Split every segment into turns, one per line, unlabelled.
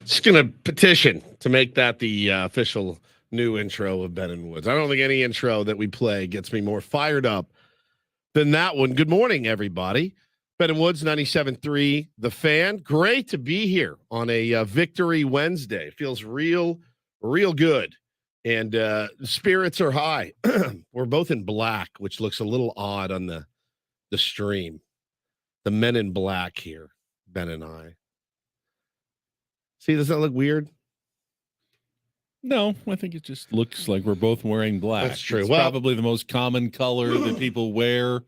Just going to petition to make that the official new intro of Ben and Woods. I don't think any intro that we play gets me more fired up than that one. Good morning, everybody. Ben and Woods, 97.3, The Fan. Great to be here on a Victory Wednesday. Feels real good. And spirits are high. We're both in black, which looks a little odd on the stream. The men in black here, Ben and I. See, does that look weird?
No, I think it just looks like we're both wearing black.
That's true.
It's
well,
probably the most common color that people wear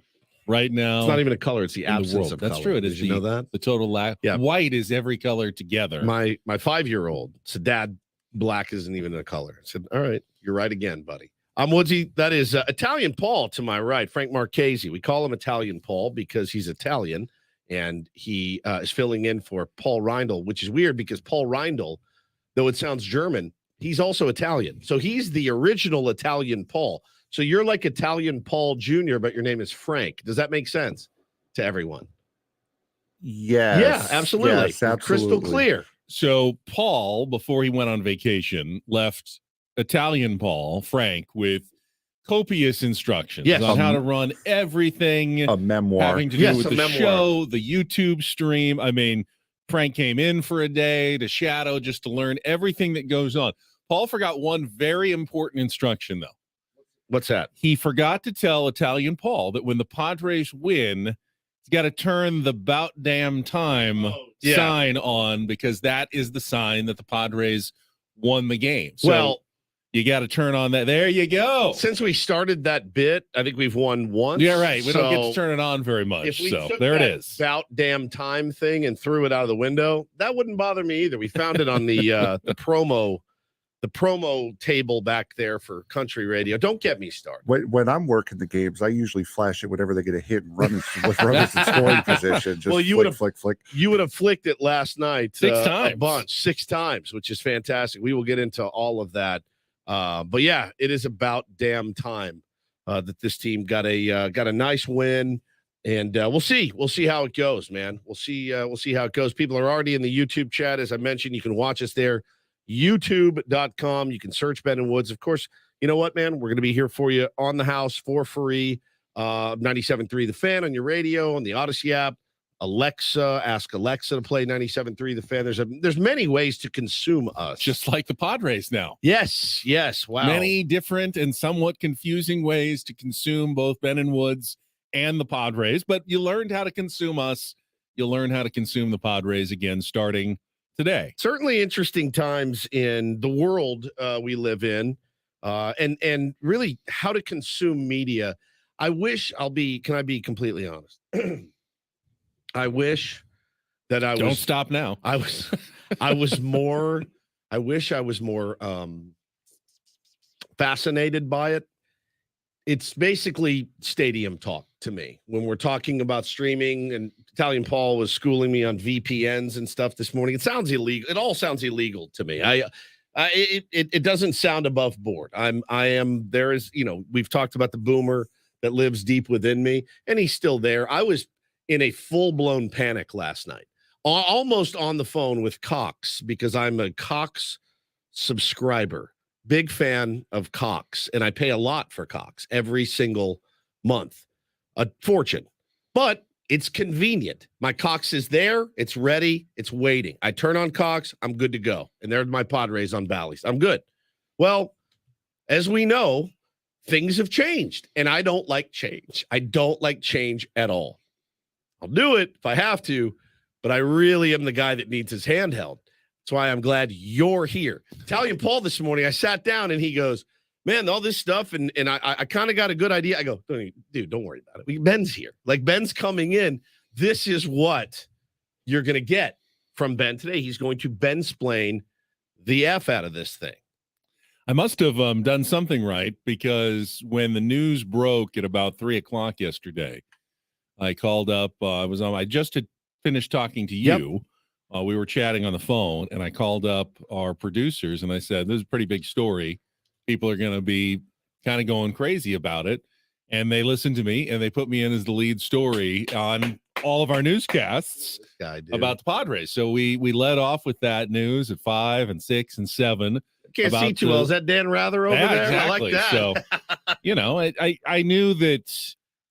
right now.
It's not even a color; it's the absence of color.
That's true. It is.
Did you know that?
The total lack.
Yeah.
White is every color together.
My 5-year-old said, "Dad, black isn't even a color." I said, "All right, you're right again, buddy." I'm Woodsy. That is Italian Paul to my right, Frank Marchese. We call him Italian Paul because he's Italian, and he is filling in for Paul Reindl, which is weird because Paul Reindl, though it sounds German, he's also Italian. So he's the original Italian Paul. So you're like Italian Paul Jr., but your name is Frank. Does that make sense to everyone?
Yes.
Yeah, absolutely.
Yes, absolutely.
Crystal clear.
So Paul, before he went on vacation, left Italian Paul, Frank, with copious instructions on how to run everything.
A memoir.
Having to do with the show, the YouTube stream. I mean, Frank came in for a day to shadow just to learn everything that goes on. Paul forgot one very important instruction, though.
What's that?
He forgot to tell Italian Paul that when the Padres win, he's got to turn the "bout damn time" sign on, because that is the sign that the Padres won the game. So you got to turn on that. There you go.
Since we started that bit, I think we've won once.
Yeah, right. We don't get to turn it on very much.
If we
So
took
there it
that
is.
About damn time thing and threw it out of the window, that wouldn't bother me either. We found it on the promo table back there for country radio. Don't get me started.
When I'm working the games, I usually flash it whenever they get a hit and run with runners in scoring position. Just flick.
You would have flicked it last night
6 times.
a bunch, 6 times, which is fantastic. We will get into all of that. But yeah, it is about damn time that this team got a nice win, and we'll see how it goes, man. We'll see how it goes. People are already in the YouTube chat, as I mentioned. You can watch us there, youtube.com. You can search Ben and Woods. Of course, you know what, man? We're going to be here for you on the house for free. 97.3 The Fan on your radio, on the Odyssey app. Alexa, ask Alexa to play 97.3 The Fan. There's many ways to consume us.
Just like the Padres now.
Yes. Wow.
Many different and somewhat confusing ways to consume both Ben and Woods and the Padres, but you learned how to consume us. You'll learn how to consume the Padres again starting today.
Certainly interesting times in the world we live in, and really how to consume media. Can I be completely honest? I wish that I
Don't stop now.
I was more fascinated by it. It's basically stadium talk to me when we're talking about streaming, and Italian Paul was schooling me on VPNs and stuff this morning. It sounds illegal. It all sounds illegal to me. It doesn't sound above board. There is, we've talked about the boomer that lives deep within me, and he's still there. I was in a full-blown panic last night, almost on the phone with Cox, because I'm a Cox subscriber, big fan of Cox, and I pay a lot for Cox every single month, a fortune, but it's convenient. My Cox is there, it's ready, it's waiting. I turn on Cox, I'm good to go, and there's my Padres on Bally's. I'm good. Well, as we know, things have changed, and I don't like change. I don't like change at all. I'll do it if I have to, but I really am the guy that needs his hand held. That's why I'm glad you're here. Italian Paul this morning, I sat down and he goes, man, all this stuff, and I kind of got a good idea. I go, dude, don't worry about it. Ben's here. Like, Ben's coming in. This is what you're going to get from Ben today. He's going to Ben-splain the F out of this thing.
I must have done something right, because when the news broke at about 3:00 yesterday, I called up. I just had finished talking to you. Yep. We were chatting on the phone, and I called up our producers, and I said, this is a pretty big story. People are going to be kind of going crazy about it. And they listened to me, and they put me in as the lead story on all of our newscasts
This guy, dude.
about the Padres. So we led off with that news at 5 and 6 and 7.
Can't see
about
too well. Is that Dan Rather over
Yeah,
there?
exactly.
I like that.
So, I knew that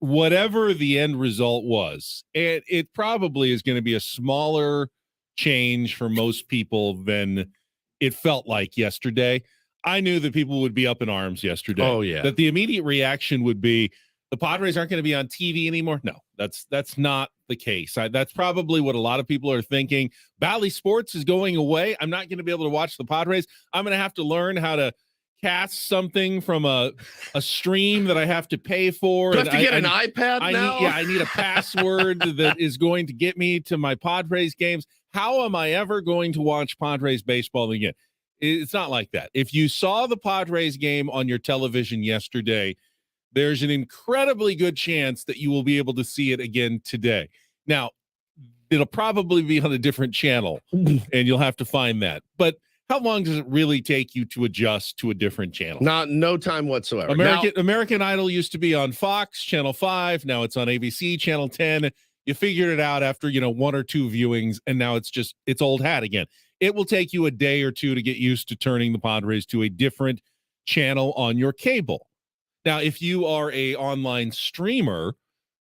whatever the end result was, it probably is going to be a smaller change for most people than it felt like yesterday. I knew that people would be up in arms yesterday.
Oh, yeah.
That the immediate reaction would be the Padres aren't going to be on TV anymore. No, that's not the case. That's probably what a lot of people are thinking. Bally Sports is going away. I'm not going to be able to watch the Padres. I'm going to have to learn how to cast something from a stream that I have to pay for.
Do I have to get an iPad now?
I need a password that is going to get me to my Padres games. How am I ever going to watch Padres baseball again? It's not like that. If you saw the Padres game on your television yesterday, there's an incredibly good chance that you will be able to see it again today. Now, it'll probably be on a different channel, and you'll have to find that. But how long does it really take you to adjust to a different channel?
No time whatsoever.
American Idol used to be on Fox, Channel 5. Now it's on ABC, Channel 10. You figured it out after, 1 or 2 viewings, and now it's old hat again. It will take you a day or two to get used to turning the Padres to a different channel on your cable. Now, if you are a online streamer,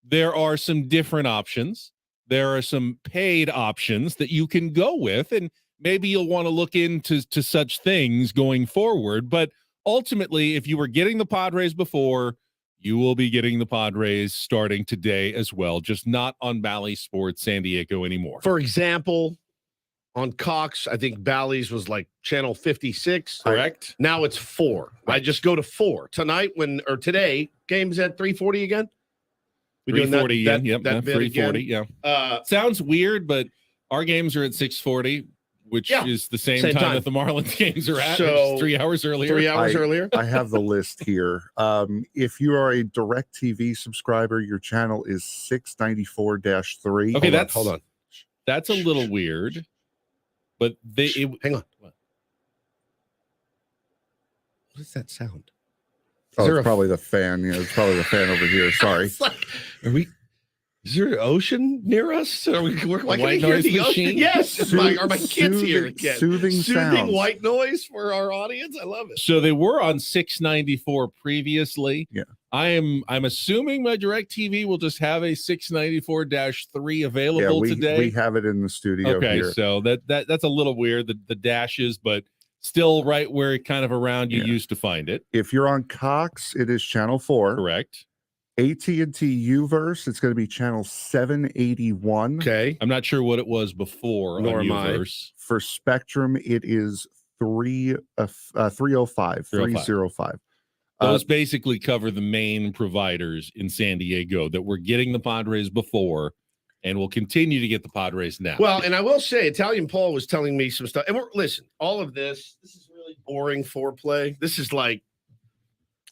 there are some different options. There are some paid options that you can go with, and maybe you'll want to look into such things going forward. But ultimately, if you were getting the Padres before, you will be getting the Padres starting today as well, just not on Bally Sports San Diego anymore.
For example, on Cox, I think Bally's was like channel 56.
Correct.
Now it's 4.
Right.
I just go to 4. Today, game's at 3:40 again? We doing
3:40,
that
yep,
bit
3:40,
again?
yeah. Sounds weird, but our games are at 6:40, which is the same time that the Marlins games are at.
So,
It's 3 hours earlier.
3 hours earlier?
I have the list here. If you are a DirecTV subscriber, your channel is 694-3.
Okay,
hold on.
That's a little weird, but
hang on. What is that sound?
It's probably the fan. It's probably the fan over here. Sorry.
Is there an ocean near us? Why can I
white
hear
noise
the
machine?
ocean? Yes. Are my kids here again?
Soothing sounds.
White noise for our audience. I love it.
So they were on 694 previously.
Yeah.
I'm assuming my DirecTV will just have a 694-3 available today.
We have it in the studio here.
So that's a little weird, the dashes, but still right where kind of around you used to find it.
If you're on Cox, it is channel 4.
Correct.
AT&T Uverse, it's going to be channel 781.
Okay.
I'm not sure what it was before
Nor
on
am I.
Uverse.
For Spectrum, it is 305. 305.
Those basically cover the main providers in San Diego that were getting the Padres before and will continue to get the Padres now.
Well, and I will say, Italian Paul was telling me some stuff. And listen, all of this is really boring foreplay. This is like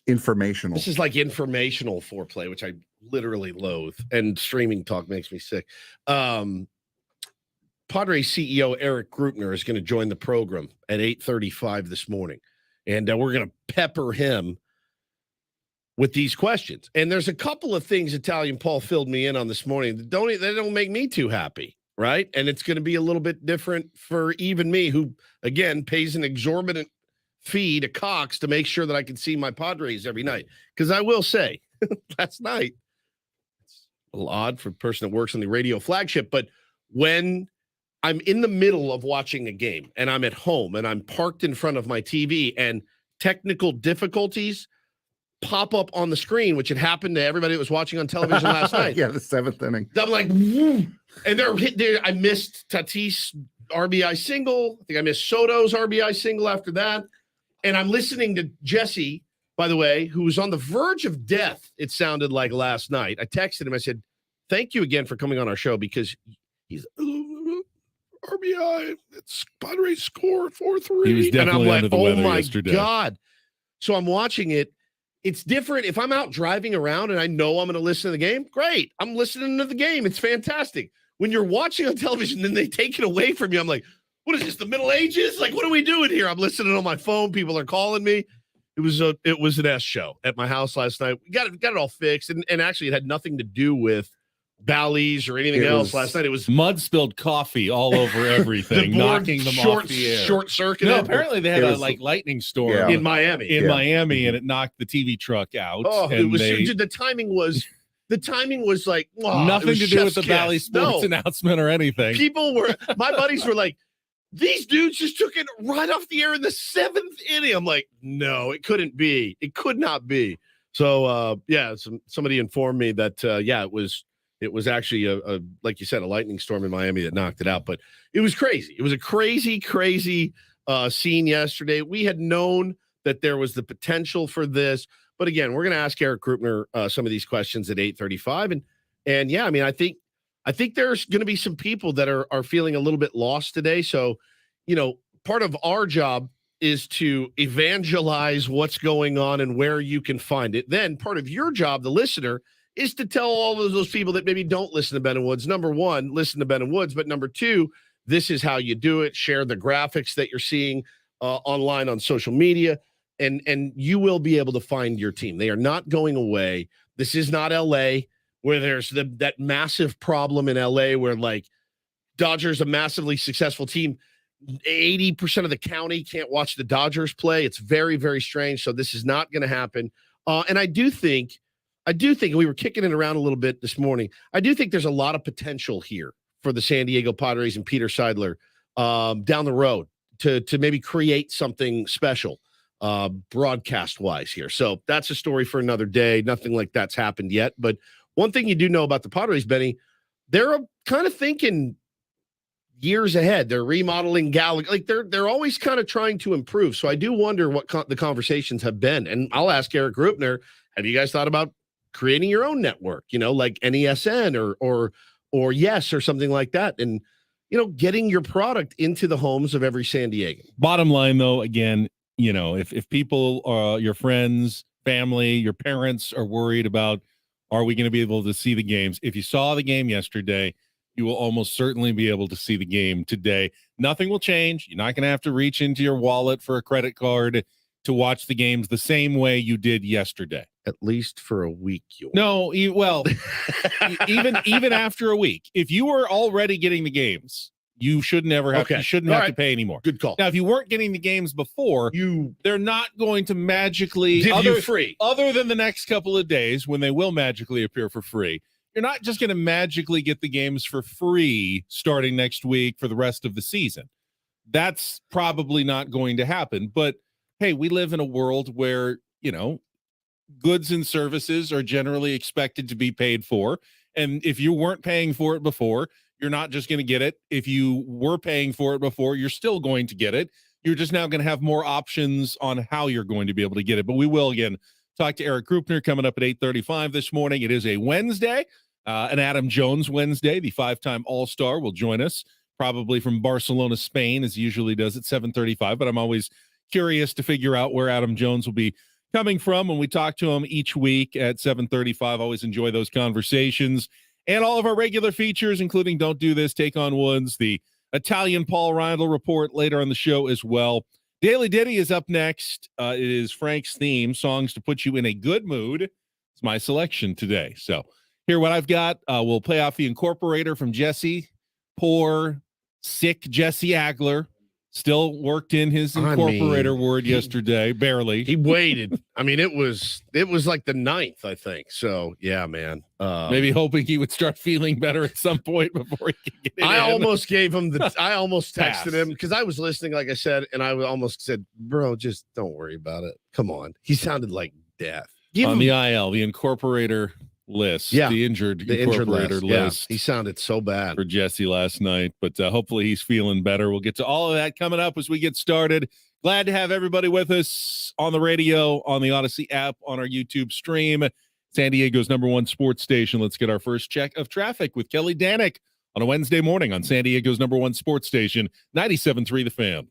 informational.
This is like informational foreplay, which I literally loathe. And streaming talk makes me sick. Padres CEO Eric Greupner is going to join the program at 8:35 this morning. And we're going to pepper him with these questions. And there's a couple of things Italian Paul filled me in on this morning that don't make me too happy, right? And it's going to be a little bit different for even me, who, again, pays an exorbitant fee to Cox to make sure that I can see my Padres every night. Because I will say, last night, it's a little odd for a person that works on the radio flagship, but when I'm in the middle of watching a game and I'm at home and I'm parked in front of my TV and technical difficulties pop up on the screen, which had happened to everybody that was watching on television last night.
Yeah, the 7th inning.
I'm like, woo, and I missed Tatis RBI single. I think I missed Soto's RBI single after that. And I'm listening to Jesse, by the way, who was on the verge of death, it sounded like last night. I texted him. I said, thank you again for coming on our show, because he's RBI. It's Padres scored 4-3.
He was definitely
and I'm like,
under the weather yesterday.
God. So I'm watching it. It's different. If I'm out driving around and I know I'm going to listen to the game, great. I'm listening to the game. It's fantastic. When you're watching on television, then they take it away from you. I'm like, what is this, the Middle Ages? Like, what are we doing here? I'm listening on my phone. People are calling me. It was an S show at my house last night. We got it all fixed. And actually, it had nothing to do with Bally's or anything
It
else
was-
last night. It was
Mud spilled coffee all over everything,
the board
knocking them
short,
off the air.
short circuit.
No, apparently they had
It
a
was-
lightning storm
Yeah.
in Miami.
in
Yeah.
Miami, and it knocked the TV truck out.
Oh,
and
it was
they,
dude, the timing was like oh, it
nothing
was
to do with
chef's
the Valley
kiss.
Sports
No.
announcement or anything.
People were my buddies were like, these dudes just took it right off the air in the 7th inning. I'm like, no, it couldn't be. It could not be. So yeah, somebody informed me that yeah, it was actually a like you said, a lightning storm in Miami that knocked it out. But it was crazy. It was a crazy scene yesterday. We had known that there was the potential for this, but again, we're going to ask Eric Krupner some of these questions at 8:35, and yeah, I mean, I think there's going to be some people that are feeling a little bit lost today. So, you know, part of our job is to evangelize what's going on and where you can find it. Then part of your job, the listener, is to tell all of those people that maybe don't listen to Ben and Woods. Number one, listen to Ben and Woods, but number two, this is how you do it. Share the graphics that you're seeing online on social media, and you will be able to find your team. They are not going away. This is not LA, where there's that massive problem in LA where like Dodgers, a massively successful team, 80% of the county can't watch the Dodgers play. It's very, very strange. So this is not going to happen. And I do think we were kicking it around a little bit this morning. I do think there's a lot of potential here for the San Diego Padres and Peter Seidler down the road to maybe create something special broadcast wise here. So that's a story for another day. Nothing like that's happened yet. But one thing you do know about the Padres, Benny, they're kind of thinking years ahead. They're remodeling like they're always kind of trying to improve. So I do wonder what the conversations have been. And I'll ask Eric Grupner, have you guys thought about creating your own network, you know, like NESN or Yes or something like that, and you know, getting your product into the homes of every San Diegan?
Bottom line, though, again, you know, if people are your friends, family, your parents are worried about, are we going to be able to see the games? If you saw the game yesterday, you will almost certainly be able to see the game today. Nothing will change. You're not going to have to reach into your wallet for a credit card to watch the games the same way you did yesterday.
At least for a week,
No, even after a week, if you were already getting the games, you should never have.
Okay.
You shouldn't
All
have
right.
to pay anymore.
Good call.
Now, if you weren't getting the games before, they're not going to magically
Give you free.
other than the next couple of days when they will magically appear for free. You're not just going to magically get the games for free starting next week for the rest of the season. That's probably not going to happen. But hey, we live in a world where, you know, goods and services are generally expected to be paid for. And if you weren't paying for it before, you're not just going to get it. If you were paying for it before, you're still going to get it. You're just now going to have more options on how you're going to be able to get it. But we will, again, talk to Eric Krupner coming up at 8:35 this morning. It is a Wednesday, an Adam Jones Wednesday. The 5-time All-Star will join us, probably from Barcelona, Spain, as he usually does at 7:35. But I'm always curious to figure out where Adam Jones will be coming from when we talk to him each week at 7:35. Always enjoy those conversations. And all of our regular features, including Don't Do This, Take on Woods, the Italian Paul Rindle report later on the show as well. Daily Ditty is up next. It is Frank's theme, songs to put you in a good mood. It's my selection today. So here what I've got. We'll play off the Incorporator from Jesse. Poor, sick Jesse Agler. Still worked in his Incorporator word yesterday, barely.
He waited. I mean, it was like the 9th, I think. So yeah, man.
Maybe hoping he would start feeling better at some point before he could get it
I
in.
almost gave him I almost texted
Pass.
him because I was listening, like I said, and I almost said, bro, just don't worry about it. Come on. He sounded like death. Give
on
him
the IL, the Incorporator list,
Yeah,
the injured
the injured
Incorporator
list. Yeah,
list.
he sounded so bad.
For Jesse last night, but hopefully he's feeling better. We'll get to all of that coming up as we get started. Glad to have everybody with us on the radio, on the Odyssey app, on our YouTube stream. San Diego's #1 sports station. Let's get our first check of traffic with Kelly Danick on a Wednesday morning on San Diego's #1 sports station, 97.3 The Fan.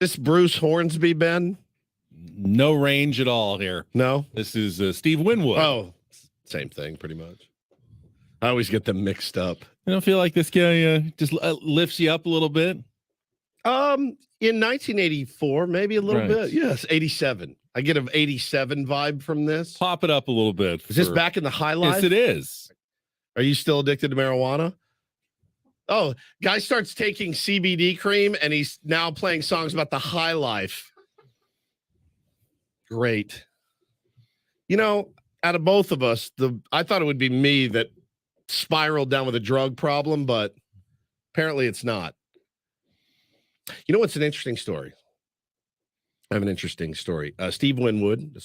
This Bruce Hornsby, Ben?
No range at all here.
No?
This is Steve Winwood.
Oh, same thing, pretty much. I always get them mixed up.
I don't feel like this guy just lifts you up a little bit.
In 1984, maybe a little
Right.
bit. Yes, 87. I get an 87 vibe from this.
Pop it up a little bit.
Is this back in the high life?
Yes, it is.
Are you still addicted to marijuana? Oh, guy starts taking CBD cream and he's now playing songs about the high life. Great. You know, out of both of us, I thought it would be me that spiraled down with a drug problem, but apparently it's not. You know what's an interesting story? I have an interesting story. Steve Winwood,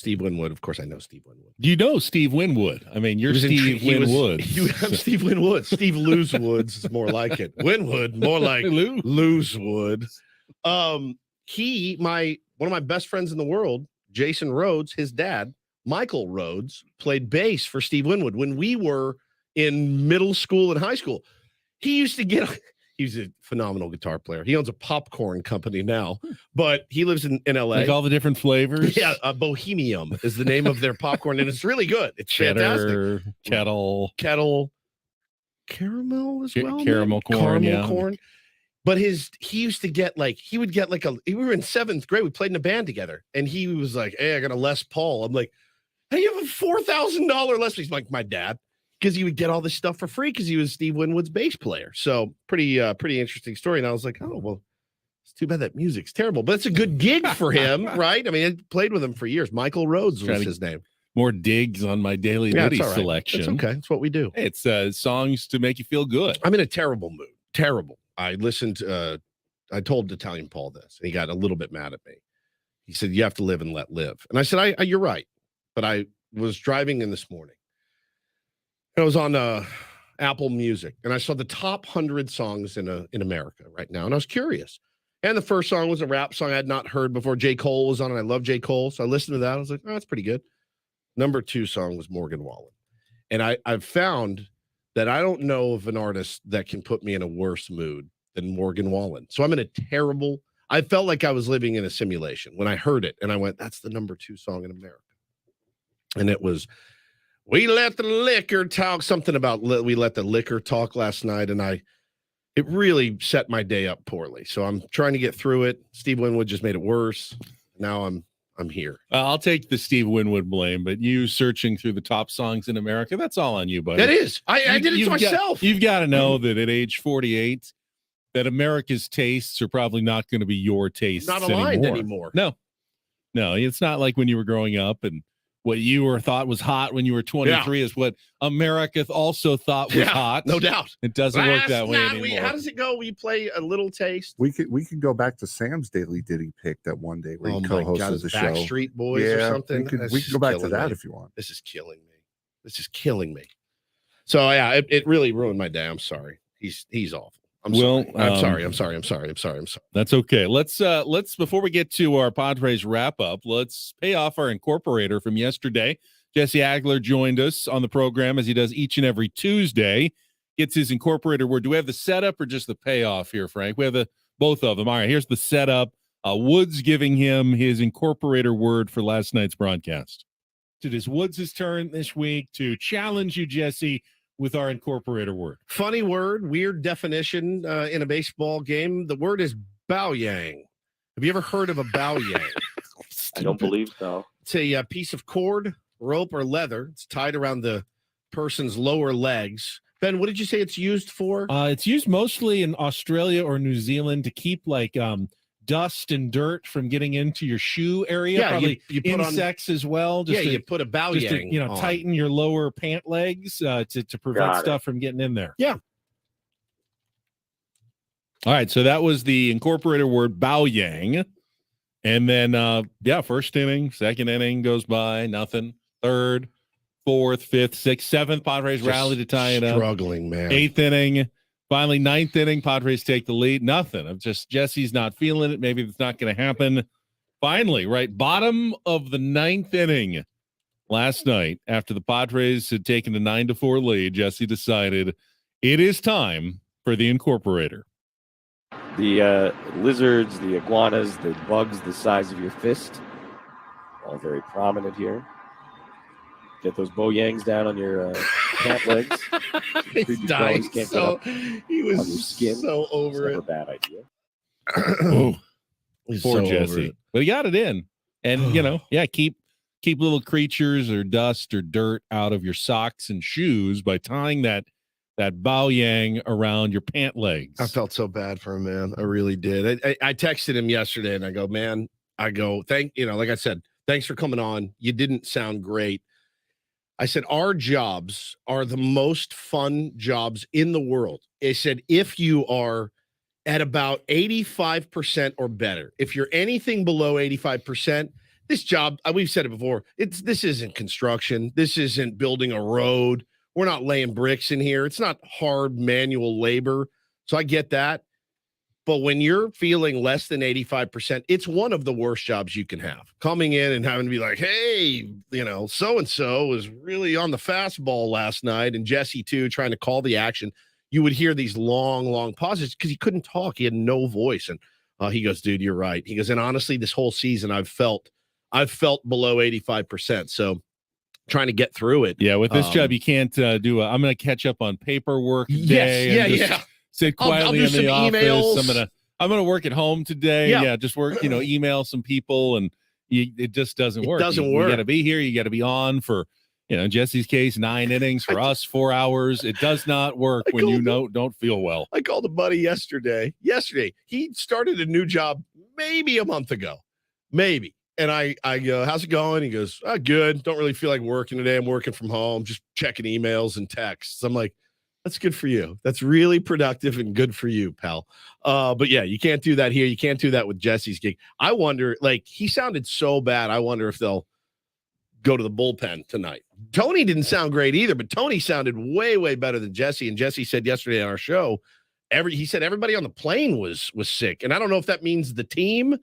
of course I know Steve Winwood.
You know Steve Winwood. I mean, you're Steve Winwood.
I'm Steve Winwood. Steve Losewoods is more like it. Winwood, more like Losewood. One of my best friends in the world, Jason Rhodes, his dad, Michael Rhodes, played bass for Steve Winwood when we were in middle school and high school. He's a phenomenal guitar player. He owns a popcorn company now, but he lives in LA.
Like all the different flavors.
Yeah, Bohemium is the name of their popcorn, and it's really good. It's
Cheddar,
fantastic.
kettle,
caramel as well.
caramel corn, yeah.
corn. But he used to get we were in 7th grade. We played in a band together, and he was like, "Hey, I got a Les Paul." I'm like, "Hey, you have a $4,000 Les Paul?" He's like, "My dad." Because he would get all this stuff for free because he was Steve Winwood's bass player. So pretty interesting story. And I was like, oh, well, it's too bad that music's terrible. But it's a good gig for him, right? I mean, I played with him for years. Michael Rhodes was his name.
More digs on my daily Liddy selection.
It's okay. It's what we do.
Hey, it's songs to make you feel good.
I'm in a terrible mood. Terrible. I listened I told Italian Paul this, and he got a little bit mad at me. He said, you have to live and let live. And I said, you're right. But I was driving in this morning. I was on Apple Music, and I saw the top 100 songs in America right now, and I was curious. And the first song was a rap song I had not heard before. J. Cole was on, and I love J. Cole, so I listened to that. I was like, oh, that's pretty good. Number 2 song was Morgan Wallen, and I've found that I don't know of an artist that can put me in a worse mood than Morgan Wallen. So I'm in a terrible. I felt like I was living in a simulation when I heard it, and I went, "That's the number 2 song in America," and it was. We let the liquor talk, something about we let the liquor talk last night, and it really set my day up poorly. So I'm trying to get through it. Steve Winwood just made it worse. Now I'm here.
I'll take the Steve Winwood blame, but you searching through the top songs in America, that's all on you, buddy.
That is. I did it to myself.
You've got to know that at age 48, that America's tastes are probably not going to be your tastes
Not aligned anymore.
No, it's not like when you were growing up and what you thought was hot when you were 23 is what America also thought was hot.
No doubt.
It doesn't work that way anymore.
How does it go? We play a little taste.
We could go back to Sam's daily ditty pick that one day where he co-hosted the show.
Backstreet Boys or something.
We could go back to that if you want.
This is killing me. So yeah, it really ruined my day. I'm sorry. He's awful. I'm sorry.
That's okay. Let's before we get to our Padres wrap up, let's pay off our incorporator from yesterday. Jesse Agler joined us on the program as he does each and every Tuesday. Gets his incorporator word. Do we have the setup or just the payoff here, Frank? We have both of them. All right, here's the setup. Woods giving him his incorporator word for last night's broadcast. It is Woods' turn this week to challenge you, Jesse, with our incorporator word.
Funny word, weird definition in a baseball game. The word is bow yang. Have you ever heard of a bow yang?
I don't believe so.
It's a piece of cord, rope, or leather. It's tied around the person's lower legs. Ben, what did you say it's used for?
It's used mostly in Australia or New Zealand to keep dust and dirt from getting into your shoe area.
Yeah,
probably
you put
insects as well.
You put a bow yang
to, tighten your lower pant legs to prevent stuff from getting in there.
Yeah.
All right, so that was the incorporator word, bow yang. And then, first inning, second inning goes by, nothing. Third, fourth, fifth, sixth, seventh, Padres rally to tie it up.
Struggling, man.
Eighth inning. Finally, ninth inning, Padres take the lead. Nothing. I'm just Jesse's not feeling it. Maybe it's not going to happen. Finally, right, bottom of the ninth inning last night, after the Padres had taken a 9-4 lead, Jesse decided it is time for the incorporator.
The lizards, the iguanas, the bugs the size of your fist, all very prominent here. Get those boyangs down on your pant legs.
He's
Creepy
dying.
crawlies can't get
So
up
he
on your
was
skin.
so
It's
over
never
it.
a bad idea.
Oh,
He's
poor
so over
Jesse.
it.
But he got it in. And, keep little creatures or dust or dirt out of your socks and shoes by tying that baoyang around your pant legs.
I felt so bad for him, man. I really did. I texted him yesterday and I go, man, like I said, thanks for coming on. You didn't sound great. I said, our jobs are the most fun jobs in the world. I said, if you are at about 85% or better, if you're anything below 85%, this job, we've said it before, this isn't construction. This isn't building a road. We're not laying bricks in here. It's not hard manual labor. So I get that. But when you're feeling less than 85%, it's one of the worst jobs you can have. Coming in and having to be like, hey, so-and-so was really on the fastball last night, and Jesse too, trying to call the action. You would hear these long, long pauses because he couldn't talk. He had no voice. And he goes, dude, you're right. He goes, and honestly, this whole season I've felt below 85%. So trying to get through it.
Yeah, with this job, you can't I'm going to catch up on paperwork
Yes,
today.
yeah.
Sit quietly
I'll do
in the
some
office.
emails.
I'm gonna work at home today.
Yeah.
Yeah, just work. Email some people, and it just doesn't work.
Doesn't work.
You got to be here. You got to be on for, Jesse's case, 9 innings. For us, 4 hours. It does not work when you don't feel well.
I called a buddy yesterday. He started a new job maybe a month ago, maybe. And I go, how's it going? He goes, good. Don't really feel like working today. I'm working from home, just checking emails and texts. I'm like, that's good for you. That's really productive and good for you, pal. But yeah, you can't do that here. You can't do that with Jesse's gig. I wonder, he sounded so bad. I wonder if they'll go to the bullpen tonight. Tony didn't sound great either, but Tony sounded way, way better than Jesse. And Jesse said yesterday on our show, he said everybody on the plane was sick. And I don't know if that means the team.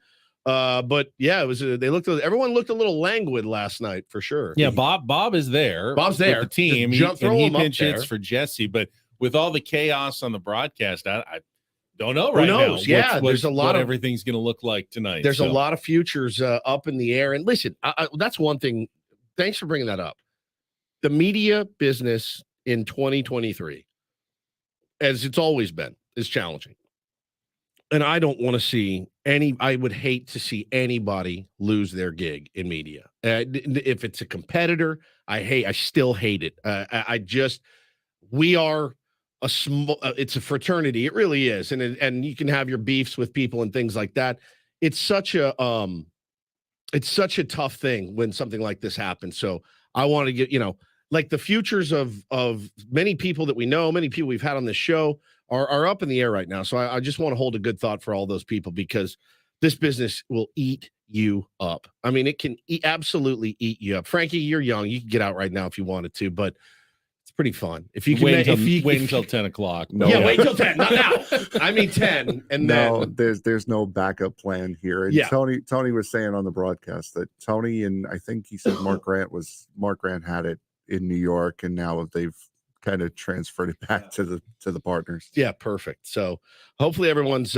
But yeah, it was. Everyone looked a little languid last night for sure.
Yeah, Bob is there.
Bob's there.
With the team.
Just
He pinch hits for Jesse, but with all the chaos on the broadcast, I don't know
Who knows?
now.
There's a lot of
everything's going to look like tonight.
There's a lot of futures up in the air. And listen, that's one thing. Thanks for bringing that up. The media business in 2023, as it's always been, is challenging. And I don't want to see I would hate to see anybody lose their gig in media. If it's a competitor, I still hate it. We are it's a fraternity. It really is. And you can have your beefs with people and things like that. It's such a tough thing when something like this happens. So I want to get, the futures of many people that we know, many people we've had on this show are up in the air right now. So I just want to hold a good thought for all those people, because this business will eat you up. I mean, it can absolutely eat you up. Frankie, you're young. You can get out right now if you wanted to, but it's pretty fun. If you can
wait until 10 o'clock.
No, yeah, wait till 10. Not now. I mean 10. And then
there's no backup plan here. And Tony was saying on the broadcast that Tony, and I think he said Mark Grant had it in New York, and now they've kind of transferred it back to the partners.
Yeah, perfect. So hopefully everyone's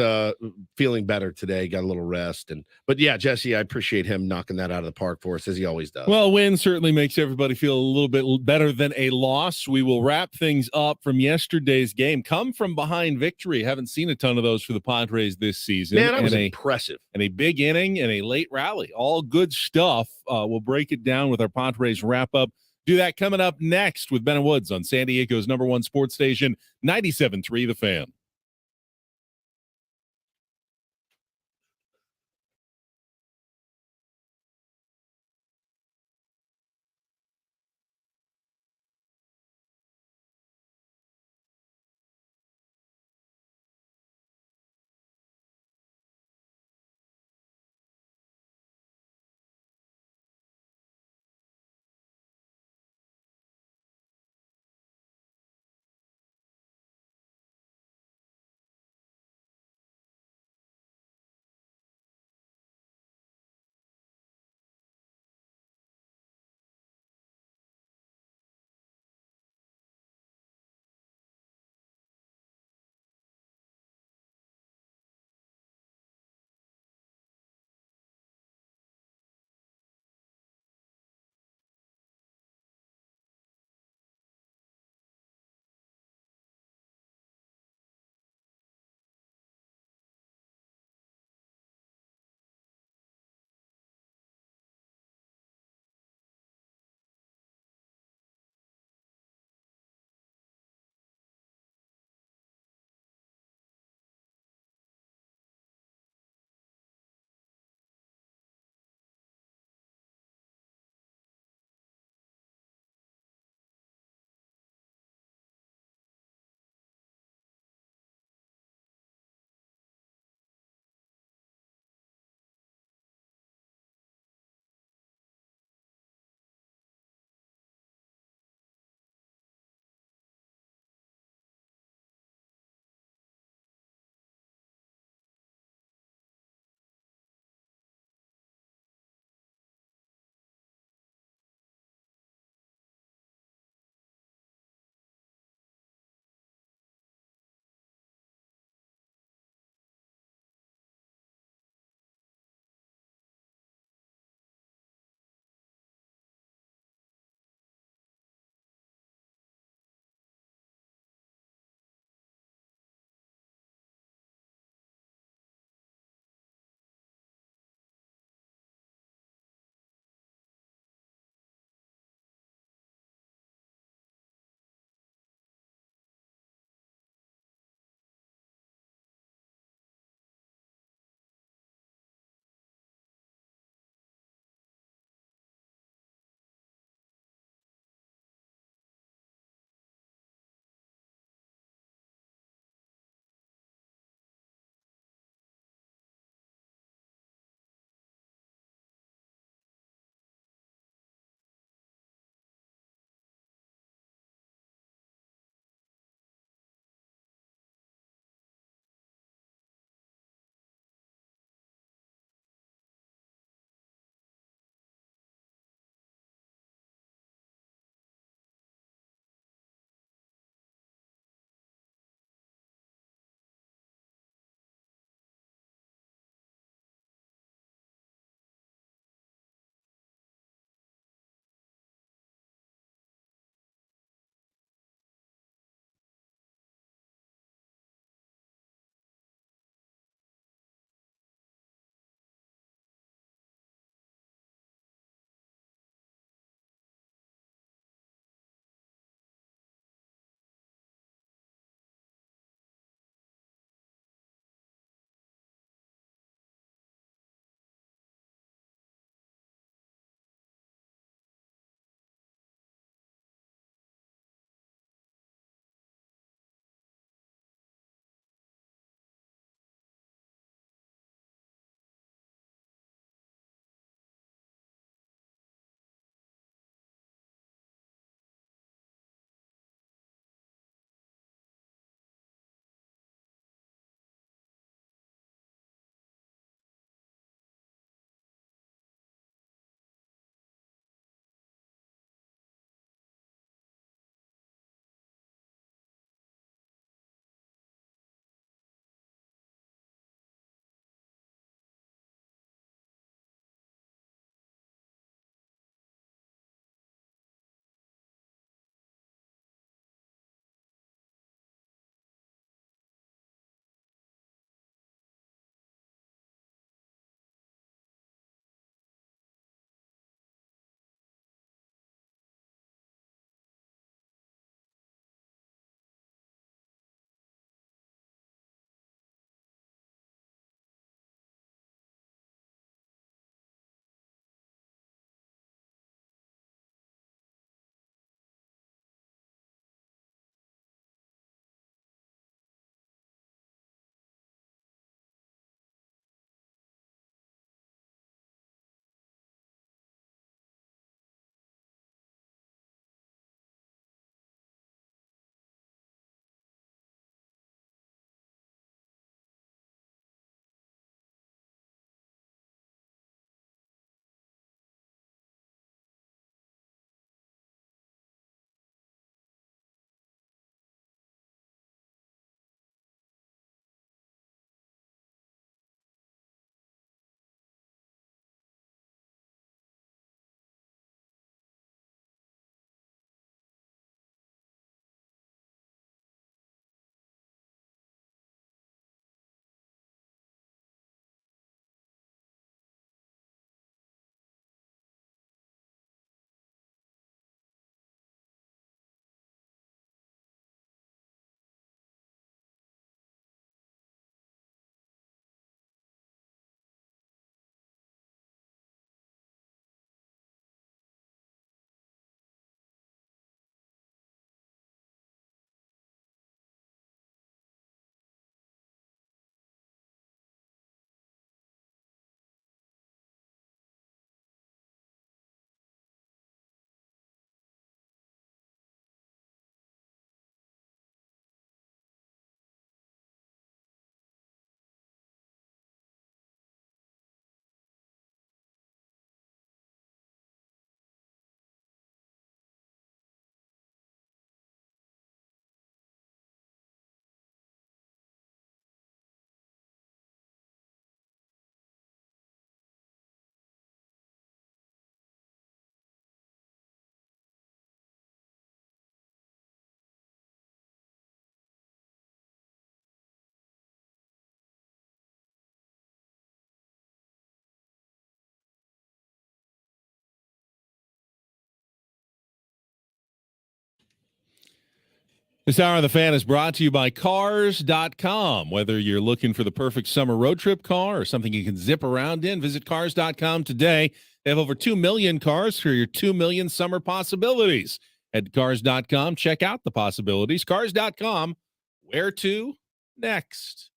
feeling better today, got a little rest. But yeah, Jesse, I appreciate him knocking that out of the park for us, as he always does.
Well, a win certainly makes everybody feel a little bit better than a loss. We will wrap things up from yesterday's game. Come from behind victory. Haven't seen a ton of those for the Padres this season.
Man, that was impressive.
And a big inning and a late rally. All good stuff. We'll break it down with our Padres wrap up. Do that coming up next with Ben and Woods on San Diego's #1 sports station, 97.3 The Fan. This hour of the Fan is brought to you by Cars.com. Whether you're looking for the perfect summer road trip car or something you can zip around in, visit Cars.com today. They have over 2 million cars for your 2 million summer possibilities. Head to Cars.com, check out the possibilities. Cars.com, where to next?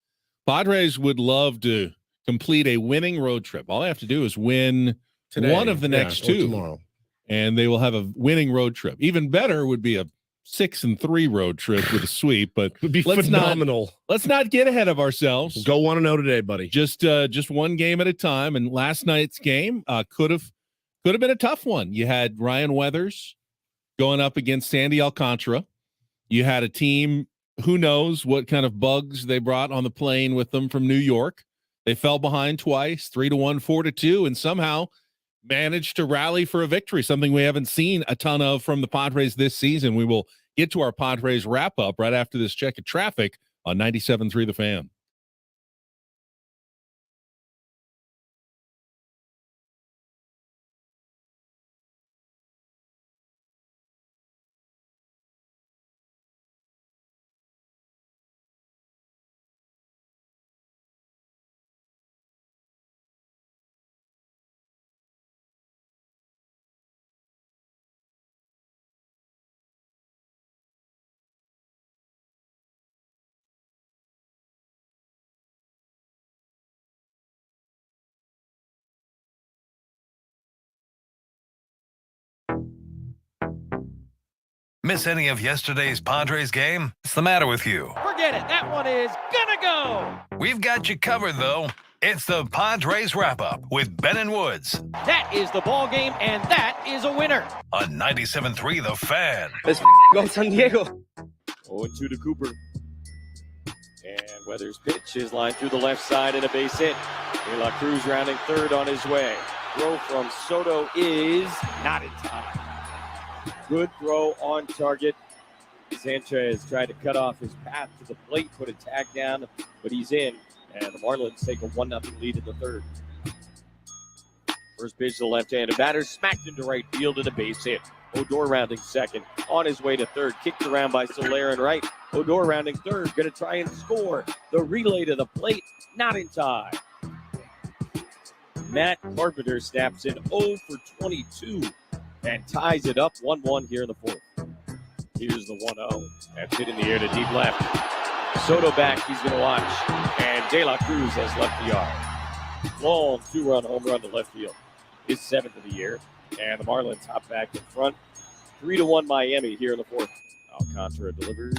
Padres would love to complete a winning road trip. All they have to do is win one of the next two,
tomorrow,
and they will have a winning road trip. Even better would be a 6-3 road trip with a sweep, but
it would be phenomenal.
Let's not get ahead of ourselves.
Go 1-0 today, buddy.
Just one game at a time. And last night's game could have been a tough one. You had Ryan Weathers going up against Sandy Alcantara. You had a team, who knows what kind of bugs they brought on the plane with them from New York. They fell behind twice, 3-1, 4-2, and somehow managed to rally for a victory, something we haven't seen a ton of from the Padres this season. We will get to our Padres wrap-up right after this check of traffic on 97.3 The Fan.
Miss any of yesterday's Padres game? What's the matter with you?
Forget it. That one is gonna go.
We've got you covered, though. It's the Padres Wrap-Up with Ben and Woods
That is the ball game, and that is a winner.
on 97.3 The Fan.
Let's go San Diego. 0-2 to Cooper. And Weathers' pitch is lined through the left side and a base hit. De La Cruz rounding third on his way. Throw from Soto is not in time. Good throw on target. Sanchez tried to cut off his path to the plate, put a tag down, but he's in. And the Marlins take a 1-0 lead in the third. First pitch to the left-handed batter, smacked into right field and a base hit. Odor rounding second, on his way to third, kicked around by Soler and right. Odor rounding third, going to try and score. The relay to the plate, not in time. Matt Carpenter snaps in 0 for 22 and ties it up 1-1 here in the fourth. Here's the 1-0. That's hit in the air to deep left. Soto back, he's going to watch. And De La Cruz has left the yard. Long 2-run home run to left field. His 7th of the year. And the Marlins hop back in front. 3-1 Miami here in the fourth. Alcantara delivers.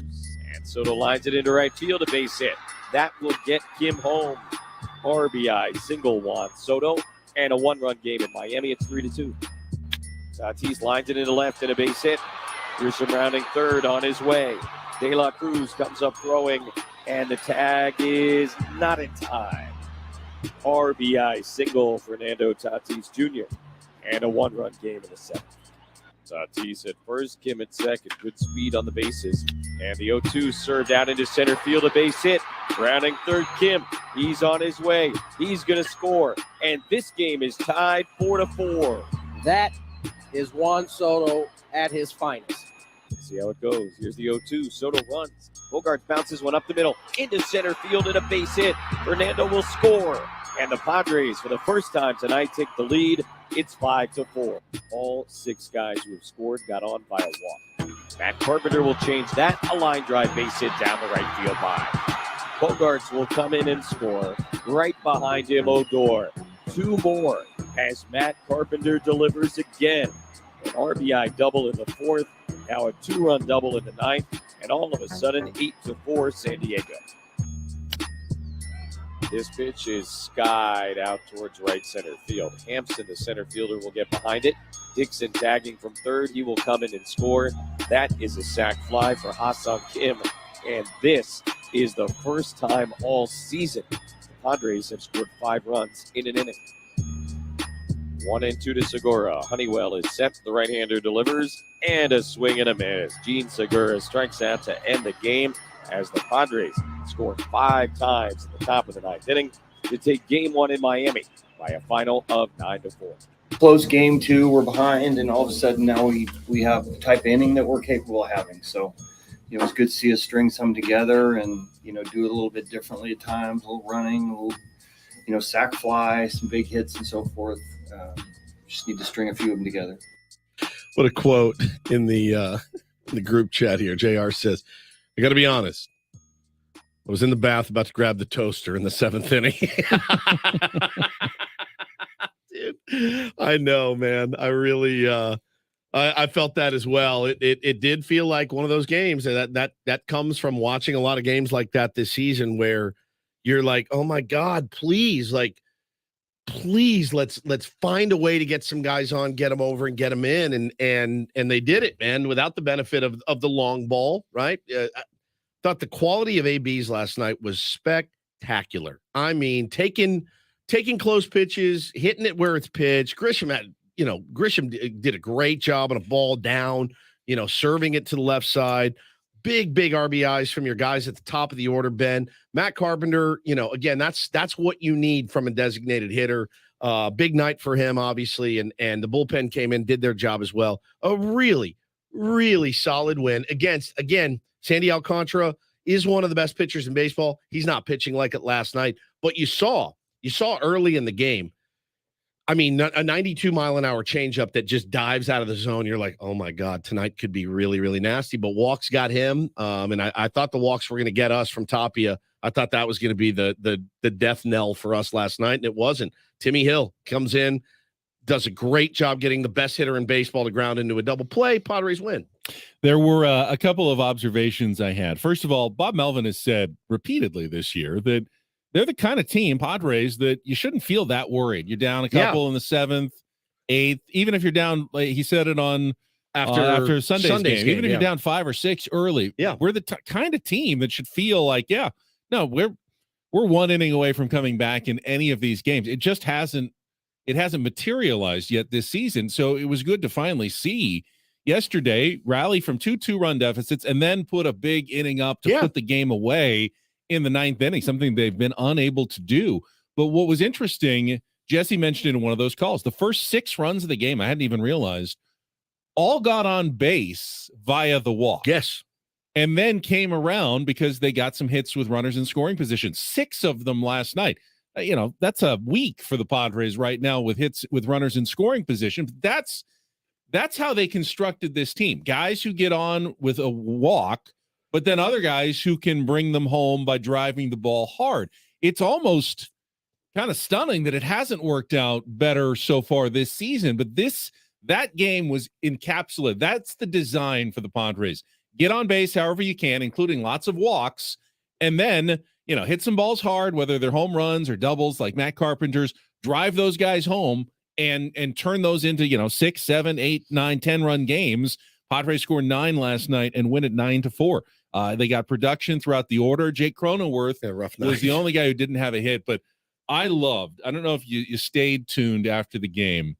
And Soto lines it into right field, a base hit. That will get Kim home. RBI single Juan Soto. And a 1-run game in Miami. It's 3-2. Tatis lines it into left and a base hit. Grisham rounding third on his way. De La Cruz comes up throwing, and the tag is not in time. RBI single Fernando Tatis Jr. and a 1-run game in the seventh. Tatis at first, Kim at second. Good speed on the bases. And the 0-2 served out into center field, a base hit. Rounding third, Kim. He's on his way. He's going to score. And this game is tied 4-4.
That is Juan Soto at his finest.
Let's see how it goes. Here's the 0-2. Soto runs. Bogarts bounces one up the middle into center field and a base hit. Fernando will score. And the Padres, for the first time tonight, take the lead. It's 5-4. All 6 guys who have scored got on by a walk. Matt Carpenter will change that. A line drive base hit down the right field line. Bogarts will come in and score. Right behind him, Odor. 2 more as Matt Carpenter delivers again. An RBI double in the fourth. Now a 2-run double in the ninth. And all of a sudden, 8-4 San Diego. This pitch is skied out towards right center field. Hampson, the center fielder, will get behind it. Dixon tagging from third. He will come in and score. That is a sac fly for Ha-Seong Kim. And this is the first time all season the Padres have scored 5 runs in an inning. 1-2 to Segura. Honeywell is set. The right-hander delivers. And a swing and a miss. Gene Segura strikes out to end the game as the Padres scored 5 times in the top of the 9th inning to take game 1 in Miami by a final of 9-4.
Close game 2, we're behind, and all of a sudden now we have the type of inning that we're capable of having. So it was good to see us string some together and, do it a little bit differently at times, a little running, a little, sack fly, some big hits and so forth. Just need to string a few of them together.
What a quote in the group chat here. JR says, I got to be honest. I was in the bath about to grab the toaster in the 7th inning. Dude, I know, man. I really, I felt that as well. It did feel like one of those games that comes from watching a lot of games like that this season, where you're like, oh my God, please, let's find a way to get some guys on, get them over and get them in. And they did it, man, without the benefit of the long ball. Right. I thought the quality of ABs last night was spectacular. I mean, taking close pitches, hitting it where it's pitched. Grisham did a great job on a ball down, serving it to the left side. Big RBIs from your guys at the top of the order, Ben. Matt Carpenter, again, that's what you need from a designated hitter. Big night for him, obviously, and the bullpen came in, did their job as well. A really, really solid win against, again, Sandy Alcantara is one of the best pitchers in baseball. He's not pitching like it last night, but you saw early in the game, I mean, a 92-mile-an-hour changeup that just dives out of the zone. You're like, oh my God, tonight could be really, really nasty. But walks got him, and I thought the walks were going to get us from Tapia. I thought that was going to be the death knell for us last night, and it wasn't. Timmy Hill comes in, does a great job getting the best hitter in baseball to ground into a double play. Padres win.
There were a couple of observations I had. First of all, Bob Melvin has said repeatedly this year that they're the kind of team, Padres, that you shouldn't feel that worried. You're down a couple in the 7th, 8th, even if you're down, like he said it on after Sunday's game, even if you're down 5 or 6 early. Yeah, we're the kind of team that should feel like, we're one inning away from coming back in any of these games. It just hasn't materialized yet this season. So it was good to finally see yesterday rally from 2 2-run deficits and then put a big inning up to put the game away in the 9th inning, something they've been unable to do. But what was interesting, Jesse mentioned in one of those calls, the first 6 runs of the game, I hadn't even realized, all got on base via the walk.
Yes.
And then came around because they got some hits with runners in scoring position. 6 of them last night. That's a week for the Padres right now with hits with runners in scoring position. That's how they constructed this team. Guys who get on with a walk, but then other guys who can bring them home by driving the ball hard. It's almost kind of stunning that it hasn't worked out better so far this season, but that game was encapsulated. That's the design for the Padres. Get on base however you can, including lots of walks, and then, hit some balls hard, whether they're home runs or doubles like Matt Carpenter's, drive those guys home and turn those into, 6, 7, 8, 9, 10-run games. Padres scored 9 last night and win it 9-4. They got production throughout the order. Jake Cronenworth was the only guy who didn't have a hit, but I don't know if you stayed tuned after the game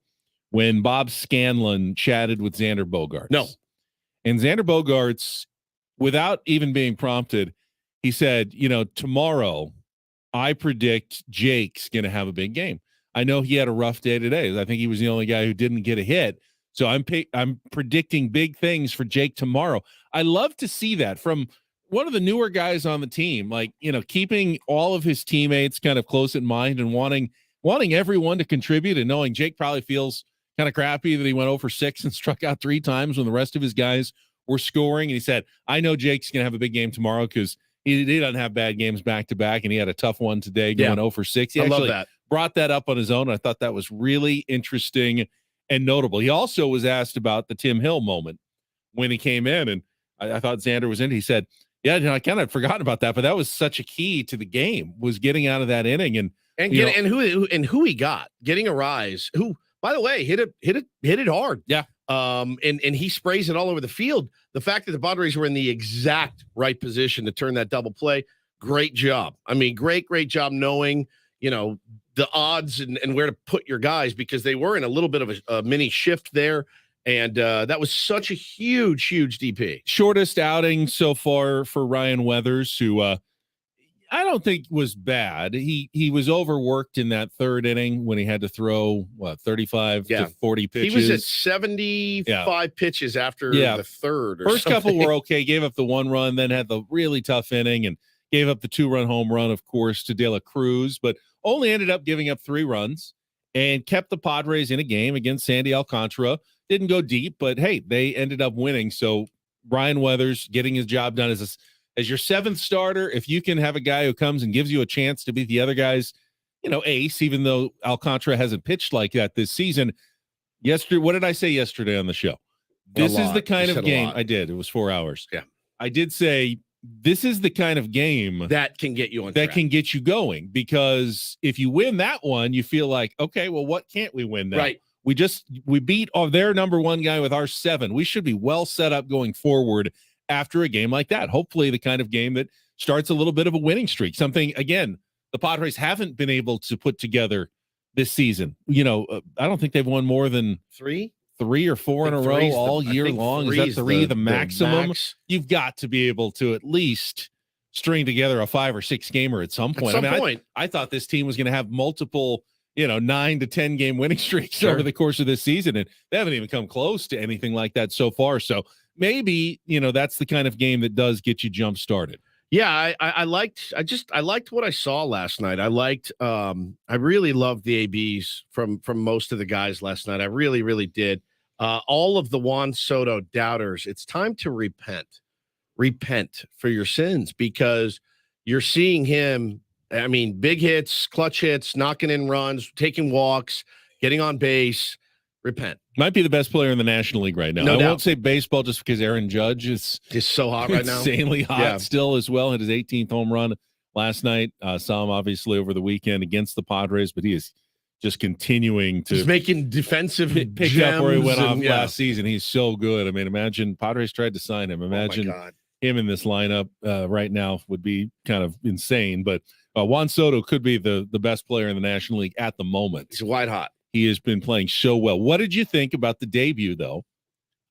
when Bob Scanlon chatted with Xander Bogaerts.
No.
And Xander Bogaerts, without even being prompted, he said, tomorrow I predict Jake's going to have a big game. I know he had a rough day today. I think he was the only guy who didn't get a hit. So I'm predicting big things for Jake tomorrow. I love to see that from one of the newer guys on the team, keeping all of his teammates kind of close in mind and wanting everyone to contribute, and knowing Jake probably feels kind of crappy that he went 0 for 6 and struck out 3 times when the rest of his guys were scoring. And he said, I know Jake's going to have a big game tomorrow because he doesn't have bad games back to back, and he had a tough one today going 0 for 6. He
I love that.
Brought that up on his own. I thought that was really interesting and notable. He also was asked about the Tim Hill moment when he came in, and I thought Xander was in. He said, I kind of forgotten about that, but that was such a key to the game, was getting out of that inning and
who he got, getting a rise, who, by the way, hit it hard.
Yeah.
And he sprays it all over the field. The fact that the Padres were in the exact right position to turn that double play, great job. I mean, great job knowing, the odds and where to put your guys, because they were in a little bit of a mini shift there. And that was such a huge DP.
Shortest outing so far for Ryan Weathers, who I I don't think was bad. He was overworked in that third inning when he had to throw 35 to 40 pitches.
He was at 75 pitches after the third. Or
First
something.
couple were okay. Gave up the 1 run, then had the really tough inning and gave up the 2-run home run, of course, to De La Cruz, but only ended up giving up 3 runs and kept the Padres in a game against Sandy Alcantara. Didn't go deep, but hey, they ended up winning. So Brian Weathers getting his job done as your 7th starter. If you can have a guy who comes and gives you a chance to be the other guy's, ace, even though Alcantara hasn't pitched like that this season. Yesterday, what did I say yesterday on the show? This is the kind of game I did. It was 4 hours.
Yeah.
I did say this is the kind of game
that can get you on
that
track.
can get you going, because if you win that one, you feel like, okay, well, what can't we win now?
Right.
We beat their number 1 guy with our 7. We should be well set up going forward after a game like that. Hopefully the kind of game that starts a little bit of a winning streak, something, again, the Padres haven't been able to put together this season. I don't think they've won more than 3 or 4 in a row all year long. Is that 3 the maximum?
Max.
You've got to be able to at least string together a 5 or 6 gamer at some point. I thought this team was going to have multiple 9 to 10 game winning streaks over the course of this season, and they haven't even come close to anything like that so far. So maybe, that's the kind of game that does get you jump started.
Yeah, I liked what I saw last night. I really loved the ABs from most of the guys last night. I really, really did. All of the Juan Soto doubters, it's time to repent for your sins, because you're seeing him. I mean, big hits, clutch hits, knocking in runs, taking walks, getting on base. Repent.
Might be the best player in the National League right now.
No
I
doubt.
won't say baseball just because Aaron Judge is
so hot right now.
Insanely hot still as well. Hit his 18th home run last night. Saw him obviously over the weekend against the Padres, but he is just continuing to.
He's making defensive
pick up where he went off
and,
last season. He's so good. I mean, imagine Padres tried to sign him. Imagine him in this lineup right now would be kind of insane. But Juan Soto could be the best player in the National League at the moment.
He's white hot.
He has been playing so well. What did you think about the debut, though,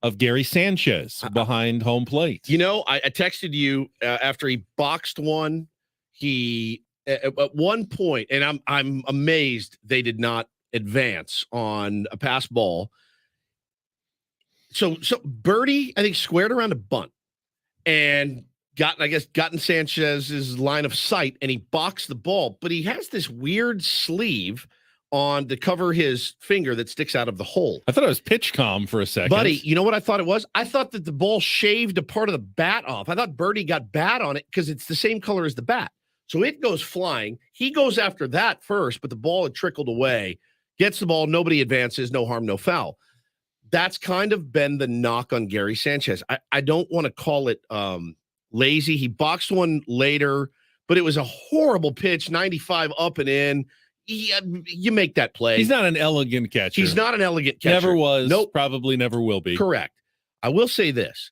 of Gary Sanchez behind home plate?
I texted you after he boxed one. He at one point, and I'm amazed they did not advance on a pass ball. So Birdie, I think, squared around a bunt and gotten Sanchez's line of sight, and he boxed the ball, but he has this weird sleeve on to cover his finger that sticks out of the hole.
I thought it was pitch calm for a second.
Buddy, you know what I thought it was? I thought that the ball shaved a part of the bat off. I thought Birdie got bat on it because it's the same color as the bat. So it goes flying. He goes after that first, but the ball had trickled away. Gets the ball, nobody advances, no harm, no foul. That's kind of been the knock on Gary Sanchez. I don't want to call it lazy. He boxed one later, but it was a horrible pitch, 95 up and in. You make that play.
He's not an elegant catcher.
He's not an elegant catcher.
Never was.
Nope.
Probably never will be.
Correct. I will say this.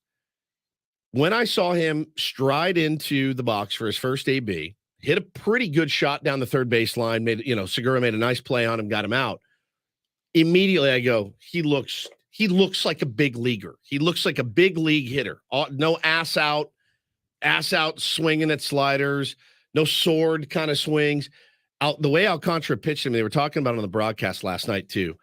When I saw him stride into the box for his first AB, hit a pretty good shot down the third baseline, Segura made a nice play on him, got him out. Immediately I go, he looks like a big leaguer. He looks like a big league hitter. No ass out swinging at sliders, no sword kind of swings. The way Alcantara pitched him, they were talking about it on the broadcast last night too.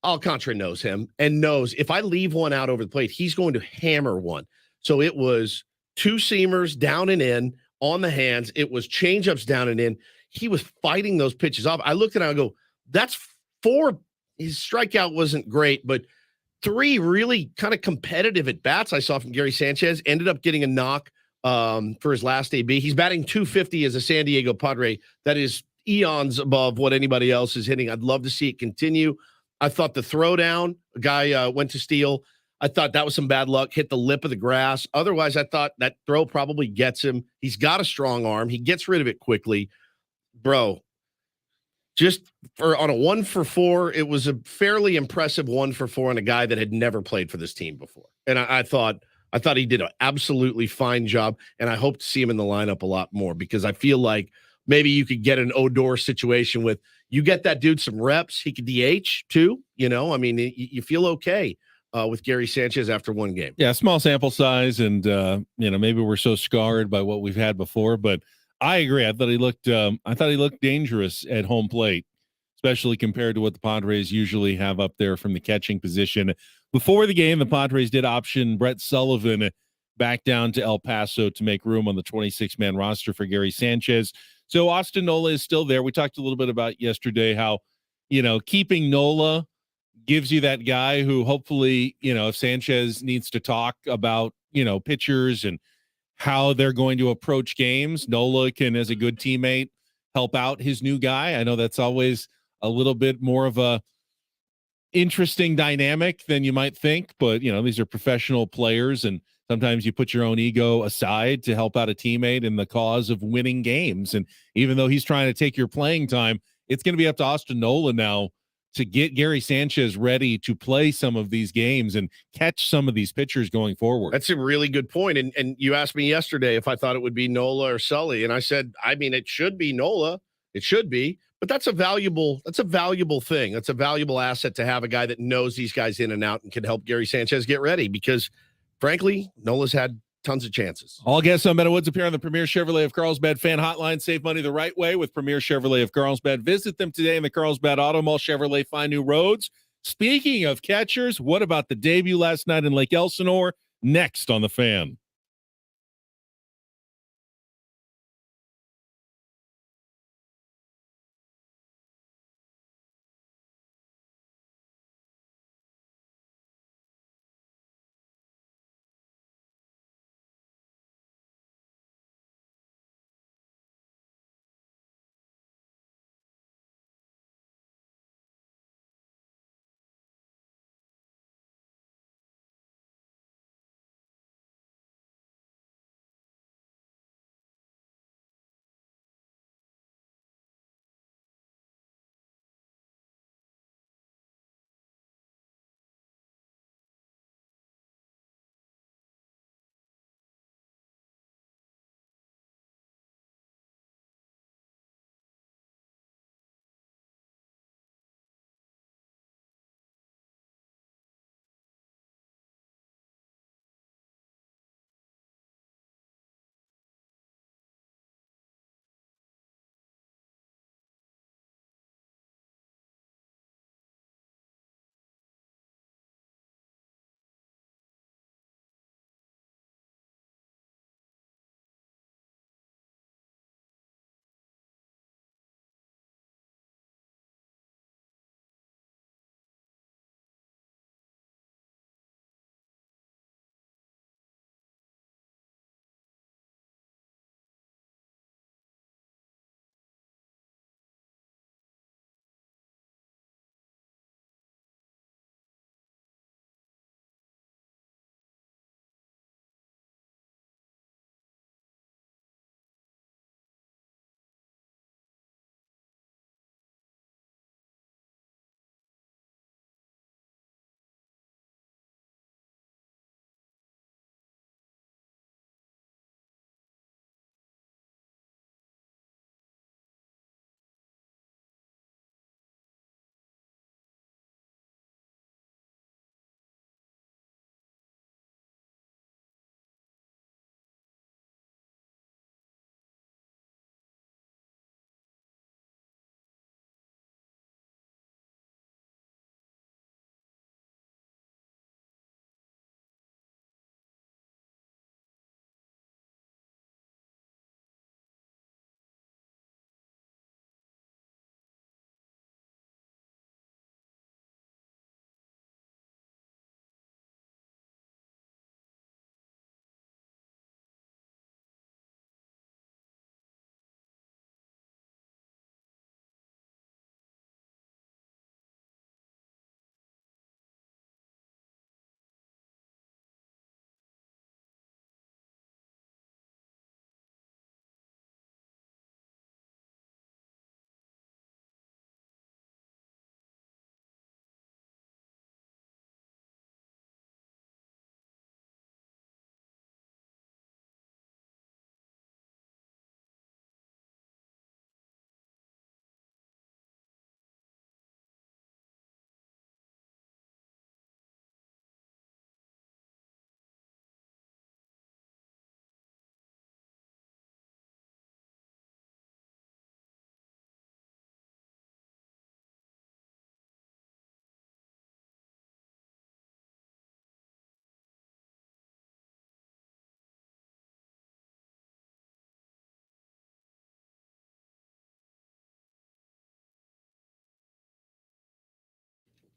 Alcantara knows him and knows if I leave one out over the plate, he's going to hammer one. So it was 2 seamers down and in on the hands. It was changeups down and in. He was fighting those pitches off. I looked at it and I go, that's 4. His strikeout wasn't great, but 3 really kind of competitive at bats I saw from Gary Sanchez. Ended up getting a knock for his last AB. He's batting .250 as a San Diego Padre. That is eons above what anybody else is hitting. I'd love to see it continue. I thought the throwdown, a guy went to steal. I thought that was some bad luck, hit the lip of the grass. Otherwise, I thought that throw probably gets him. He's got a strong arm. He gets rid of it quickly. Bro, just on a 1 for 4, it was a fairly impressive 1 for 4 on a guy that had never played for this team before. And I thought he did an absolutely fine job, and I hope to see him in the lineup a lot more, because I feel like maybe you could get an Odor situation with you get that dude some reps. He could DH too. You feel okay with Gary Sanchez after one game.
Yeah, small sample size, and maybe we're so scarred by what we've had before, but I agree. I thought he looked dangerous at home plate, especially compared to what the Padres usually have up there from the catching position. Before the game, the Padres did option Brett Sullivan back down to El Paso to make room on the 26-man roster for Gary Sanchez. So Austin Nola is still there. We talked a little bit about yesterday how, keeping Nola gives you that guy who hopefully, if Sanchez needs to talk about, pitchers and how they're going to approach games, Nola can, as a good teammate, help out his new guy. I know that's always a little bit more of a interesting dynamic than you might think, but these are professional players, and sometimes you put your own ego aside to help out a teammate in the cause of winning games. And even though he's trying to take your playing time, it's going to be up to Austin Nola now to get Gary Sanchez ready to play some of these games and catch some of these pitchers going forward.
That's a really good point. And you asked me yesterday if I thought it would be Nola or Sully, and I said, it should be Nola. It should be, but that's a valuable thing. That's a valuable asset to have a guy that knows these guys in and out and can help Gary Sanchez get ready, because frankly, Nola's had tons of chances.
All guests on Meadow Woods appear on the Premier Chevrolet of Carlsbad fan hotline. Save money the right way with Premier Chevrolet of Carlsbad. Visit them today in the Carlsbad Auto Mall. Chevrolet, find new roads. Speaking of catchers, what about the debut last night in Lake Elsinore? Next on the Fan.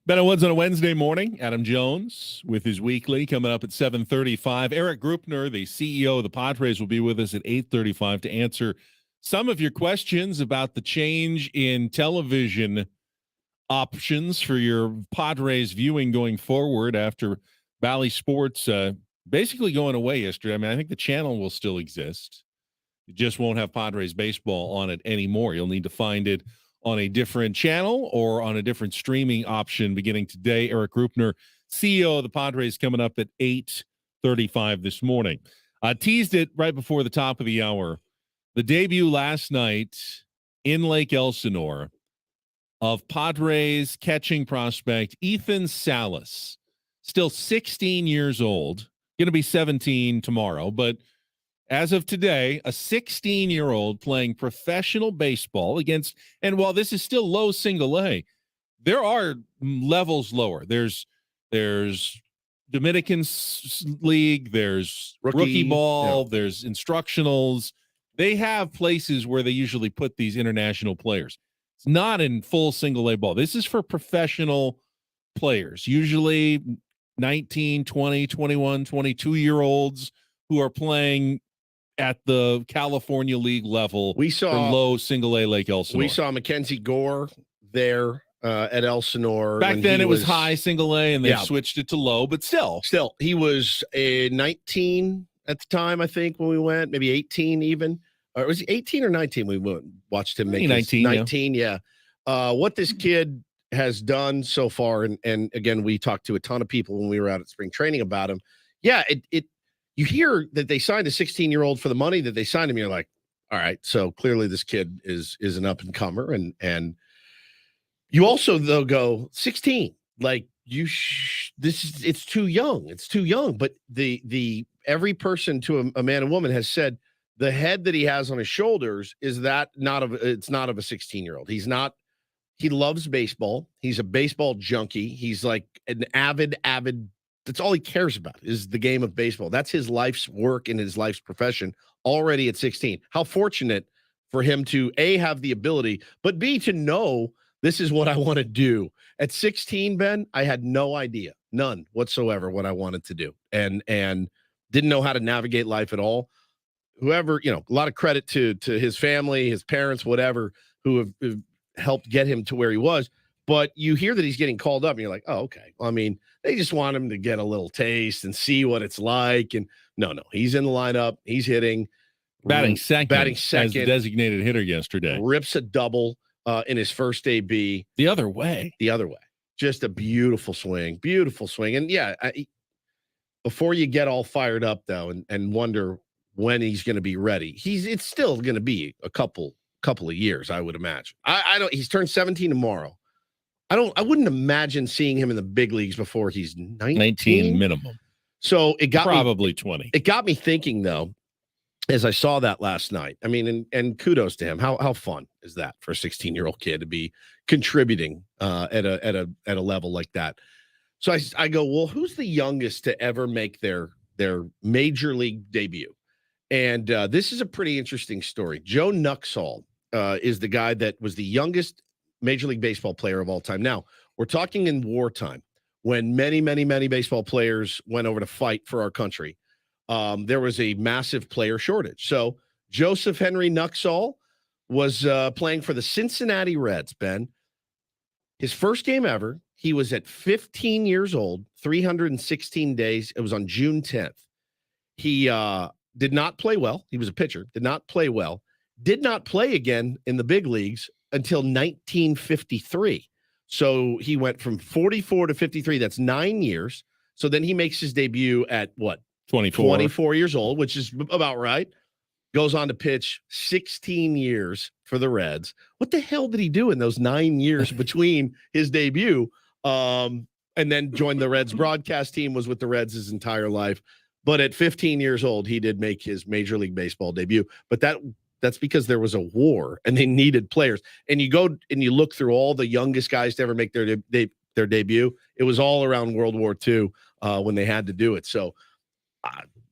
Ben and Woods on a Wednesday morning. Adam Jones with his weekly coming up at 7:35. Eric Grupner, the CEO of the Padres, will be with us at 8:35 to answer some of your questions about the change in television options for your Padres viewing going forward after Bally Sports basically going away yesterday. I mean, I think the channel will still exist. You just won't have Padres baseball on it anymore. You'll need to find it on a different channel or on a different streaming option beginning today. Eric Grupner, CEO of the Padres, coming up at 8:35 this morning. Teased it right before the top of the hour. The debut last night in Lake Elsinore of Padres catching prospect Ethan Salas, still 16 years old, going to be 17 tomorrow, but as of today, a 16-year-old playing professional baseball against, and while this is still low single A, there are levels lower. There's Dominican League, there's rookie ball, there's instructionals. They have places where they usually put these international players. It's not in full single A ball. This is for professional players, usually 19, 20, 21, 22-year-olds who are playing at the California League level.
We saw
for low single A Lake Elsinore.
We saw Mackenzie Gore there at Elsinore.
Back then it was high single A and they switched it to low, but still
he was 19 at the time, I think, when we went, maybe 18 even. Or was he 18 or 19? We watched him make 19. Yeah. What this kid has done so far, and again, we talked to a ton of people when we were out at spring training about him. Yeah, you hear that they signed a 16-year-old for the money that they signed him. You're like, all right, so clearly this kid is an up and comer, and you also though go 16, like it's too young. It's too young. But the every person to a man and woman has said the head that he has on his shoulders is not of a 16-year-old. He's not. He loves baseball. He's a baseball junkie. He's like an avid. That's all he cares about is the game of baseball. That's his life's work and his life's profession already at 16. How fortunate for him to A, have the ability, but B, to know this is what I want to do. At 16, Ben, I had no idea, none whatsoever what I wanted to do and didn't know how to navigate life at all. Whoever, a lot of credit to his family, his parents, whatever, who have helped get him to where he was. But you hear that he's getting called up and you're like, oh, okay. Well, I mean, they just want him to get a little taste and see what it's like. And no, he's in the lineup. He's hitting.
Batting second as the designated hitter yesterday.
Rips a double in his first AB.
The other way.
Just a beautiful swing. And yeah, before you get all fired up, though, and wonder when he's going to be ready, it's still going to be a couple of years, I would imagine. He's turned 17 tomorrow. I wouldn't imagine seeing him in the big leagues before he's 19
minimum.
So it got
probably 20.
It got me thinking, though, as I saw that last night. I mean, and kudos to him. How fun is that for a 16-year-old kid to be contributing at a level like that? So I go, well, who's the youngest to ever make their major league debut? And this is a pretty interesting story. Joe Nuxhall is the guy that was the youngest Major League Baseball player of all time. Now, we're talking in wartime when many, many, many baseball players went over to fight for our country. There was a massive player shortage. So Joseph Henry Nuxhall was playing for the Cincinnati Reds, Ben. His first game ever, he was at 15 years old, 316 days. It was on June 10th. He did not play well. He was a pitcher, did not play well, did not play again in the big leagues until 1953. So he went from 44 to 53. That's 9 years. So then he makes his debut at what? 24 years old, which is about right. Goes on to pitch 16 years for the Reds. What the hell did he do in those 9 years between his debut? And then joined the Reds broadcast team, was with the Reds his entire life. But at 15 years old, he did make his Major League Baseball debut. But that's because there was a war and they needed players. And you go and you look through all the youngest guys to ever make their debut. It was all around World War II when they had to do it. So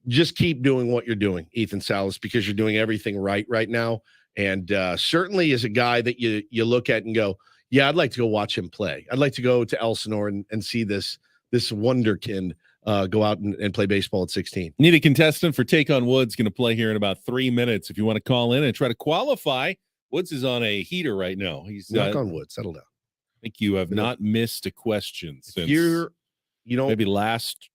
just keep doing what you're doing, Ethan Salas, because you're doing everything right now. And certainly is a guy that you look at and go, yeah, I'd like to go watch him play. I'd like to go to Elsinore and see this wonderkind go out and play baseball at 16.
Need a contestant for Take on Woods. Going to play here in about 3 minutes. If you want to call in and try to qualify, Woods is on a heater right now. He's
Knock on wood. Settle down.
I think you have not missed a question since
You don't
maybe last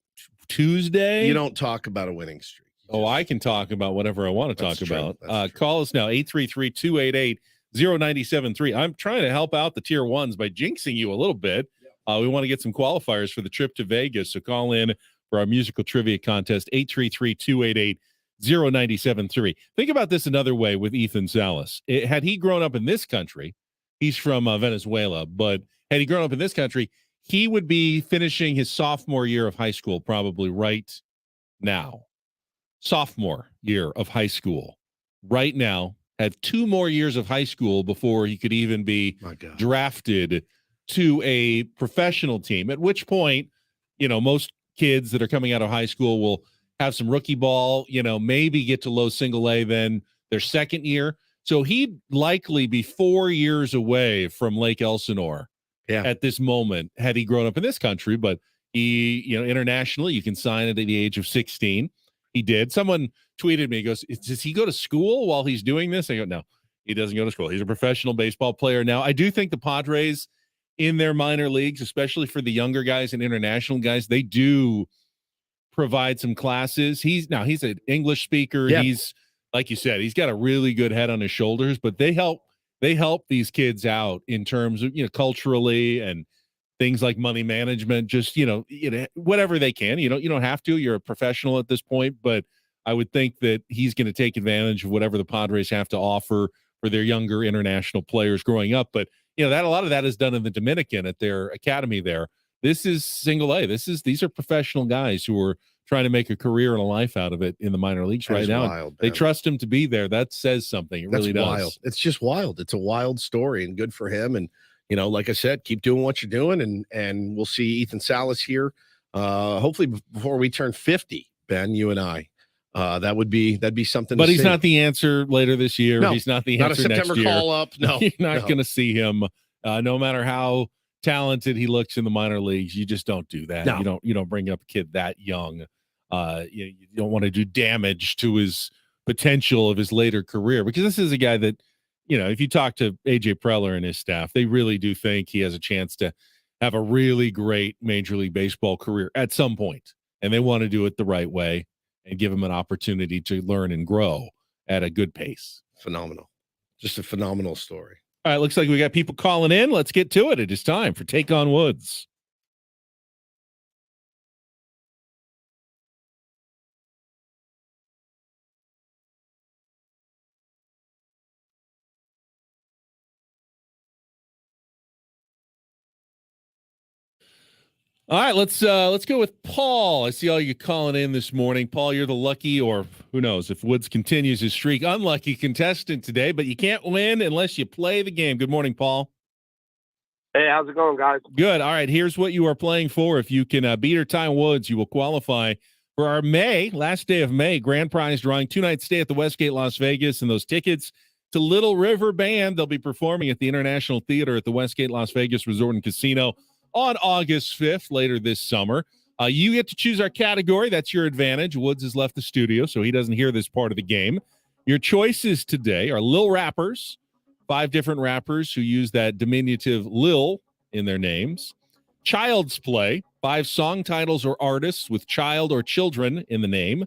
Tuesday.
you don't talk about a winning streak.
Oh, I can talk about whatever I want to
That's
talk
true.
about.
That's true.
Call us now, 833-288-0973. I'm trying to help out the tier ones by jinxing you a little bit. We want to get some qualifiers for the trip to Vegas. So call in for our musical trivia contest, 833-288-0973. Think about this another way with Ethan Salas. Had he grown up in this country, he's from Venezuela, but had he grown up in this country, he would be finishing his sophomore year of high school probably right now. Sophomore year of high school right now, had 2 more years of high school before he could even be
My God.
drafted to a professional team, at which point, most kids that are coming out of high school will have some rookie ball, maybe get to low single A then their second year. So he'd likely be 4 years away from Lake Elsinore at this moment had he grown up in this country. But he, internationally, you can sign it at the age of 16. He did. Someone tweeted me, goes, does he go to school while he's doing this? I go, no, he doesn't go to school. He's a professional baseball player now. I do think the Padres in their minor leagues, especially for the younger guys and international guys, they do provide some classes. He's an English speaker.
Yeah.
He's, like you said, he's got a really good head on his shoulders, but they help these kids out in terms of, culturally and things like money management, just, whatever they can. You don't have to. You're a professional at this point, but I would think that he's going to take advantage of whatever the Padres have to offer for their younger international players growing up. But, that a lot of that is done in the Dominican at their academy there. This is single A. These are professional guys who are trying to make a career and a life out of it in the minor leagues right now.
Wild,
they trust him to be there. That says something. It really does.
Wild. It's just wild. It's a wild story and good for him. And, like I said, keep doing what you're doing. And we'll see Ethan Salas here. Hopefully before we turn 50, Ben, you and I. That'd be something.
But
to
he's
see.
not the answer later this year.
No,
he's not the
not
answer
a September
next year.
call up. No,
you're not going to see him. No matter how talented he looks in the minor leagues, you just don't do that.
No.
You don't bring up a kid that young. You don't want to do damage to his potential of his later career, because this is a guy that, if you talk to AJ Preller and his staff, they really do think he has a chance to have a really great Major League Baseball career at some point, and they want to do it the right way and give him an opportunity to learn and grow at a good pace.
Phenomenal. Just a phenomenal story.
All right, looks like we got people calling in. Let's get to it. It is time for Take on Woods. All right, let's go with Paul. I see all you calling in this morning. Paul, you're the lucky, or who knows if Woods continues his streak, unlucky contestant today, but you can't win unless you play the game. Good morning, Paul.
Hey, how's it going, guys?
Good. All right, here's what you are playing for. If you can beat or tie Woods, you will qualify for our last day of May, grand prize drawing, 2-night stay at the Westgate Las Vegas, and those tickets to Little River Band. They'll be performing at the International Theater at the Westgate Las Vegas Resort and Casino on August 5th, later this summer. You get to choose our category. That's your advantage. Woods has left the studio, so he doesn't hear this part of the game. Your choices today are Lil Rappers, 5 different rappers who use that diminutive Lil in their names. Child's Play, 5 song titles or artists with child or children in the name.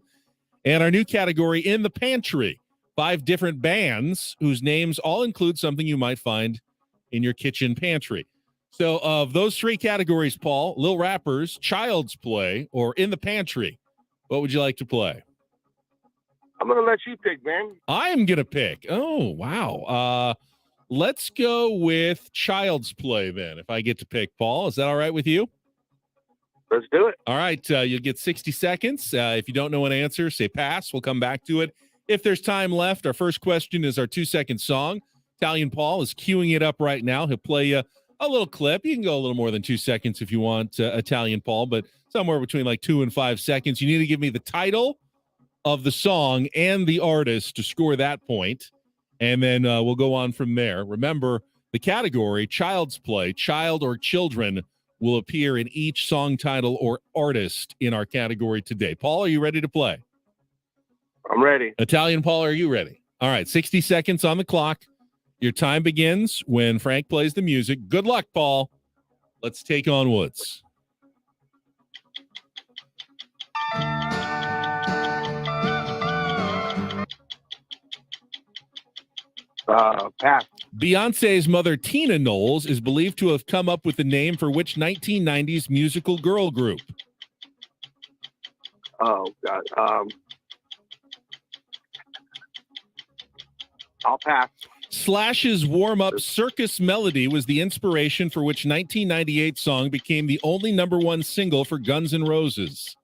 And our new category, In the Pantry, 5 different bands whose names all include something you might find in your kitchen pantry. So of those 3 categories, Paul, Lil Rappers, Child's Play, or In the Pantry, what would you like to play?
I'm going to let you pick, man.
I'm going to pick. Oh, wow. Let's go with Child's Play then, if I get to pick, Paul. Is that all right with you?
Let's do it.
All right. You'll get 60 seconds. If you don't know an answer, say pass. We'll come back to it. If there's time left, our first question is our 2-second song. Italian Paul is queuing it up right now. He'll play you a little clip. You can go a little more than 2 seconds if you want, Italian Paul, but somewhere between like 2 and 5 seconds. You need to give me the title of the song and the artist to score that point, and then we'll go on from there. Remember, The category, Child's Play, child or children, will appear in each song title or artist in our category today. Paul, are you ready to play?
I'm ready.
Italian Paul, are you ready? All right, 60 seconds on the clock. Your time begins when Frank plays the music. Good luck, Paul. Let's take on Woods.
Pass.
Beyonce's mother, Tina Knowles, is believed to have come up with the name for which 1990s musical girl group?
Oh, God. I'll pass.
Slash's warm-up Circus Melody was the inspiration for which 1998 song became the only #1 single for Guns N' Roses?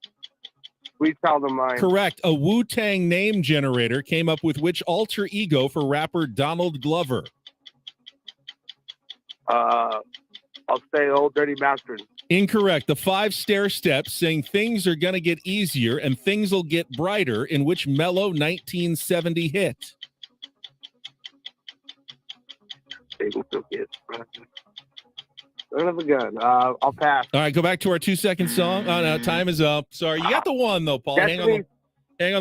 Sweet Child of Mine.
Correct. A Wu-Tang name generator came up with which alter ego for rapper Donald Glover?
I'll say Old Dirty Bastard.
Incorrect. The 5 stair steps saying things are going to get easier and things will get brighter in which mellow 1970 hit?
Son of a gun. I'll pass.
All right, go back to our 2-second song. Oh, no, time is up. Sorry. You got the one, though, Paul. Hang on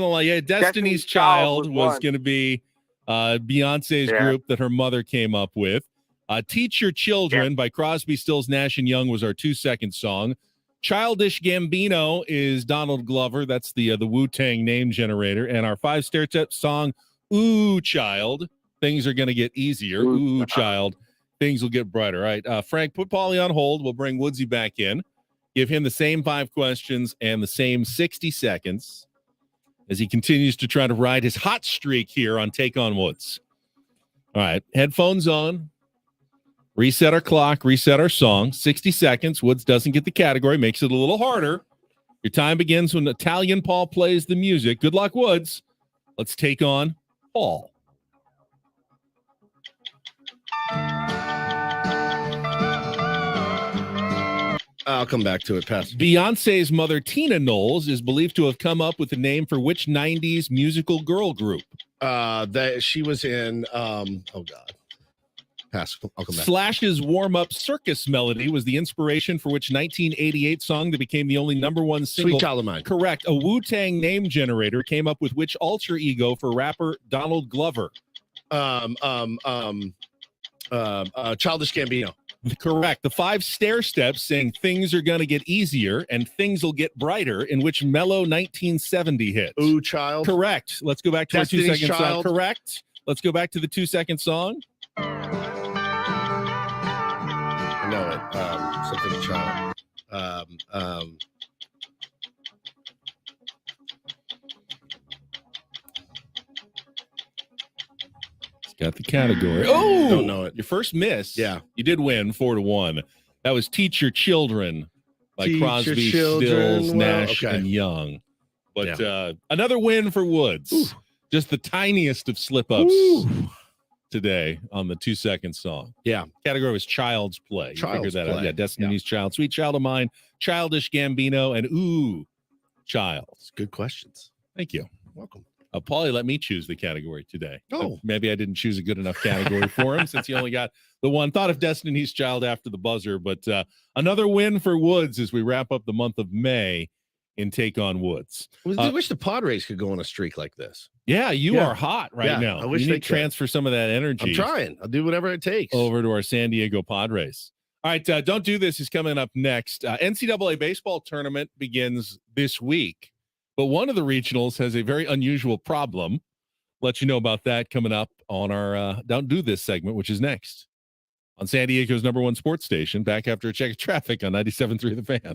the line. Yeah, Destiny's Child was going to be Beyonce's group that her mother came up with. Teach Your Children by Crosby, Stills, Nash & Young was our 2-second song. Childish Gambino is Donald Glover. That's the Wu-Tang name generator. And our 5 stair step song, Ooh, Child. Things are going to get easier. Ooh, child. Things will get brighter. All right. Frank, put Paulie on hold. We'll bring Woodsy back in. Give him the same 5 questions and the same 60 seconds as he continues to try to ride his hot streak here on Take on Woods. All right. Headphones on. Reset our clock. Reset our song. 60 seconds. Woods doesn't get the category. Makes it a little harder. Your time begins when Italian Paul plays the music. Good luck, Woods. Let's take on Paul.
I'll come back to it, Pass.
Beyonce's mother, Tina Knowles, is believed to have come up with the name for which 90s musical girl group?
She was in, oh God. Pass. I'll come back.
Slash's warm-up Circus Melody was the inspiration for which 1988 song that became the only #1 single.
Sweet Child of Mine.
Correct. A Wu-Tang name generator came up with which alter ego for rapper Donald Glover?
Childish Gambino.
Correct. The 5 stair steps saying things are going to get easier and things will get brighter in which mellow 1970 hit?
Ooh, Child.
Correct. Let's go back to our
Destiny's
2-second song.
Child.
Correct. Let's go back to the 2-second song.
I know it. Something child.
It's got the category. Oh,
don't know it.
Your first miss.
Yeah.
You did win 4-1. That was Teach Your Children by
Teach Your
Crosby,
Children.
Stills,
Well,
Nash,
okay.
and Young. But another win for Woods.
Ooh.
Just the tiniest of slip-ups
Ooh.
today on the 2-second song.
Yeah.
Category was Child's Play. You
Child's
figured that out.
Play.
Yeah, Destiny's Child, Sweet Child of Mine, Childish Gambino, and Ooh, Child.
Good questions.
Thank you.
Welcome.
Paulie let me choose the category today.
Oh.
Maybe I didn't choose a good enough category for him since he only got the one. Thought of Destiny's Child after the buzzer, but another win for Woods as we wrap up the month of May in Take on Woods.
I wish the Padres could go on a streak like this.
Yeah, you
Yeah.
are hot right
Yeah,
now.
I wish
you
they
need to
could.
transfer some of that energy.
I'm trying. I'll do whatever it takes.
Over to our San Diego Padres. All right, Don't Do This is coming up next. NCAA baseball tournament begins this week, but one of the regionals has a very unusual problem. Let you know about that coming up on our Don't Do This segment, which is next on San Diego's #1 sports station. Back after a check of traffic on 97.3 The Fan.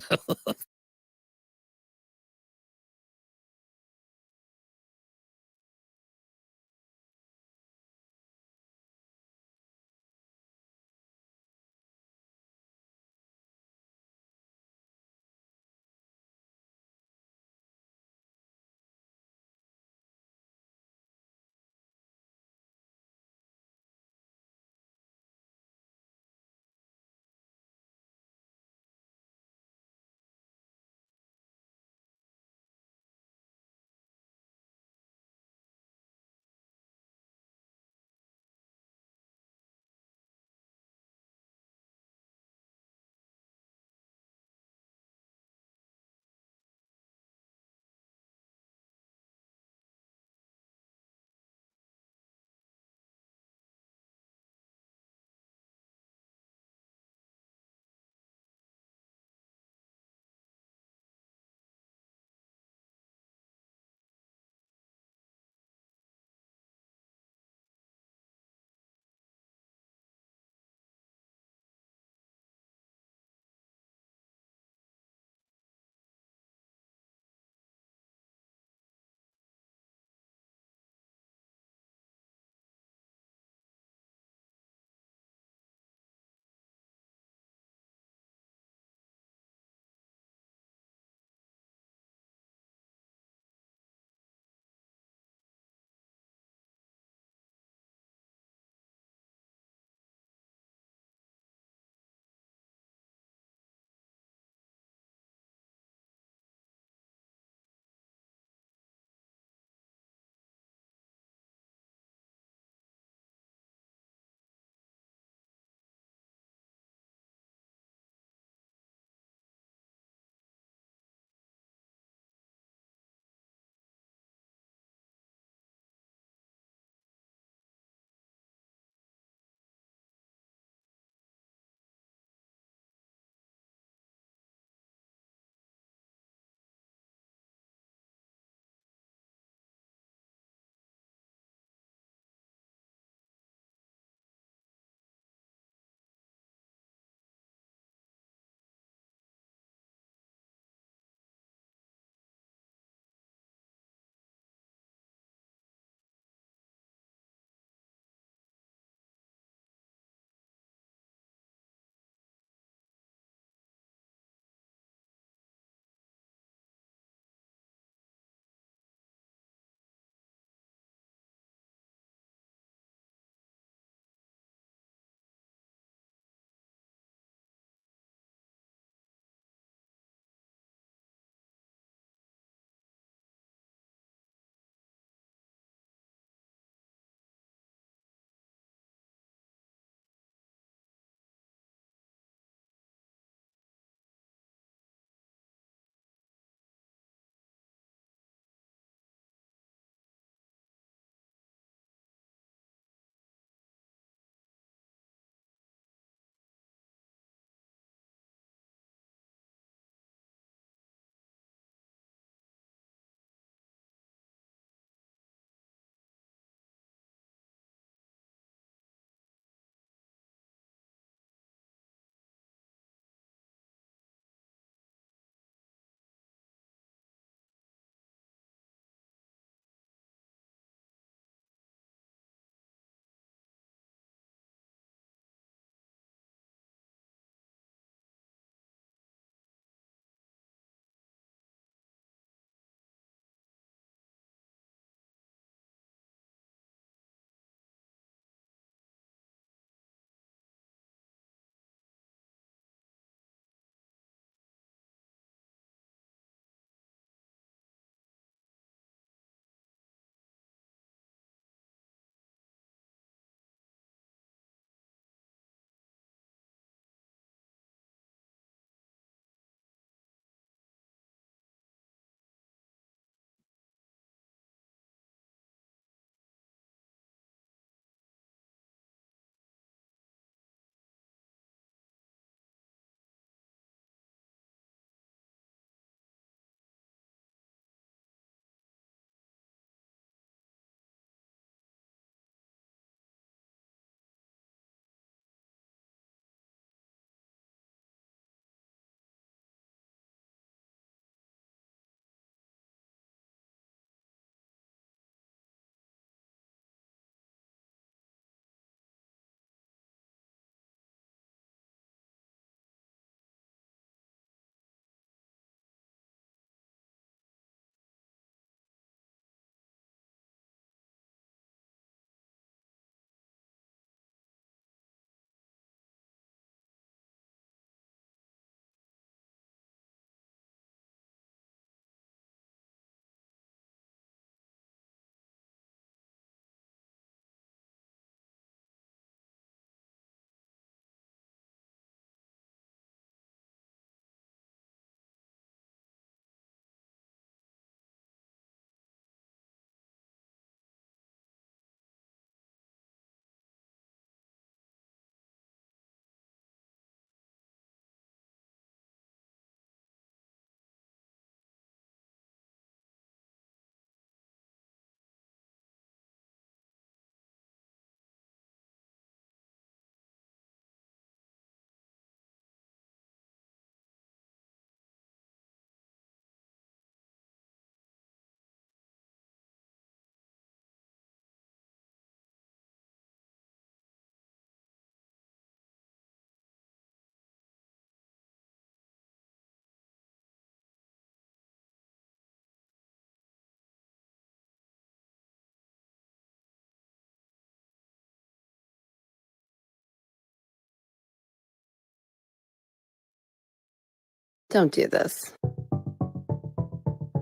Don't do this.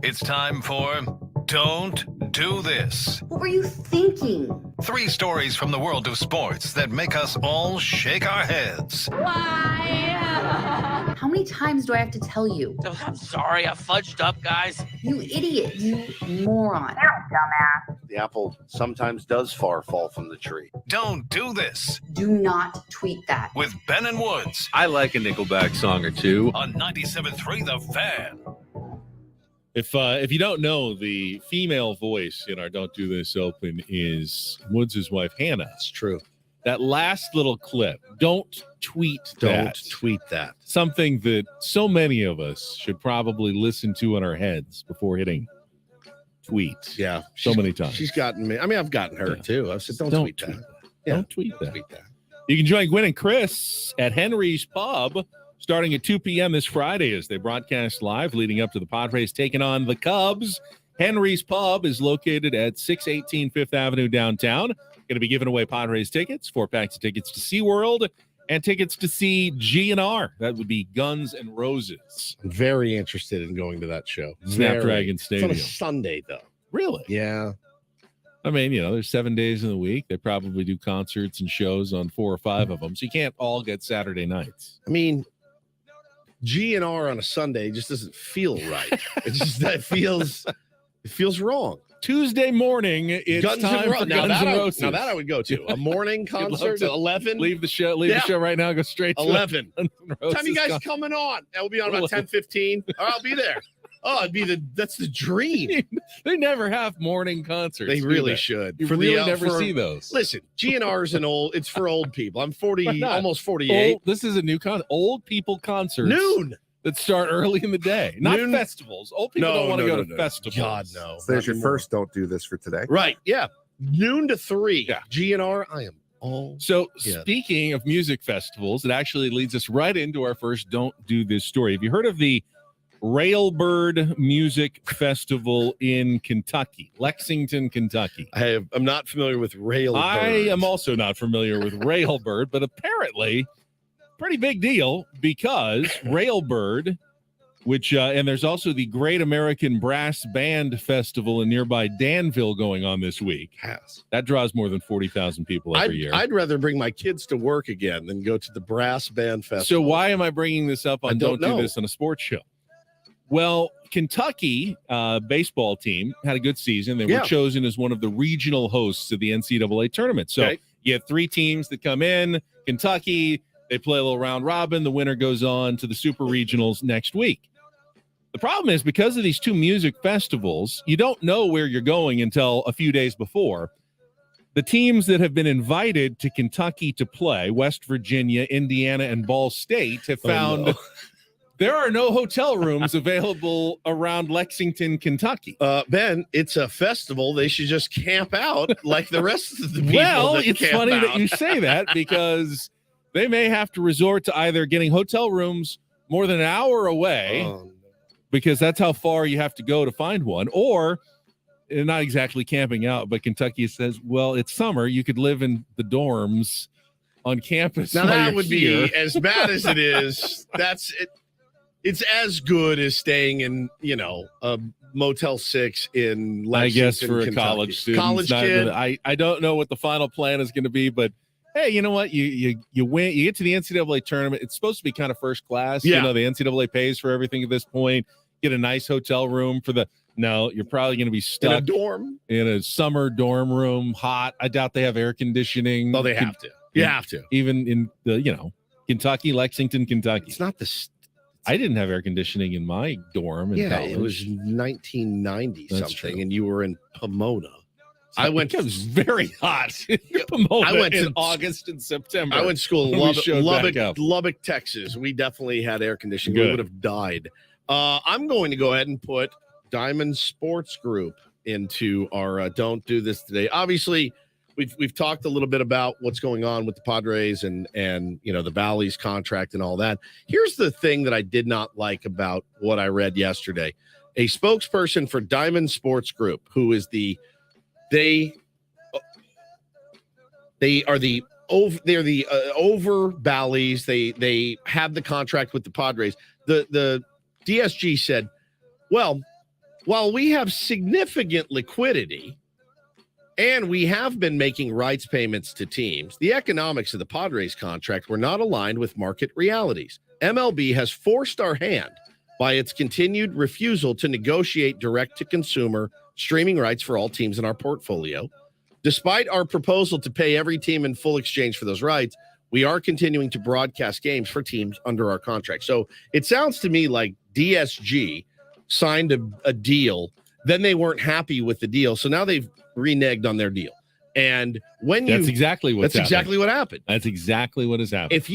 It's time for Don't Do This.
What were you thinking?
3 stories from the world of sports that make us all shake our heads.
Why? How many times do I have to tell you?
I'm sorry, I fudged up, guys.
You idiot. You moron. Dumbass.
The apple sometimes does fall from the tree.
Don't do this
Do not tweet that.
with Ben and Woods
I like a Nickelback song or two.
on 97.3 The Fan.
If you don't know, the female voice in our Don't Do This Open is Woods' wife, Hannah.
It's true.
That last little clip, don't tweet that.
Don't tweet that.
Something that so many of us should probably listen to in our heads before hitting tweet.
Yeah.
So many times.
She's gotten me. I mean, I've gotten her too. I said, don't tweet that. Yeah.
Don't tweet
Don't
that.
tweet that.
You can join Gwen and Chris at Henry's Pub starting at 2 p.m. this Friday as they broadcast live leading up to the Padres taking on the Cubs. Henry's Pub is located at 618 Fifth Avenue downtown. Going to be giving away Padres tickets, 4 packs of tickets to SeaWorld, and tickets to see GNR. That would be Guns N' Roses.
I'm very interested in going to that show.
Snapdragon Stadium.
It's on a Sunday, though.
Really?
Yeah.
I mean, there's 7 days in the week. They probably do concerts and shows on 4 or 5 of them. So you can't all get Saturday nights.
I mean, GNR on a Sunday just doesn't feel right. It feels wrong.
Tuesday morning, it's time for Guns N' Roses.
Now that I would go to. A morning concert at 11.
Leave the show right now. Go straight to
11.
Guns N' Roses
Time you guys coming on? That will be on about 10:15. I'll be there. Oh, that's the dream.
They never have morning concerts.
They really should.
You really never see those.
Listen, GNR's it's for old people. I'm 40, almost 48.
This is a new old people concert.
Noon.
That start early in the day. Not
Noon.
Festivals. Old people don't want to go to festivals.
God, no.
So there's your first Don't Do This for today.
Right. Yeah. Noon to 3. Yeah. GNR, I am all.
So speaking of music festivals, it actually leads us right into our first Don't Do This story. Have you heard of the Railbird Music Festival in Kentucky, Lexington, Kentucky?
I'm not familiar with Railbird.
I am also not familiar with Railbird, but apparently pretty big deal because Railbird, which and there's also the Great American Brass Band Festival in nearby Danville going on this week. That draws more than 40,000 people every year.
I'd rather bring my kids to work again than go to the Brass Band Festival.
So why am I bringing this up on Don't Do This on a sports show? Well, Kentucky baseball team had a good season. They were chosen as one of the regional hosts of the NCAA tournament. So you have 3 teams that come in. Kentucky, they play a little round robin. The winner goes on to the super regionals next week. The problem is because of these 2 music festivals, you don't know where you're going until a few days before. The teams that have been invited to Kentucky to play, West Virginia, Indiana, and Ball State, have found there are no hotel rooms available around Lexington, Kentucky.
Ben, it's a festival. They should just camp out like the rest of the people.
Well,
that
it's
camp
funny
out.
that you say that because they may have to resort to either getting hotel rooms more than an hour away, because that's how far you have to go to find one, or not exactly camping out, but Kentucky says, well, it's summer. You could live in the dorms on campus.
Now
while
that
you're
would
here.
be as bad as it is. That's it. It's as good as staying in, a Motel 6 in Lexington,
I guess for
Kentucky.
a college student.
College kid.
I don't know what the final plan is going to be, but hey, you know what? You win. You get to the NCAA tournament. It's supposed to be kind of first class.
Yeah.
The NCAA pays for everything at this point. Get a nice hotel room for the. No, you're probably going to be stuck
in a dorm,
in a summer dorm room, hot. I doubt they have air conditioning.
Oh, they have to. You have to.
Even in the Kentucky, Lexington, Kentucky.
It's not the.
I didn't have air conditioning in my dorm in college.
It was 1990 something, and you were in Pomona. I went.
It was very hot. Pomona. I went in August and September.
I went to school in Lubbock, Texas. We definitely had air conditioning. We would have died. I'm going to go ahead and put Diamond Sports Group into our Don't Do This today. Obviously, we've talked a little bit about what's going on with the Padres and the Valley's contract and all that. Here's the thing that I did not like about what I read yesterday. A spokesperson for Diamond Sports Group, who is they're the over Bally's. They have the contract with the Padres. The DSG said, well, while we have significant liquidity and we have been making rights payments to teams, the economics of the Padres contract were not aligned with market realities. MLB has forced our hand by its continued refusal to negotiate direct-to-consumer streaming rights for all teams in our portfolio. Despite our proposal to pay every team in full exchange for those rights, we are continuing to broadcast games for teams under our contract. So it sounds to me like DSG signed a deal, then they weren't happy with the deal, so now they've reneged on their deal. And when
that's exactly what
happened.
That's exactly what has happened.
If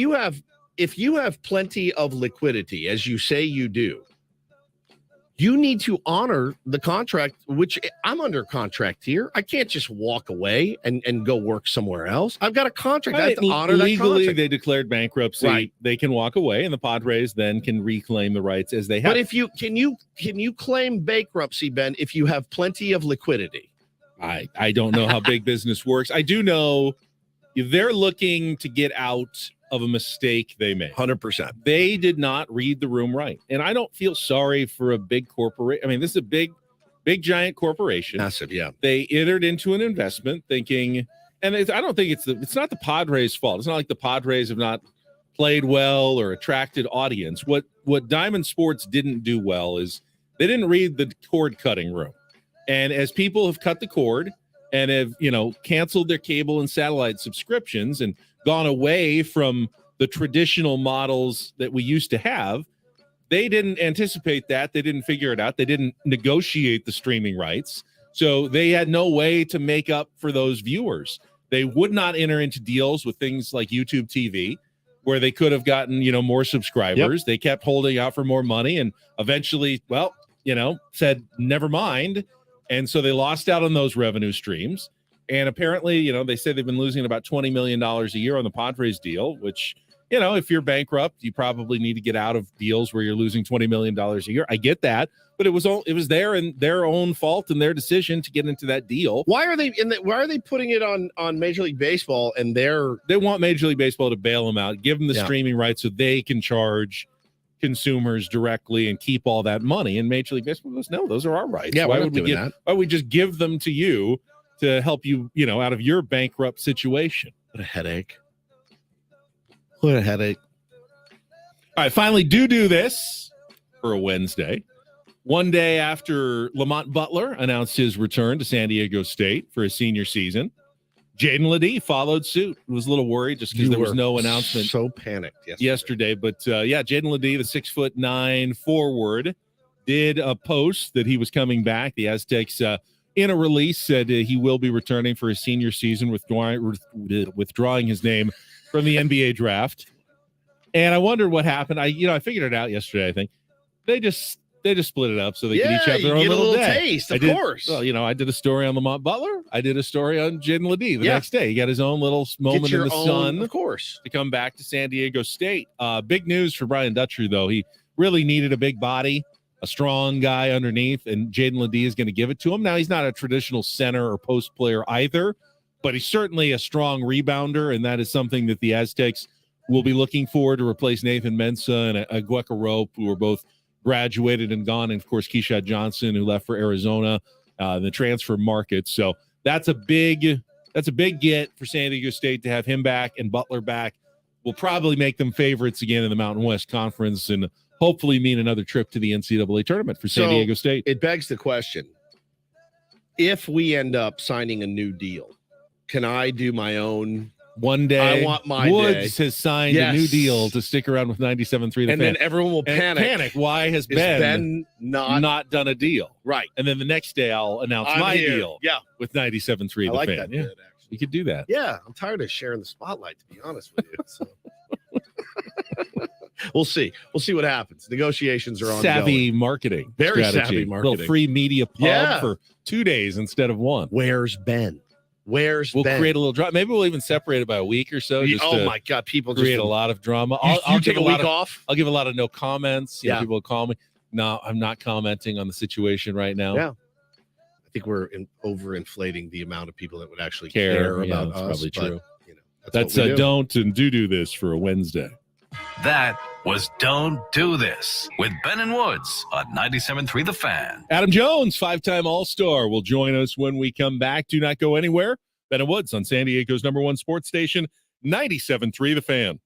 you have plenty of liquidity, as you say you do, you need to honor the contract, which I'm under contract here. I can't just walk away and go work somewhere else. I've got a contract. I have to honor that
legally,
contract.
they declared bankruptcy.
Right.
They can walk away, and the Padres then can reclaim the rights as they have.
But if you can you claim bankruptcy, Ben, if you have plenty of liquidity?
I don't know how big business works. I do know they're looking to get out of a mistake they made.
100%.
They did not read the room right. And I don't feel sorry for a big corporation. I mean, this is a big giant corporation.
Massive, yeah.
They entered into an investment thinking, and I don't think it's not the Padres' fault. It's not like the Padres have not played well or attracted audience. What Diamond Sports didn't do well is they didn't read the cord cutting room. And as people have cut the cord and have, canceled their cable and satellite subscriptions and gone away from the traditional models that we used to have, they didn't anticipate that. They didn't figure it out. They didn't negotiate the streaming rights. So they had no way to make up for those viewers. They would not enter into deals with things like YouTube TV, where they could have gotten, more subscribers. Yep. They kept holding out for more money and eventually, said, never mind. And so they lost out on those revenue streams. And apparently, they say they've been losing about $20 million a year on the Padres deal, which, if you're bankrupt, you probably need to get out of deals where you're losing $20 million a year. I get that. But it was their own fault and their decision to get into that deal.
Why are they putting it on Major League Baseball and
they want Major League Baseball to bail them out, give them the streaming rights so they can charge consumers directly and keep all that money? And Major League Baseball goes, no, those are our rights.
Yeah,
why would we just give them to you to help you, out of your bankrupt situation?
What a headache. What a headache.
All right, finally do this for a Wednesday. One day after Lamont Butler announced his return to San Diego State for his senior season, Jaden Ledee followed suit. Was a little worried just because there was no announcement.
So panicked
yesterday. But Jaden Ledee, the 6'9" forward, did a post that he was coming back. The Aztecs, in a release, said he will be returning for his senior season, withdrawing his name from the NBA draft. And I wondered what happened. I figured it out yesterday. I think they just split it up so they could each have their own little day.
Taste, of course.
Well, I did a story on Lamont Butler. I did a story on Jaden Ledee the next day. He got his own little moment in the sun,
of course,
to come back to San Diego State. Big news for Brian Dutcher, though. He really needed a big body, a strong guy underneath, and Jaden Ledee is going to give it to him. Now, he's not a traditional center or post player either, but he's certainly a strong rebounder, and that is something that the Aztecs will be looking for to replace Nathan Mensah and Agueka Rope, who are both graduated and gone, and of course Keyshawn Johnson, who left for Arizona, the transfer market. So that's a big get for San Diego State to have him back and Butler back. Will probably make them favorites again in the Mountain West Conference and hopefully mean another trip to the NCAA tournament for San Diego State.
It begs the question: if we end up signing a new deal, can I do my own?
One day,
I want my
Woods
day.
has signed a new deal to stick around with 97.3 The Fan.
And then everyone will panic.
Why has Ben not done a deal?
Right.
And then the next day I'll announce my deal with 97.3 The
like
Fan.
That
yeah. You could do that.
Yeah. I'm tired of sharing the spotlight, to be honest with you. So. We'll see. We'll see what happens. Negotiations are ongoing.
Savvy marketing.
Very
strategy.
savvy marketing.
Little free media pub for 2 days instead of one.
Where's Ben? We'll
create a little drama. Maybe we'll even separate it by a week or so.
My God, people
create a lot of drama.
I'll take a week off.
I'll give a lot of no comments.
Yeah,
people will call me. No, I'm not commenting on the situation right now.
Yeah, I think we're overinflating the amount of people that would actually care about us.
Probably true.
But, that's
don't and do this for a Wednesday.
That was Don't Do This with Ben and Woods on 97.3 The Fan.
Adam Jones, 5-time All-Star, will join us when we come back. Do not go anywhere. Ben and Woods on San Diego's #1 sports station, 97.3 The Fan.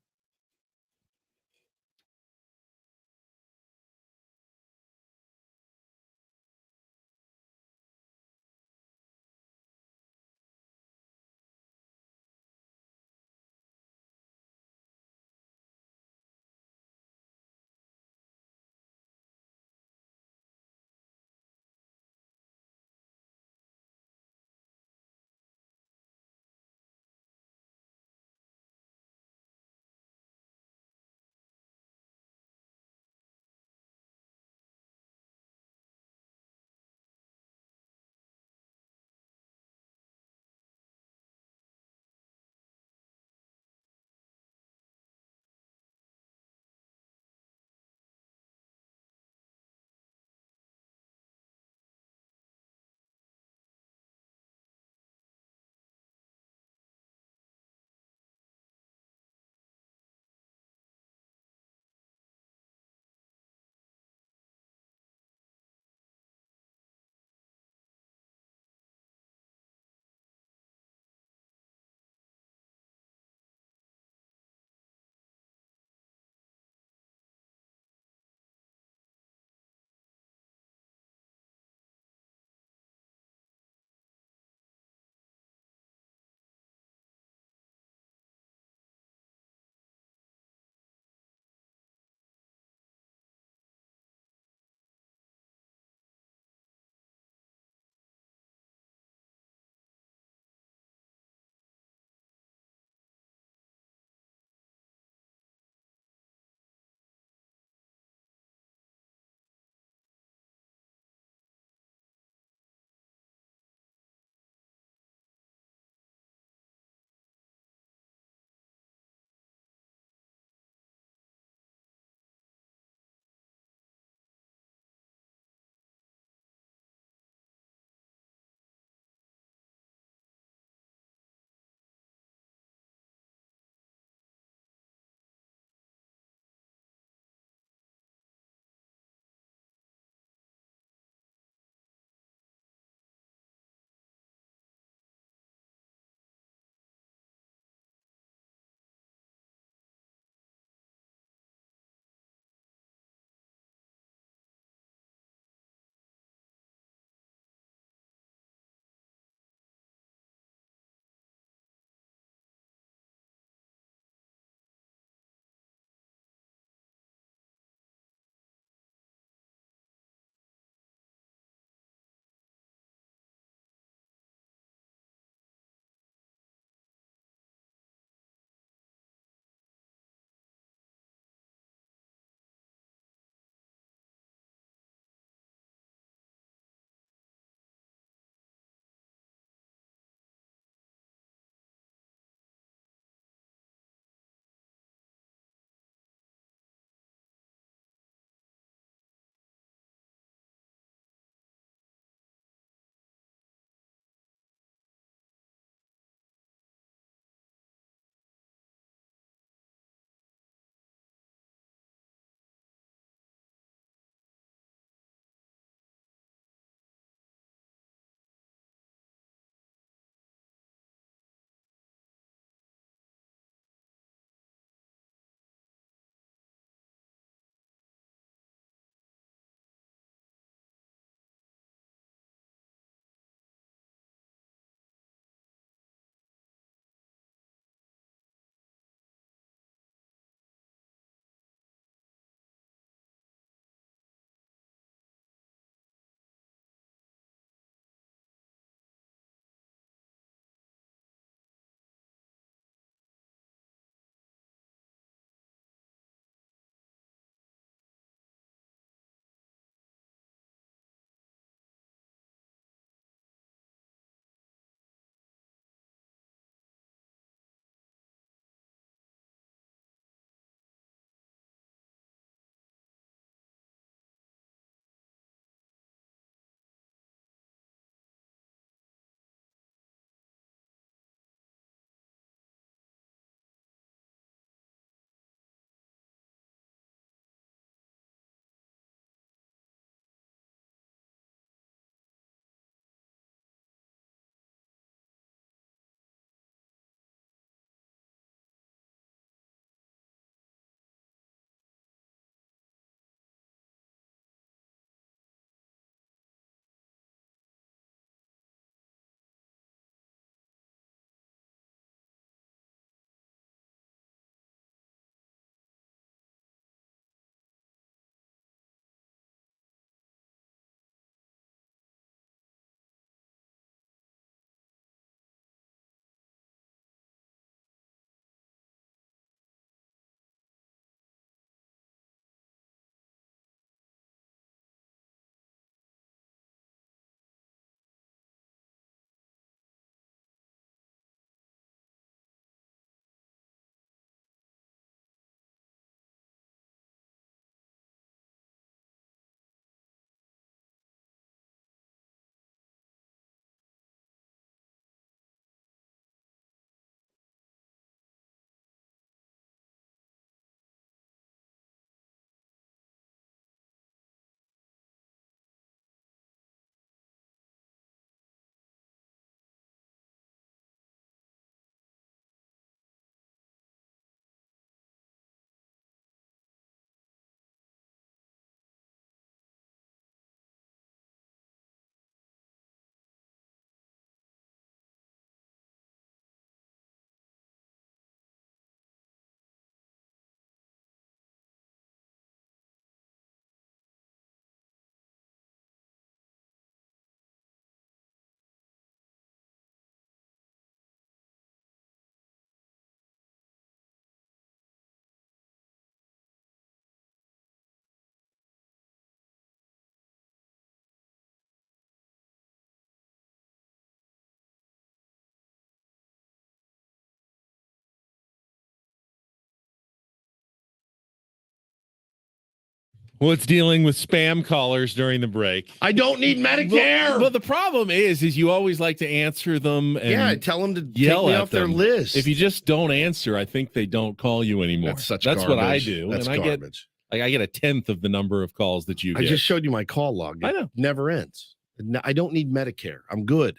What's dealing with spam callers during the break?
I don't need Medicare.
Well, the problem is you always like to answer them and
tell them to
yell
take me
at
off their
them.
list.
If you just don't answer, I think they don't call you anymore.
That's
what I do.
That's
and
garbage.
I get a 10th of the number of calls that you
I
get.
just showed you my call log. It
I know.
never ends. I don't need Medicare. I'm good.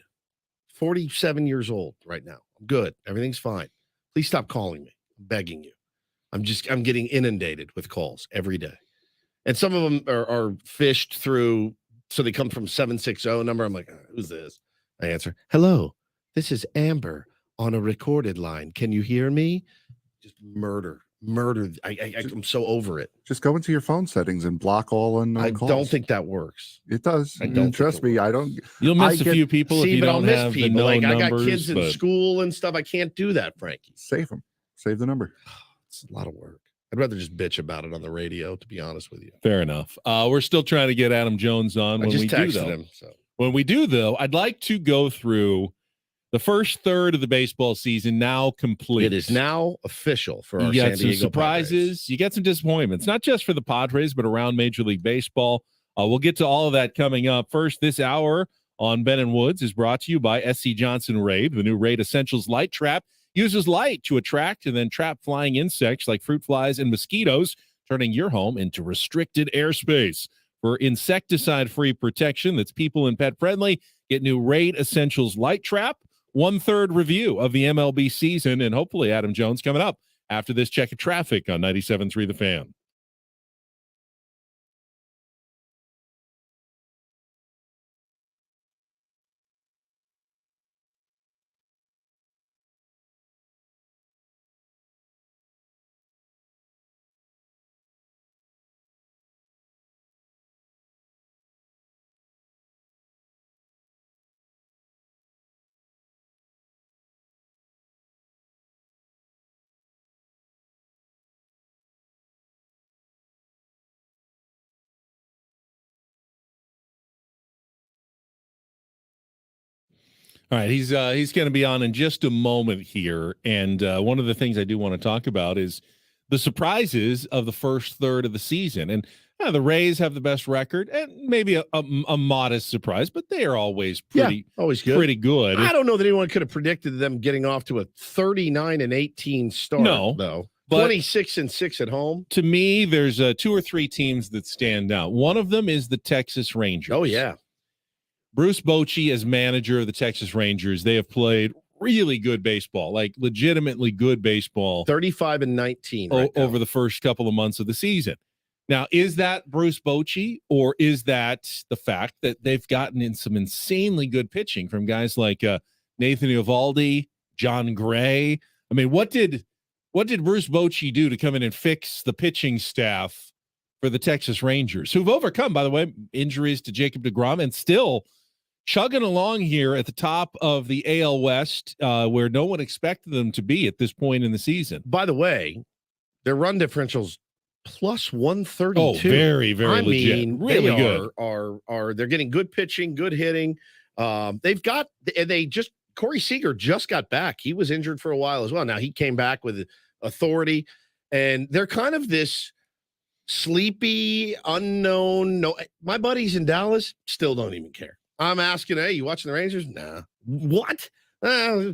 47 years old right now. I'm good. Everything's fine. Please stop calling me. I'm begging you. I'm getting inundated with calls every day. And some of them are fished through. So they come from 760 number. I'm like, who's this? I answer, hello, this is Amber on a recorded line. Can you hear me? Just murder. I'm so over it.
Just go into your phone settings and block all unknown
I
calls.
don't think that works.
It does.
I don't
trust me. I don't.
You'll miss a few people if you
but I'll
don't
miss
have the
people.
known
Like I got
numbers.
kids in
but
school and stuff. I can't do that, Frankie.
Save them. Save the number.
It's a lot of work. I'd rather just bitch about it on the radio, to be honest with you.
Fair enough. We're still trying to get Adam Jones on.
I
When
just
we do,
texted
though,
him. So
When we do, though, I'd like to go through the first third of the baseball season now complete.
it is now official for our
You
San
got some
Diego
surprises.
Padres.
You get some disappointments, not just for the Padres, but around Major League Baseball. We'll get to all of that coming up. First, this hour on Ben and Woods is brought to you by SC Johnson Raid. The new Raid Essentials Light Trap uses light to attract and then trap flying insects like fruit flies and mosquitoes, turning your home into restricted airspace. For insecticide-free protection that's people and pet friendly, get new Raid Essentials Light Trap. 1/3 review of the MLB season, and hopefully Adam Jones coming up after this check of traffic on 97.3 The Fan. All right, he's going to be on in just a moment here, and one of the things I do want to talk about is the surprises of the first third of the season. And the Rays have the best record, and maybe a modest surprise, but they are always
always good.
Pretty good.
I don't know that anyone could have predicted them getting off to a 39-18 start.
No,
though.
but
26-6 at home.
To me, there's 2 or 3 teams that stand out. One of them is the Texas Rangers.
Oh yeah.
Bruce Bochy as manager of the Texas Rangers, they have played really good baseball, like legitimately good baseball.
35-19
over the first couple of months of the season. Now, is that Bruce Bochy, or is that the fact that they've gotten in some insanely good pitching from guys like Nathan Eovaldi, John Gray? I mean, what did Bruce Bochy do to come in and fix the pitching staff for the Texas Rangers, who've overcome, by the way, injuries to Jacob deGrom and still chugging along here at the top of the AL West, where no one expected them to be at this point in the season?
By the way, their run differential's plus 132.
Oh, very, very legit.
mean,
really
they
good.
Are they're getting good pitching, good hitting. Corey Seager just got back. He was injured for a while as well. Now he came back with authority, and they're kind of this sleepy, unknown. No, my buddies in Dallas still don't even care. I'm asking, hey, you watching the Rangers? Nah. What?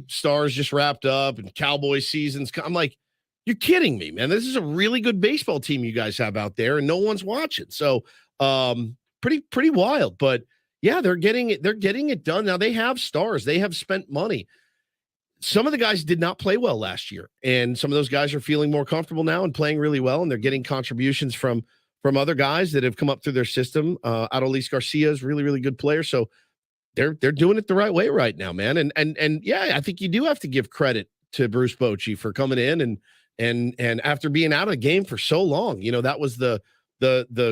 Stars just wrapped up and Cowboys seasons. I'm like, you're kidding me, man. This is a really good baseball team you guys have out there, and no one's watching. So pretty wild. But yeah, they're getting it done. Now they have stars. They have spent money. Some of the guys did not play well last year, and some of those guys are feeling more comfortable now and playing really well, and they're getting contributions from other guys that have come up through their system. Adolis Garcia is really, really good player. So they're doing it the right way right now, man. And yeah, I think you do have to give credit to Bruce Bochy for coming in and after being out of the game for so long. You know, that was the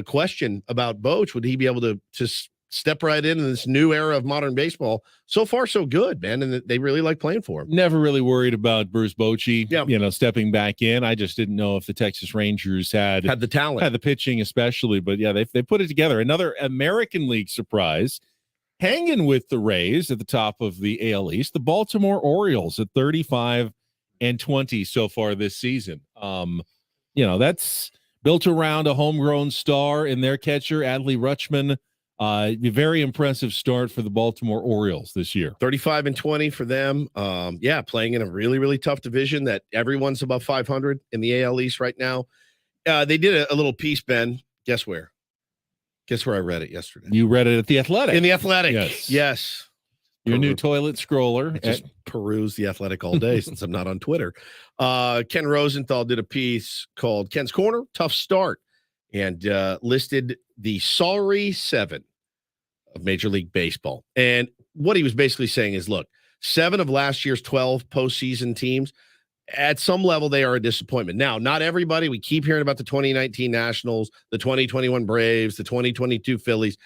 question about Boch. Would he be able to step right into this new era of modern baseball? So far, so good, man. And they really like playing for him.
Never really worried about Bruce Bochy, stepping back in. I just didn't know if the Texas Rangers had
the talent,
had the pitching especially. But yeah, they put it together. Another American League surprise, hanging with the Rays at the top of the AL East, the Baltimore Orioles at 35-20 so far this season. That's built around a homegrown star in their catcher, Adley Rutschman. A very impressive start for the Baltimore Orioles this year.
35-20 for them. Playing in a really, really tough division that everyone's above 500 in the AL East right now. They did a little piece, Ben. Guess where? Guess where I read it yesterday?
You read it at The Athletic.
In The Athletic.
Yes. Your new toilet scroller.
I just peruse The Athletic all day since I'm not on Twitter. Ken Rosenthal did a piece called Ken's Corner, Tough Start, and listed the sorry 7 of Major League Baseball. And what he was basically saying is, look, 7 of last year's 12 postseason teams, at some level, they are a disappointment. Now, not everybody. We keep hearing about the 2019 Nationals, the 2021 Braves, the 2022 Phillies.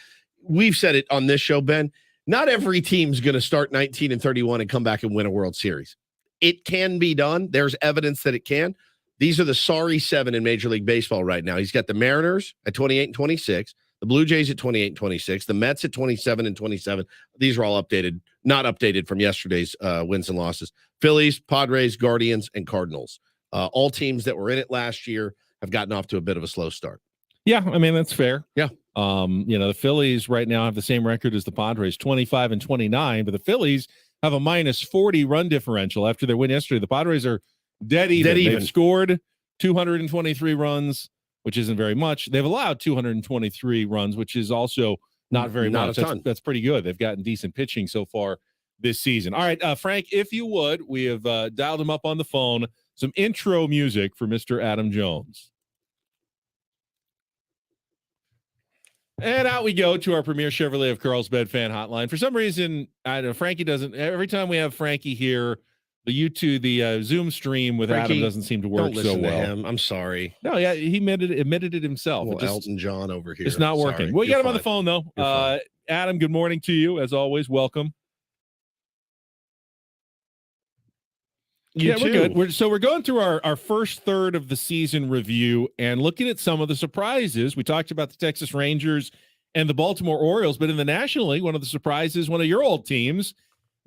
We've said it on this show, Ben. Not every team's going to start 19-31 and come back and win a World Series. It can be done. There's evidence that it can. These are the sorry 7 in Major League Baseball right now. He's got the Mariners at 28-26, the Blue Jays at 28-26, the Mets at 27-27. These are all updated, not updated from yesterday's wins and losses. Phillies, Padres, Guardians, and Cardinals. All teams that were in it last year have gotten off to a bit of a slow start.
Yeah, I mean, that's fair.
Yeah.
The Phillies right now have the same record as the Padres, 25-29, but the Phillies have a -40 run differential after their win yesterday. The Padres are dead even. They've scored 223 runs, which isn't very much. They've allowed 223 runs, which is also not very much. That's pretty good. They've gotten decent pitching so far this season. All right, Frank, if you would, we have dialed him up on the phone. Some intro music for Mr. Adam Jones. And out we go to our premier Chevrolet of Carlsbad fan hotline. For some reason, I don't know, Frankie doesn't. Every time we have Frankie here, the Zoom stream with Frankie, Adam doesn't seem to work so well.
To him. I'm sorry.
No, yeah, he admitted it himself.
Well, Elton John over here.
It's not working. Well, you got him on the phone though. Adam, good morning to you as always. Welcome. We're good. We're going through our first third of the season review and looking at some of the surprises. We talked about the Texas Rangers and the Baltimore Orioles, but in the National League, one of the surprises, one of your old teams,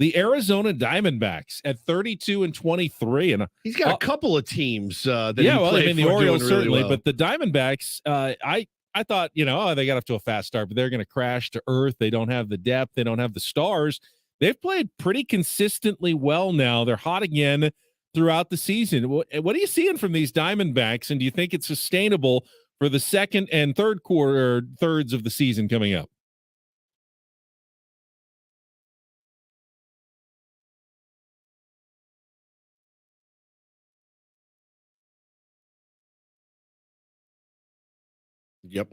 the Arizona Diamondbacks at 32-23. And
he's got a couple of teams that
the Orioles certainly, but the Diamondbacks, I thought, they got off to a fast start, but they're going to crash to earth. They don't have the depth. They don't have the stars. They've played pretty consistently well now. They're hot again throughout the season. What are you seeing from these Diamondbacks, and do you think it's sustainable for the second and thirds of the season coming up?
Yep.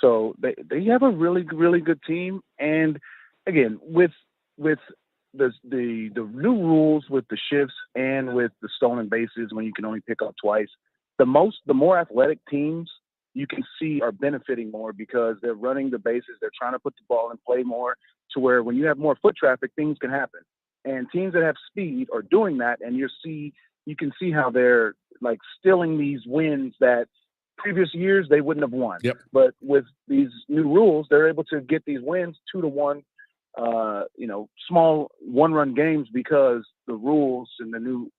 So they have a really, really good team. And again, with the new rules with the shifts and with the stolen bases when you can only pick up twice, the more athletic teams you can see are benefiting more because they're running the bases, they're trying to put the ball in play more, to where when you have more foot traffic, things can happen. And teams that have speed are doing that, and you can see how they're like stealing these wins that previous years they wouldn't have won.
Yep.
But with these new rules, they're able to get these wins 2-1, small 1-run games because the rules and the new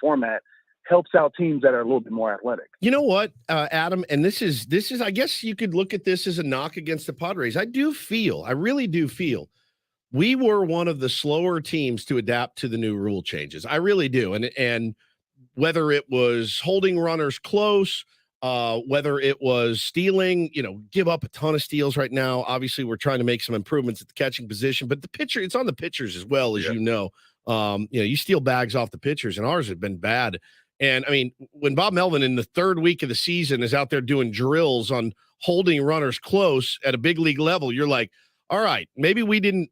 format helps out teams that are a little bit more athletic.
You know what, Adam, and this is I guess you could look at this as a knock against the Padres. I really do feel we were one of the slower teams to adapt to the new rule changes. I really do. And whether it was holding runners close, whether it was stealing, give up a ton of steals right now. Obviously, we're trying to make some improvements at the catching position, but it's on the pitchers as well, as you steal bags off the pitchers, and ours have been bad. And I mean, when Bob Melvin in the third week of the season is out there doing drills on holding runners close at a big league level, you're like, all right, maybe we didn't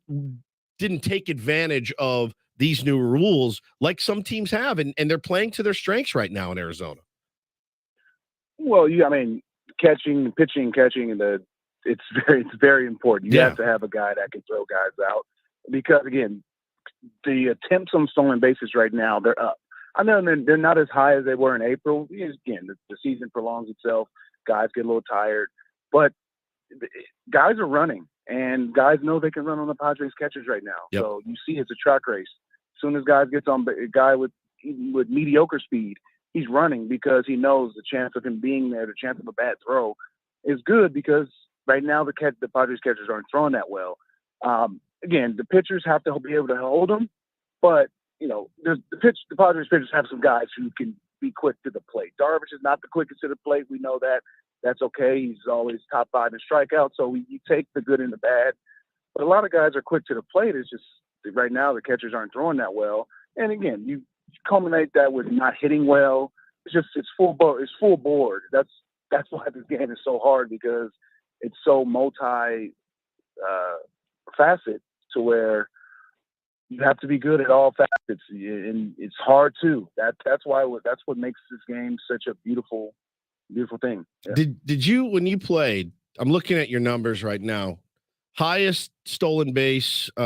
take advantage of these new rules like some teams have, and they're playing to their strengths right now in Arizona.
Well, pitching, it's very important. You have to have a guy that can throw guys out because, again, the attempts on stolen bases right now, they're up. I know they're not as high as they were in April. Again, the season prolongs itself. Guys get a little tired, but guys are running, and guys know they can run on the Padres catchers right now.
Yep.
So you see it's a track race. As soon as guys gets on a guy with mediocre speed, he's running because he knows the chance of him being there, the chance of a bad throw is good because right now the Padres catchers aren't throwing that well. Again, the pitchers have to be able to hold them, but the Padres pitchers have some guys who can be quick to the plate. Darvish is not the quickest to the plate. We know that. That's okay. He's always top 5 in strikeouts, so you take the good and the bad. But a lot of guys are quick to the plate. It's just right now the catchers aren't throwing that well. And again, you culminate that with not hitting well. It's full board. That's why this game is so hard because it's so multi-facet to where you have to be good at all facets, and it's hard too. That's what makes this game such a beautiful thing. Yeah.
Did you, when you played, I'm looking at your numbers right now, highest stolen base in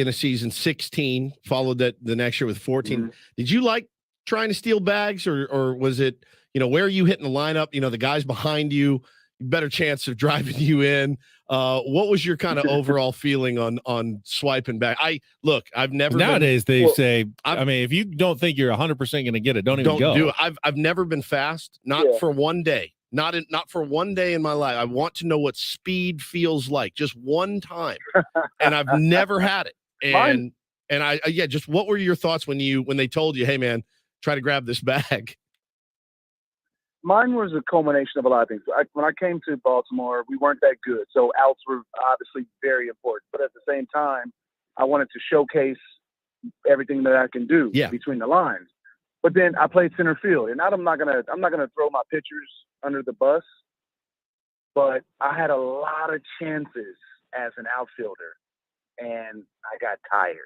a season, 16, followed that the next year with 14. Mm-hmm. Did you like trying to steal bags, or was it, where are you hitting the lineup? The guys behind you, better chance of driving you in. What was your kind of overall feeling on swiping back? I've never
nowadays say, if you don't think you're 100% going to get it, don't even go.
Do it. I've never been fast, not for one day, not for one day in my life. I want to know what speed feels like, just one time, and I've never had it. And I just what were your thoughts when they told you, hey man, try to grab this bag?
Mine was a culmination of a lot of things. When I came to Baltimore, we weren't that good, so outs were obviously very important. But at the same time, I wanted to showcase everything that I can do between the lines. But then I played center field, and I'm not gonna throw my pitchers under the bus. But I had a lot of chances as an outfielder, and I got tired.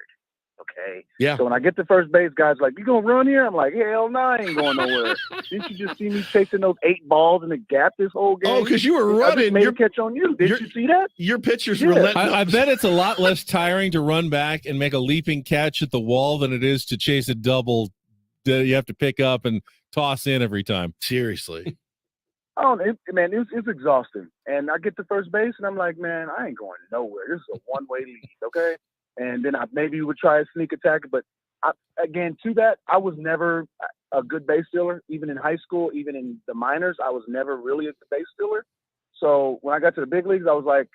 Okay.
Yeah.
So when I get to first base, guys are like, "You gonna run here?" I'm like, "Hell no, I ain't going nowhere." Didn't you just see me chasing those 8 balls in the gap this whole game?
Oh, because you were running.
I just made a catch on you. Did you see that?
Your pitchers were letting
I bet it's a lot less tiring to run back and make a leaping catch at the wall than it is to chase a double that you have to pick up and toss in every time.
Seriously.
It's exhausting. And I get to first base, and I'm like, man, I ain't going nowhere. This is a one-way lead, okay? And then I maybe would try a sneak attack. But I was never a good base stealer. Even in high school, even in the minors, I was never really a base stealer. So when I got to the big leagues, I was like,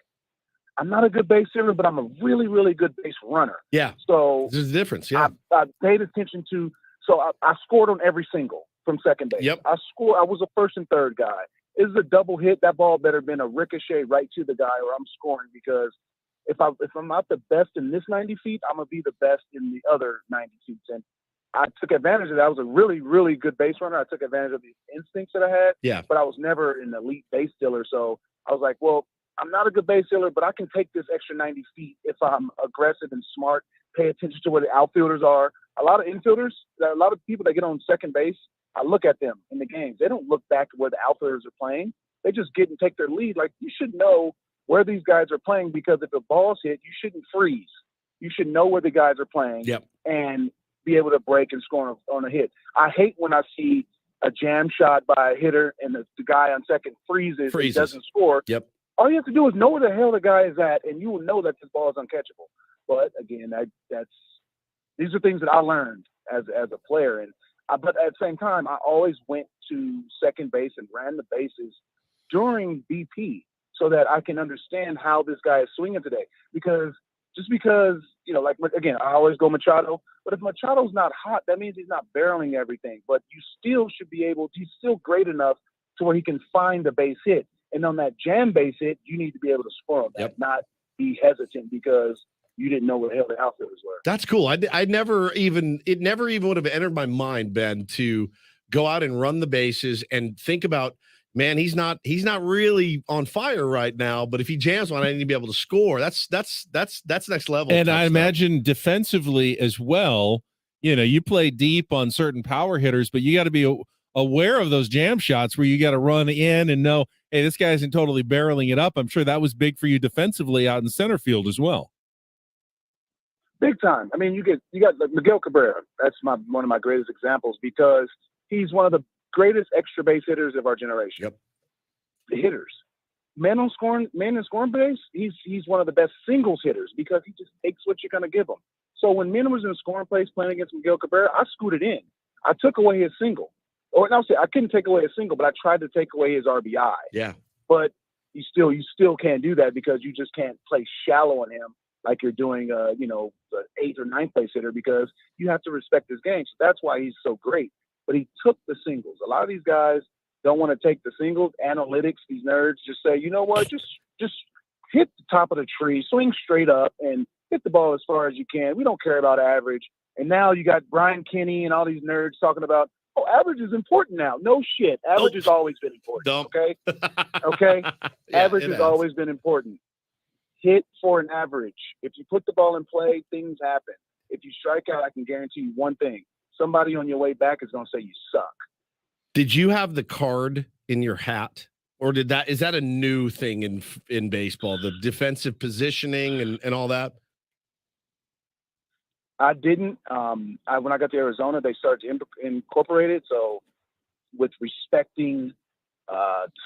I'm not a good base stealer, but I'm a really, really good base runner.
Yeah.
So
there's a difference. Yeah.
I paid attention to – so I scored on every single from second base.
Yep.
I was a first and third guy. This is a double hit. That ball better been a ricochet right to the guy, or I'm scoring, because if I'm not the best in this 90 feet, I'm going to be the best in the other 90 feet. And I took advantage of that. I was a really, really good base runner. I took advantage of the instincts that I had.
Yeah.
But I was never an elite base stealer. So I was like, well, I'm not a good base stealer, but I can take this extra 90 feet if I'm aggressive and smart, pay attention to where the outfielders are. A lot of infielders, a lot of people that get on second base, I look at them in the games. They don't look back at where the outfielders are playing. They just get and take their lead. Like, you should know where these guys are playing, because if the ball's hit, you shouldn't freeze. You should know where the guys are playing and be able to break and score on a hit. I hate when I see a jam shot by a hitter and the guy on second freezes. And doesn't score.
Yep.
All you have to do is know where the hell the guy is at, and you will know that this ball is uncatchable. But again, these are things that I learned as a player. But at the same time, I always went to second base and ran the bases during BP, so that I can understand how this guy is swinging today. Because like, again, I always go Machado, but if Machado's not hot, that means he's not barreling everything. But you still should be he's still great enough to where he can find the base hit. And on that jam base hit, you need to be able to score on that, not be hesitant because you didn't know where the hell the outfielders were.
That's cool. It never even would have entered my mind, Ben, to go out and run the bases and think about, man, he's not really on fire right now, but if he jams one, I need to be able to score. That's next level.
And I imagine defensively as well, you play deep on certain power hitters, but you got to be aware of those jam shots where you got to run in and know, hey, this guy isn't totally barreling it up. I'm sure that was big for you defensively out in center field as well.
Big time. I mean, you got like Miguel Cabrera. That's one of my greatest examples because he's one of the greatest extra base hitters of our generation.
Yep.
The hitters. Man in scoring base, he's one of the best singles hitters because he just takes what you're going to give him. So when Men was in scoring place playing against Miguel Cabrera, I scooted in. I took away his single. Or no, I couldn't take away a single, but I tried to take away his RBI.
Yeah.
But you still can't do that because you just can't play shallow on him like you're doing, the 8th or 9th place hitter because you have to respect his game. So that's why he's so great. But he took the singles. A lot of these guys don't want to take the singles. Analytics, these nerds just say, you know what, just hit the top of the tree, swing straight up, and hit the ball as far as you can. We don't care about average. And now you got Brian Kenny and all these nerds talking about, oh, average is important now. No shit. Average has always been important. Okay? Okay?
Yeah,
average
it
has
has.
always been important. Hit for an average. If you put the ball in play, things happen. If you strike out, I can guarantee you one thing. Somebody on your way back is going to say you suck.
Did you have the card in your hat? Or is that a new thing in baseball, the defensive positioning and all that?
I didn't. When I got to Arizona, they started to incorporate it. So with respecting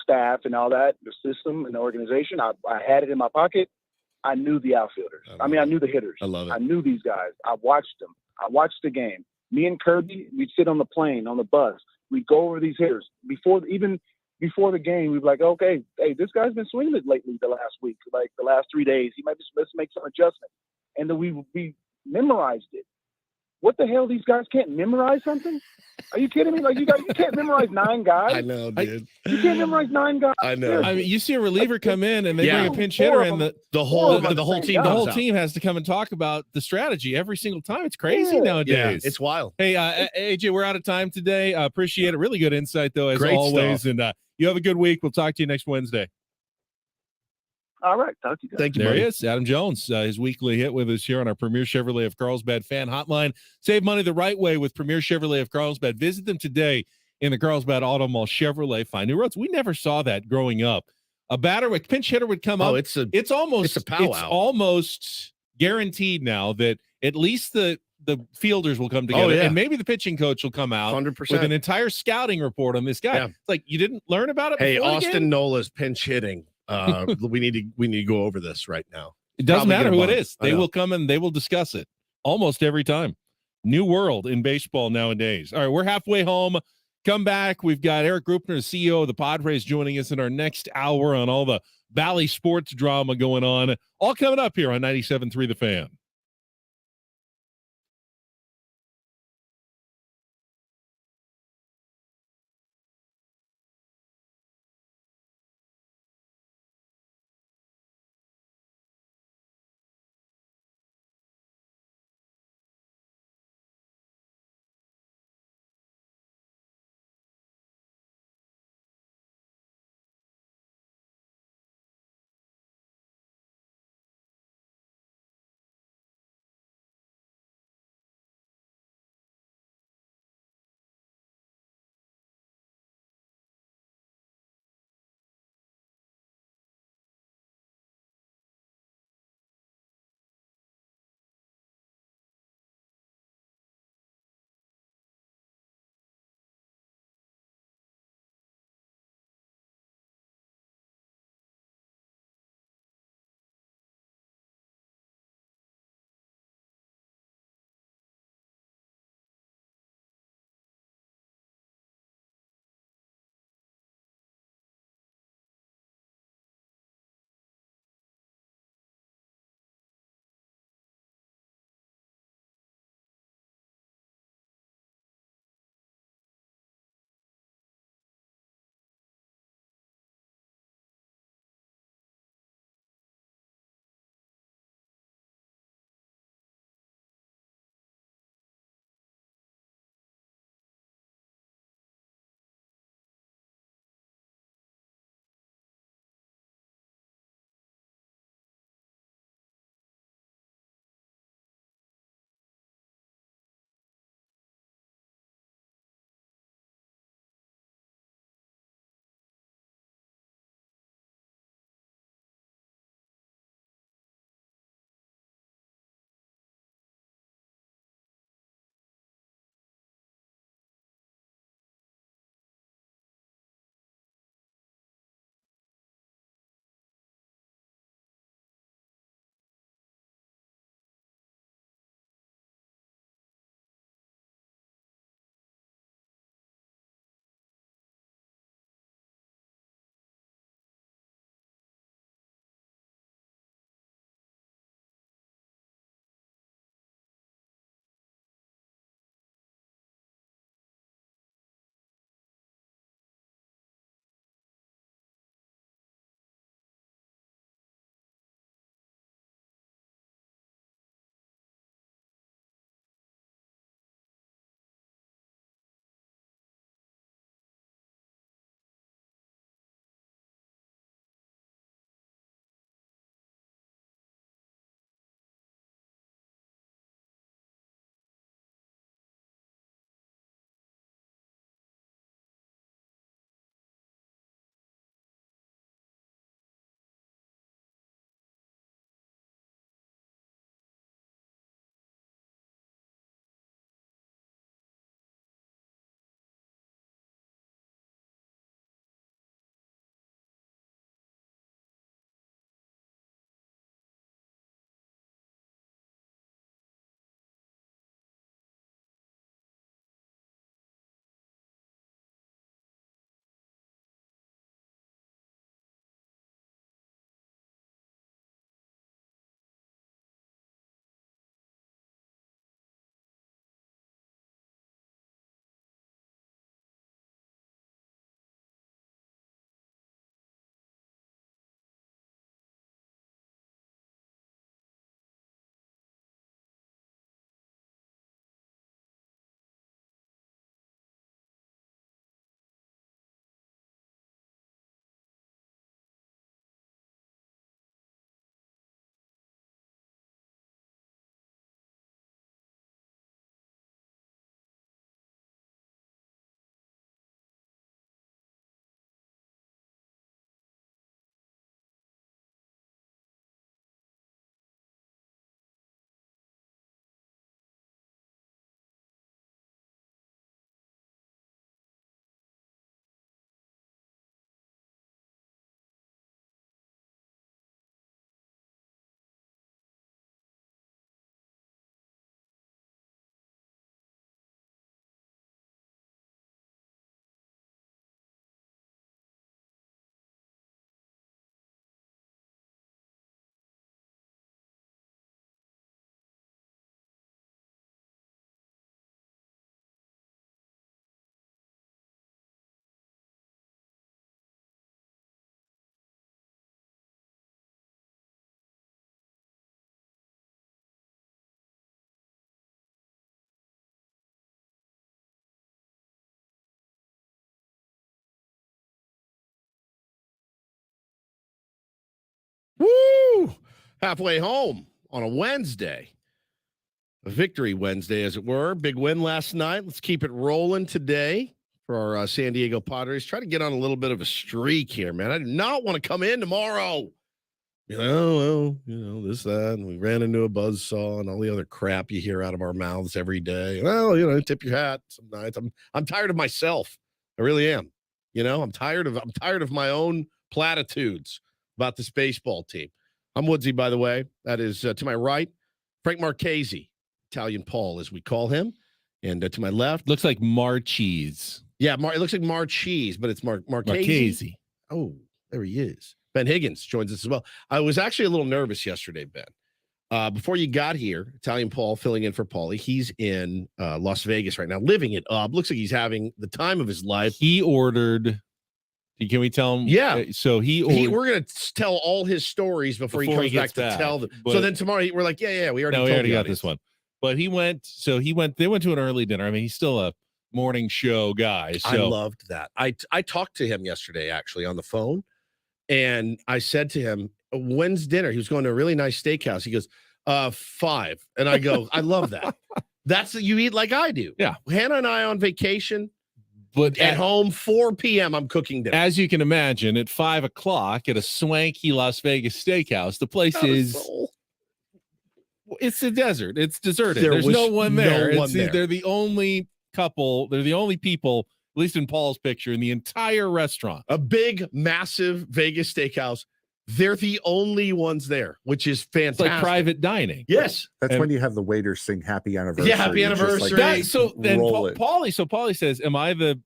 staff and all that, the system and the organization, I had it in my pocket. I knew the outfielders. I knew the hitters.
I love it.
I knew these guys. I watched them. I watched the game. Me and Kirby, we'd sit on the plane, on the bus. We'd go over these hitters. Before the game, we'd be like, okay, hey, this guy's been swinging it lately the last week, like the last 3 days. Let's make some adjustments. And then we memorized it. What the hell? These guys can't memorize something? Are you kidding me? Like you can't memorize 9 guys.
I know, dude.
You can't memorize 9 guys.
I know.
I mean, you see a reliever come in and they
Yeah.
bring a pinch hitter, and
The whole
the
team,
the
comes
whole
out.
team has to come and talk about the strategy every single time. It's crazy
Yeah.
nowadays.
Yeah, it's wild.
Hey, AJ, we're out of time today. Appreciate it. Really good insight, though, as
Great
always.
stuff.
And you have a good week. We'll talk to you next Wednesday.
All right. Talk to you guys.
Thank you,
There
buddy.
he is, Adam Jones. His weekly hit with us here on our Premier Chevrolet of Carlsbad fan hotline. Save money the right way with Premier Chevrolet of Carlsbad. Visit them today in the Carlsbad Auto Mall. Chevrolet, find new roads. We never saw that growing up. A pinch hitter would come up. It's almost
a powwow.
almost guaranteed now that at least the fielders will come together,
yeah.
and maybe the pitching coach will come out
100%.
with an entire scouting report on this guy.
Yeah.
It's like you didn't learn about it.
Hey,
before the
Austin
game?
Nola's pinch hitting. We need to go over this right now.
It doesn't
Probably
matter
get a
who it
bump.
is.
I
They
know.
will come and they will discuss it almost every time. New world in baseball nowadays. All right, we're halfway home. Come back. We've got Eric Grupner, CEO of the Padres, joining us in our next hour on all the Valley sports drama going on. All coming up here on 97.3 The Fan.
halfway home on a Wednesday. A victory Wednesday, as it were. Big win last night. Let's keep it rolling today for our San Diego Padres. Try to get on a little bit of a streak here, man. I do not want to come in tomorrow. This, that, and we ran into a buzzsaw and all the other crap you hear out of our mouths every day. Well, tip your hat some nights. I'm tired of myself. I really am. I'm tired of my own platitudes about this baseball team. I'm Woodsy, by the way. That is to my right, Frank Marchese, Italian Paul, as we call him. And to my left.
Looks like Marchese.
Yeah, it looks like Marchese, but it's
Marchese.
Oh, there he is. Ben Higgins joins us as well. I was actually a little nervous yesterday, Ben. Before you got here, Italian Paul filling in for Paulie. He's in Las Vegas right now, living it up. Looks like he's having the time of his life.
He ordered. Can we tell him?
Yeah.
So
we're going to tell all his stories before he comes back to tell them. So then tomorrow we're like, we already
got this one. But they went to an early dinner. I mean, he's still a morning show guy. So
I loved that. I talked to him yesterday, actually, on the phone. And I said to him, when's dinner? He was going to a really nice steakhouse. He goes, 5. And I go, I love that. That's you eat like I do.
Yeah.
Hannah and I on vacation,
but
at home, 4 p.m., I'm cooking dinner.
As you can imagine, at 5 o'clock at a swanky Las Vegas steakhouse, the place it's a desert. It's deserted. There's no one there. They're the only couple. They're the only people, at least in Paul's picture, in the entire restaurant.
A big, massive Vegas steakhouse. They're the only ones there, which is fantastic.
It's like private dining.
Yes.
That's when you have the waiters sing happy anniversary.
Yeah, happy anniversary.
Paulie says, am I the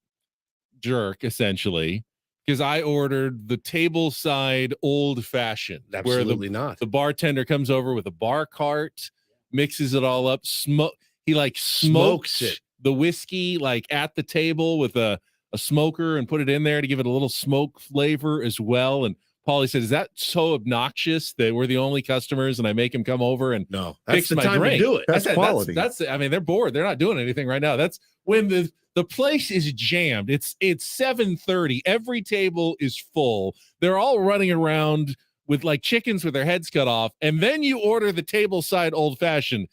jerk, essentially? Because I ordered the table side old fashioned.
Absolutely not.
The bartender comes over with a bar cart, mixes it all up. He smokes
it.
The whiskey at the table with a smoker and put it in there to give it a little smoke flavor as well. And Paulie said, is that so obnoxious that we're the only customers and I make him come over and
fix
my
time
drink?
To do it.
That's quality.
I mean, they're bored. They're not doing anything right now. That's when the place is jammed. It's 7:30. Every table is full. They're all running around with chickens with their heads cut off. And then you order the table side old fashioned.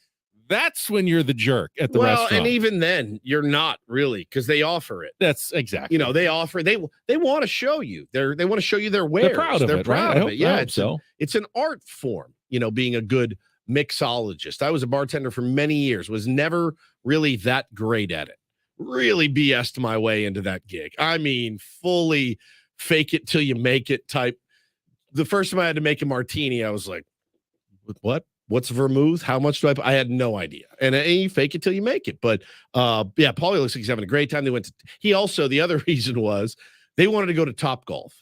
That's when you're the jerk at the restaurant.
And even then, you're not really, because they offer it.
That's exactly.
They offer. They want to show you. They want to show you their wares.
They're proud of it.
Proud
right?
of it. Yeah,
it's
an art form. Being a good mixologist. I was a bartender for many years. Was never really that great at it. Really BS'd my way into that gig. I mean, fully fake it till you make it type. The first time I had to make a martini, I was like, what? What's vermouth? How much do I had no idea. And you fake it till you make it. But Paulie looks like he's having a great time. The other reason was they wanted to go to Topgolf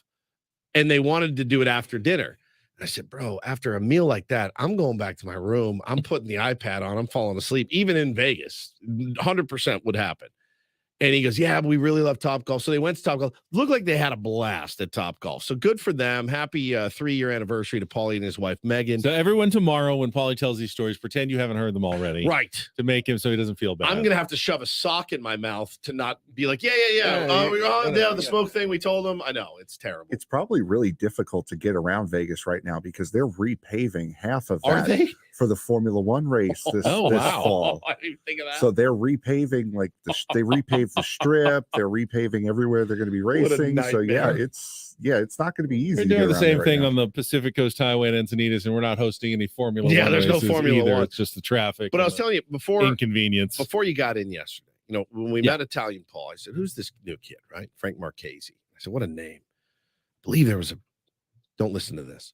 and they wanted to do it after dinner. And I said, bro, after a meal like that, I'm going back to my room. I'm putting the iPad on. I'm falling asleep. Even in Vegas, 100% would happen. And he goes, yeah, but we really love Topgolf. So they went to Topgolf. Looked like they had a blast at Topgolf. So good for them. Happy 3-year anniversary to Paulie and his wife, Megan.
So everyone tomorrow, when Paulie tells these stories, pretend you haven't heard them already.
Right.
To make him so he doesn't feel bad.
I'm going to have to shove a sock in my mouth to not be like, the smoke thing we told him. I know. It's terrible.
It's probably really difficult to get around Vegas right now because they're repaving half of that.
Are they?
For the Formula One race this fall.
I didn't even think of that.
So they're repaving they repaved the strip, they're repaving everywhere they're going to be racing. So it's not going to be easy.
We're doing the same thing on the Pacific Coast Highway in Encinitas, and we're not hosting any Formula One.
Yeah, there's no Formula
either.
One.
It's just the traffic.
But I was telling you before
inconvenience.
Before you got in yesterday, when we met Italian Paul, I said, who's this new kid, right? Frank Marchese. I said, what a name. I believe there was don't listen to this.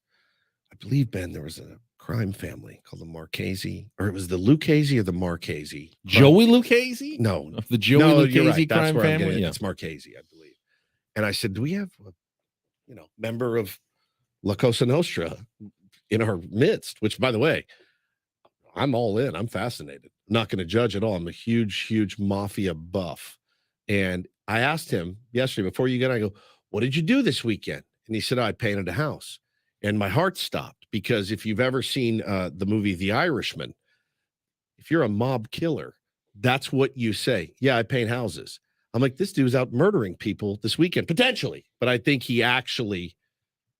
I believe, Ben, there was a crime family called the Marchese, or it was the Lucchese or the Marchese.
Joey Lucchese?
No.
Of the Joey Lucchese crime
where
family?
It's Marchese, I believe. And I said, do we have a member of La Cosa Nostra in our midst? Which, by the way, I'm all in. I'm fascinated. I'm not going to judge at all. I'm a huge mafia buff. And I asked him yesterday before you got, I go, what did you do this weekend? And he said, I painted a house. And my heart stopped because if you've ever seen the movie The Irishman, if you're a mob killer, that's what you say. Yeah, I paint houses. I'm like, this dude's out murdering people this weekend, potentially. But I think he actually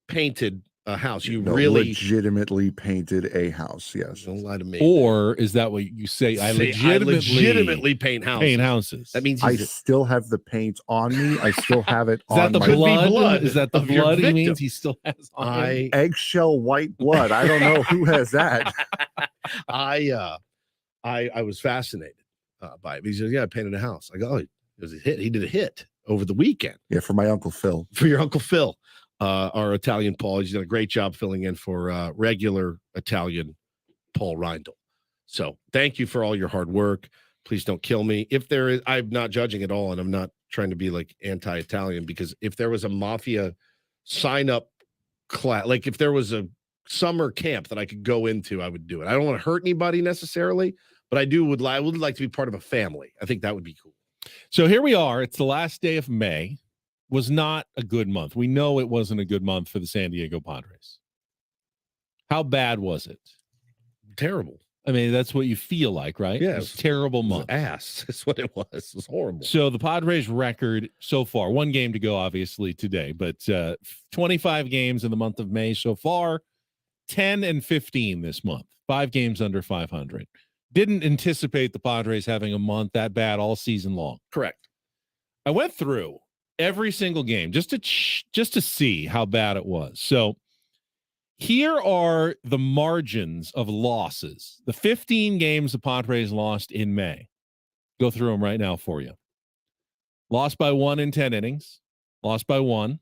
painted a house. You
No,
really
legitimately painted a house. Yes.
don't lie to me.
Or is that what you say? I
legitimately paint houses.
Paint houses.
That means
I still have the paint on me. I still have it
Is that
on
the
my
blood? Is that the
of your
blood he
victim.
means he still has on him?
eggshell white blood. I don't know who has that.
I was fascinated by it. He said, "Yeah, I painted a house." I go, "Oh, it was a hit." He did a hit over the weekend.
Yeah, for my Uncle Phil.
For your Uncle Phil, our Italian Paul. He's done a great job filling in for regular Italian Paul Reindl. So thank you for all your hard work. Please don't kill me. If there is, I'm not judging at all, and I'm not trying to be like anti-Italian, because if there was a mafia sign-up class, like if there was a summer camp that I could go into, I would do it. I don't want to hurt anybody necessarily, but I would like to be part of a family. I think that would be cool.
So here we are. It's the last day of May. Was not a good month. We know it wasn't a good month for the San Diego Padres. How bad was it?
Terrible.
I mean, that's what you feel like, right?
Yeah,
it was a terrible month.
Ass. That's what it was. It was horrible.
So the Padres record so far, one game to go, obviously, today, but 25 games in the month of May so far, 10-15 this month, 5 games under 500. Didn't anticipate the Padres having a month that bad all season long.
Correct.
I went through every single game just to see how bad it was. So here are the margins of losses. The 15 games the Padres lost in May. Go through them right now for you. Lost by 1 in 10 innings. Lost by 1.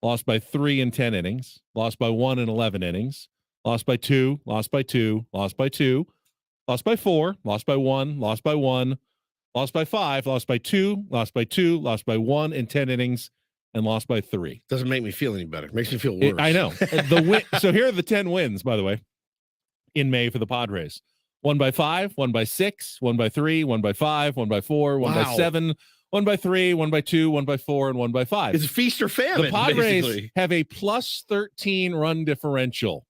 Lost by 3 in 10 innings. Lost by 1 in 11 innings. Lost by 2. Lost by 2. Lost by 2. Lost by 4. Lost by 1. Lost by 1. Lost by 5, lost by 2, lost by 2, lost by 1 in 10 innings, and lost by 3.
Doesn't make me feel any better. Makes me feel worse.
I know. So here are the 10 wins, by the way, in May for the Padres. 1 by 5, 1 by 6, 1 by 3, 1 by 5, 1 by 4, 1 by 7, 1 by 3, 1 by 2, 1 by 4, and 1 by 5.
It's a feast or famine.
The Padres
basically
have a plus 13 run differential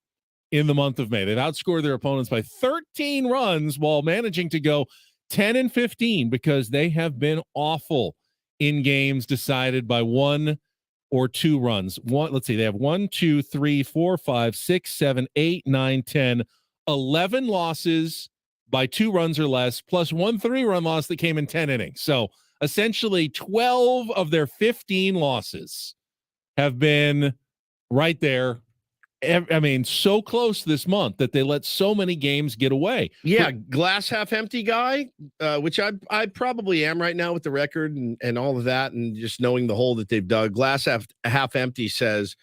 in the month of May. They've outscored their opponents by 13 runs while managing to go 10-15 because they have been awful in games decided by 1 or 2 runs. Let's see, they have 1, 2, 3, 4, 5, 6, 7, 8, 9, 10, 11 losses by 2 runs or less, plus 1 3-run loss that came in 10 innings. So essentially 12 of their 15 losses have been right there. I mean, so close this month that they let so many games get away.
Yeah, glass half empty guy, which I probably am right now with the record and all of that, and just knowing the hole that they've dug. Glass half empty says,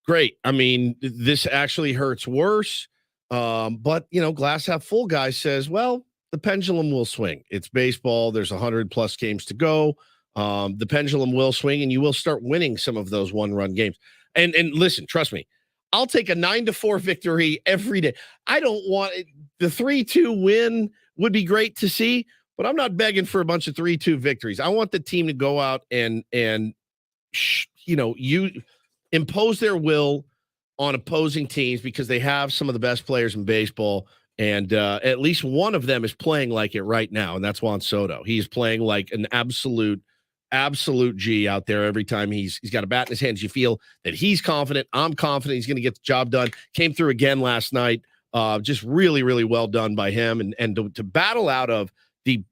great. I mean, this actually hurts worse. But, glass half full guy says, well, the pendulum will swing. It's baseball. There's 100+ games to go. The pendulum will swing, and you will start winning some of those 1-run games. And listen, trust me, I'll take a 9-4 victory every day. I don't want it. The 3-2 win would be great to see, but I'm not begging for a bunch of 3-2 victories. I want the team to go out and you impose their will on opposing teams because they have some of the best players in baseball, and at least one of them is playing like it right now, and that's Juan Soto. He's playing like an absolute G out there every time he's got a bat in his hands. You feel that he's confident. I'm confident he's going to get the job done. Came through again last night. Just really, really well done by him. And to battle out of the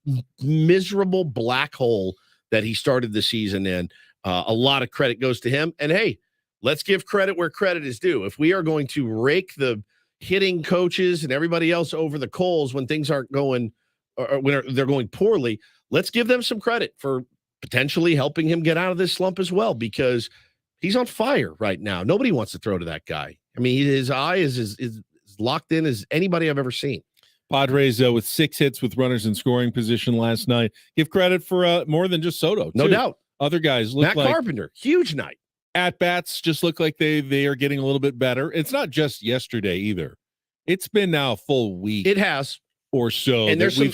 miserable black hole that he started the season in, a lot of credit goes to him. And hey, let's give credit where credit is due. If we are going to rake the hitting coaches and everybody else over the coals when things aren't going or when they're going poorly, let's give them some credit for potentially helping him get out of this slump as well, because he's on fire right now. Nobody wants to throw to that guy. I mean, his eye is locked in as anybody I've ever seen.
Padres with 6 hits with runners in scoring position last night. Give credit for more than just Soto.
No doubt.
Other guys look
Matt
like
Carpenter, huge night.
At-bats just look like they are getting a little bit better. It's not just yesterday either. It's been now a full week.
It has.
Or so,
and there's
we've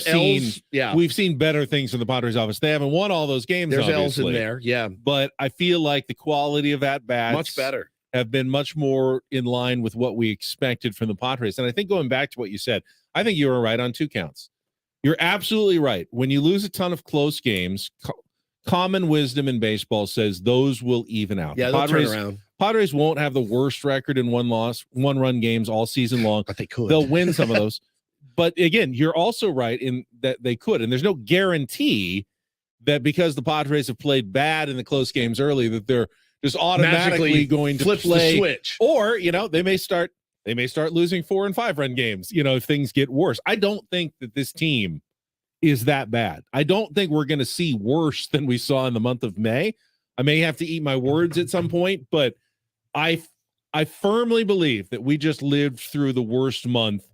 seen better things in the Padres office. They haven't won all those games.
There's
obviously,
L's in there, yeah.
But I feel like the quality of at bats
much better,
have been much more in line with what we expected from the Padres. And I think going back to what you said, I think you were right on 2 counts. You're absolutely right. When you lose a ton of close games, common wisdom in baseball says those will even out.
Yeah, they'll turn around.
Padres won't have the worst record in one-run games all season long.
But they could.
They'll win some of those. But again, you're also right in that they could. And there's no guarantee that because the Padres have played bad in the close games early, that they're just automatically
Magically
going to
flips
play.
the switch.
Or, they may start losing 4 and 5 run games, if things get worse. I don't think that this team is that bad. I don't think we're going to see worse than we saw in the month of May. I may have to eat my words at some point, but I firmly believe that we just lived through the worst month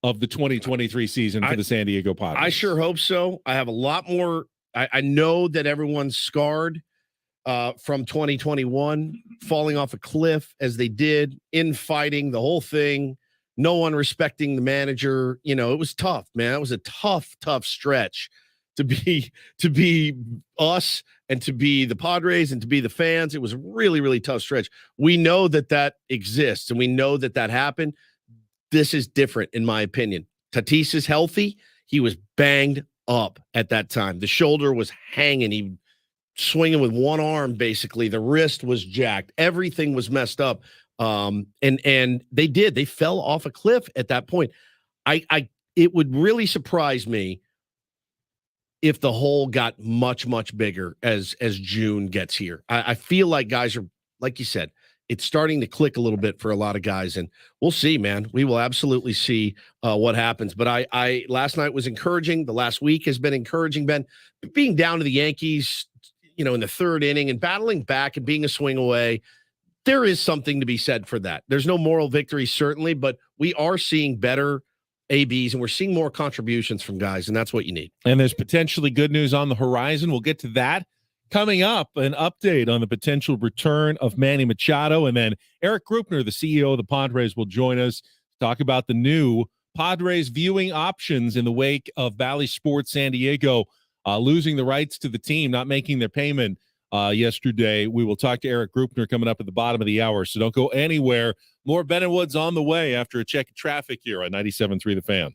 of the 2023 season for the San Diego Padres.
I sure hope so. I have a lot more. I know that everyone's scarred from 2021, falling off a cliff as they did, infighting, the whole thing, no one respecting the manager. It was tough, man. It was a tough stretch to be us and to be the Padres and to be the fans. It was a really, really tough stretch. We know that exists and we know that happened. This is different, in my opinion. Tatis is healthy. He was banged up at that time. The shoulder was hanging. He swinging with one arm, basically. The wrist was jacked. Everything was messed up. And they fell off a cliff at that point. It would really surprise me if the hole got much, much bigger as June gets here. I feel like guys are, like you said, it's starting to click a little bit for a lot of guys, and we'll see, man. We will absolutely see what happens. But I last night was encouraging. The last week has been encouraging, Ben. Being down to the Yankees, in the third inning and battling back and being a swing away, there is something to be said for that. There's no moral victory, certainly, but we are seeing better ABs and we're seeing more contributions from guys, and that's what you need.
And there's potentially good news on the horizon. We'll get to that. Coming up, an update on the potential return of Manny Machado, and then Eric Grupner, the CEO of the Padres, will join us to talk about the new Padres viewing options in the wake of Bally Sports San Diego losing the rights to the team, not making their payment yesterday. We will talk to Eric Grupner coming up at the bottom of the hour, so don't go anywhere. More Ben and Woods on the way after a check of traffic here on 97.3 The Fan.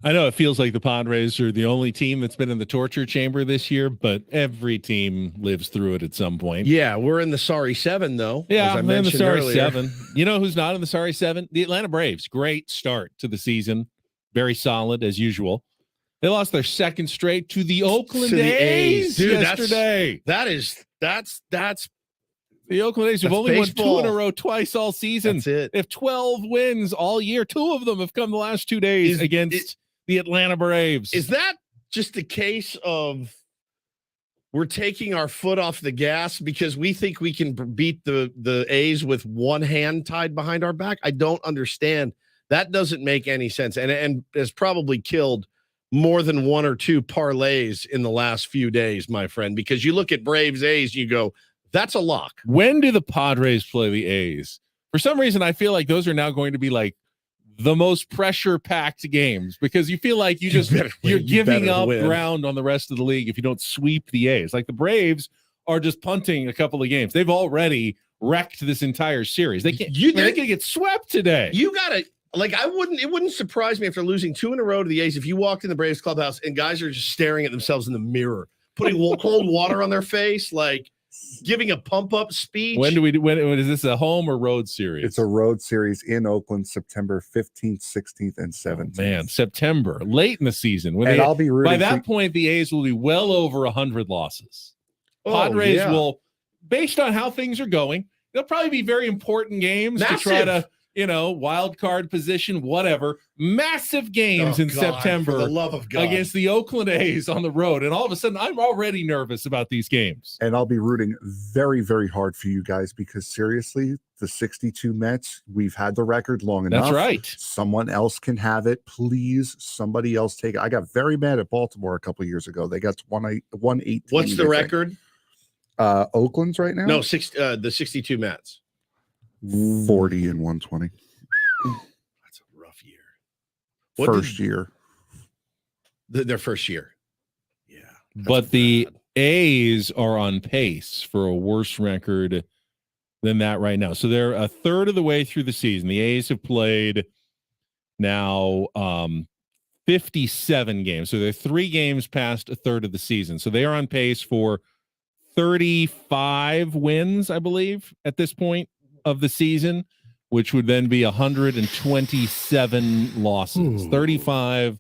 I know it feels like the Padres are the only team that's been in the torture chamber this year, but every team lives through it at some point.
Yeah, we're in the sorry 7 though.
Yeah,
as I
I'm in the
mentioned
sorry
earlier.
7. You know who's not in the sorry 7? The Atlanta Braves. Great start to the season. Very solid as usual. They lost their second straight to the Oakland
To the
A's
Dude,
yesterday.
That's
The Oakland A's have
That's
only
baseball.
won 2 in a row twice all season.
That's it.
They have 12 wins all year. 2 of them have come the last 2 days against the Atlanta Braves.
Is that just a case of we're taking our foot off the gas because we think we can beat the A's with one hand tied behind our back? I don't understand. That doesn't make any sense, and has probably killed more than 1 or 2 parlays in the last few days, my friend, because you look at Braves A's, you go, that's a lock.
When do the Padres play the A's? For some reason, I feel like those are now going to be like the most pressure-packed games because you feel like you're giving up ground on the rest of the league if you don't sweep the A's. Like the Braves are just punting a couple of games. They've already wrecked this entire series. They can't. They can get swept today.
You gotta. Like, it wouldn't surprise me after losing 2 in a row to the A's if you walked in the Braves clubhouse and guys are just staring at themselves in the mirror, putting cold water on their face, like giving a pump-up speech.
When is this a home or road series?
It's a road series in Oakland, September 15th, 16th, and 17th.
Man, September, late in the season.
I'll be rooting
by that point, the A's will be well over 100 losses. Padres will, based on how things are going, they'll probably be very important games to try to, wild card position, whatever. Massive games in September
for the love of God.
against the Oakland A's on the road. And all of a sudden, I'm already nervous about these games.
And I'll be rooting very, very hard for you guys because seriously, the 62 Mets, we've had the record long enough.
That's right.
Someone else can have it. Please, somebody else take it. I got very mad at Baltimore a couple of years ago. They got 118.
What's the record?
Oakland's right now?
No, the 62 Mets.
40 and 120.
That's a rough year.
First year.
Their first year. Yeah.
But the A's are on pace for a worse record than that right now. So they're a third of the way through the season. The A's have played now 57 games. So they're 3 games past a third of the season. So they are on pace for 35 wins, I believe, at this point of the season, which would then be 127 losses. 35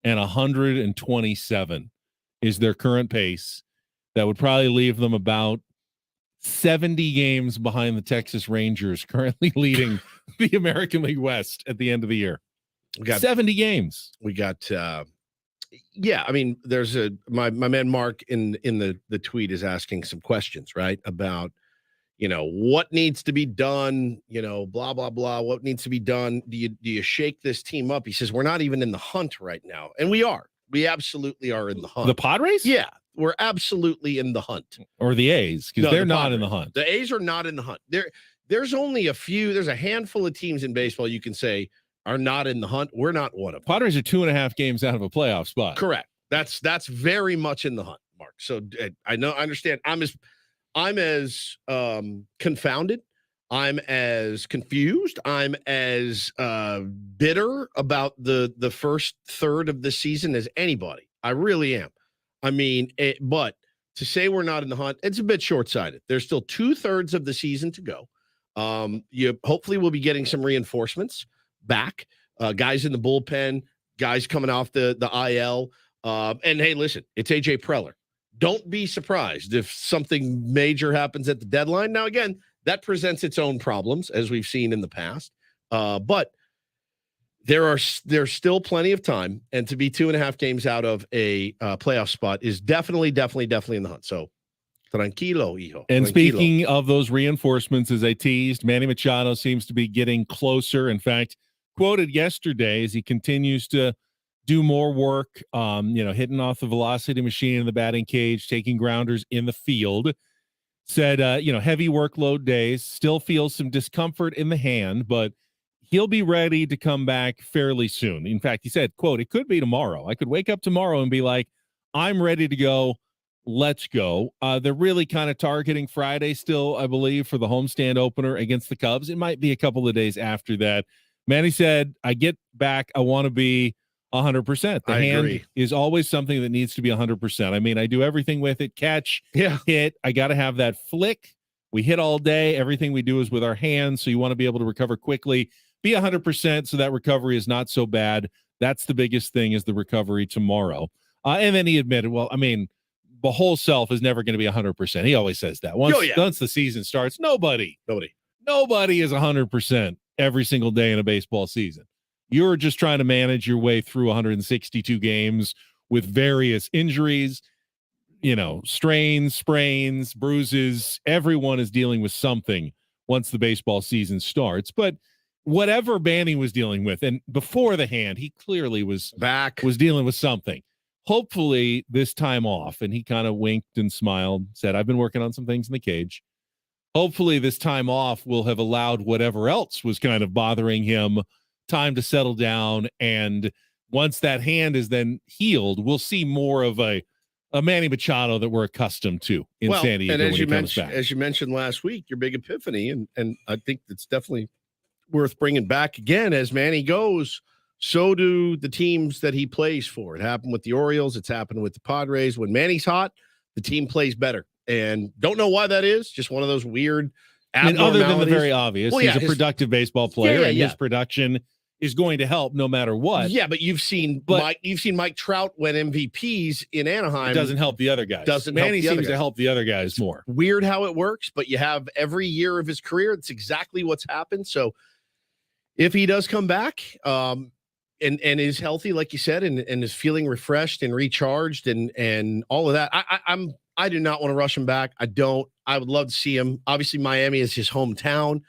and 127 is their current pace. That would probably leave them about 70 games behind the Texas Rangers, currently leading the American League West at the end of the year.
We got
70 games.
We got yeah, I mean, there's my man Mark in the tweet is asking some questions, right? About what needs to be done, blah, blah, blah. What needs to be done? Do you shake this team up? He says, we're not even in the hunt right now. And we are. We absolutely are in the hunt.
The Padres?
Yeah, we're absolutely in the hunt.
Or the A's, because they're not in the hunt.
The A's are not in the hunt. There's only there's a handful of teams in baseball you can say are not in the hunt. We're not one of them.
Padres are 2.5 games out of a playoff spot.
Correct. That's very much in the hunt, Mark. So I understand. I'm as confounded. I'm as confused. I'm as bitter about the first third of the season as anybody. I really am. I mean, but to say we're not in the hunt, it's a bit short-sighted. There's still 2/3 of the season to go. You hopefully will be getting some reinforcements back, guys in the bullpen, guys coming off the IL. And hey, listen, it's AJ Preller. Don't be surprised if something major happens at the deadline. Now, again, that presents its own problems, as we've seen in the past. But there's still plenty of time, and to be 2.5 games out of a playoff spot is definitely in the hunt. So, tranquilo, hijo.
And
tranquilo.
Speaking of those reinforcements, as I teased, Manny Machado seems to be getting closer. In fact, quoted yesterday as he continues to do more work, hitting off the velocity machine in the batting cage, taking grounders in the field. Said, heavy workload days, still feels some discomfort in the hand, but he'll be ready to come back fairly soon. In fact, he said, quote, it could be tomorrow. I could wake up tomorrow and be like, I'm ready to go. Let's go. They're really kind of targeting Friday still, I believe, for the homestand opener against the Cubs. It might be a couple of days after that. Manny said, I get back. I want to be 100%. The
I
hand
agree.
is always something that needs to be 100%. I mean, I do everything with it. Catch, hit. I got to have that flick. We hit all day. Everything we do is with our hands, so you want to be able to recover quickly. Be 100% so that recovery is not so bad. That's the biggest thing, is the recovery tomorrow. And then he admitted, well, I mean, the whole self is never going to be 100%. He always says that. Once the season starts, nobody is 100% every single day in a baseball season. You're just trying to manage your way through 162 games with various injuries, strains, sprains, bruises. Everyone is dealing with something once the baseball season starts. But whatever Manny was dealing with, and before the hand, he clearly was dealing with something. Hopefully this time off, and he kind of winked and smiled, said, I've been working on some things in the cage. Hopefully this time off will have allowed whatever else was kind of bothering him time to settle down. And once that hand is then healed, we'll see more of a Manny Machado that we're accustomed to in San Diego.
And as
when
you
he comes back.
as you mentioned last week, your big epiphany, and I think it's definitely worth bringing back again. As Manny goes, so do the teams that he plays for. It happened with the Orioles. It's happened with the Padres. When Manny's hot, the team plays better. And don't know why that is. Just one of those weird
other than the very obvious,
well,
he's a productive baseball player, and his
yeah.
production is going to help no matter what.
Yeah, but you've seen Mike Trout win MVPs in Anaheim.
It doesn't help the other guys. Manny seems to help the other guys more.
Weird how it works, but you have every year of his career. It's exactly what's happened. So if he does come back, and is healthy, like you said, and is feeling refreshed and recharged and all of that, I do not want to rush him back. I don't. I would love to see him. Obviously, Miami is his hometown.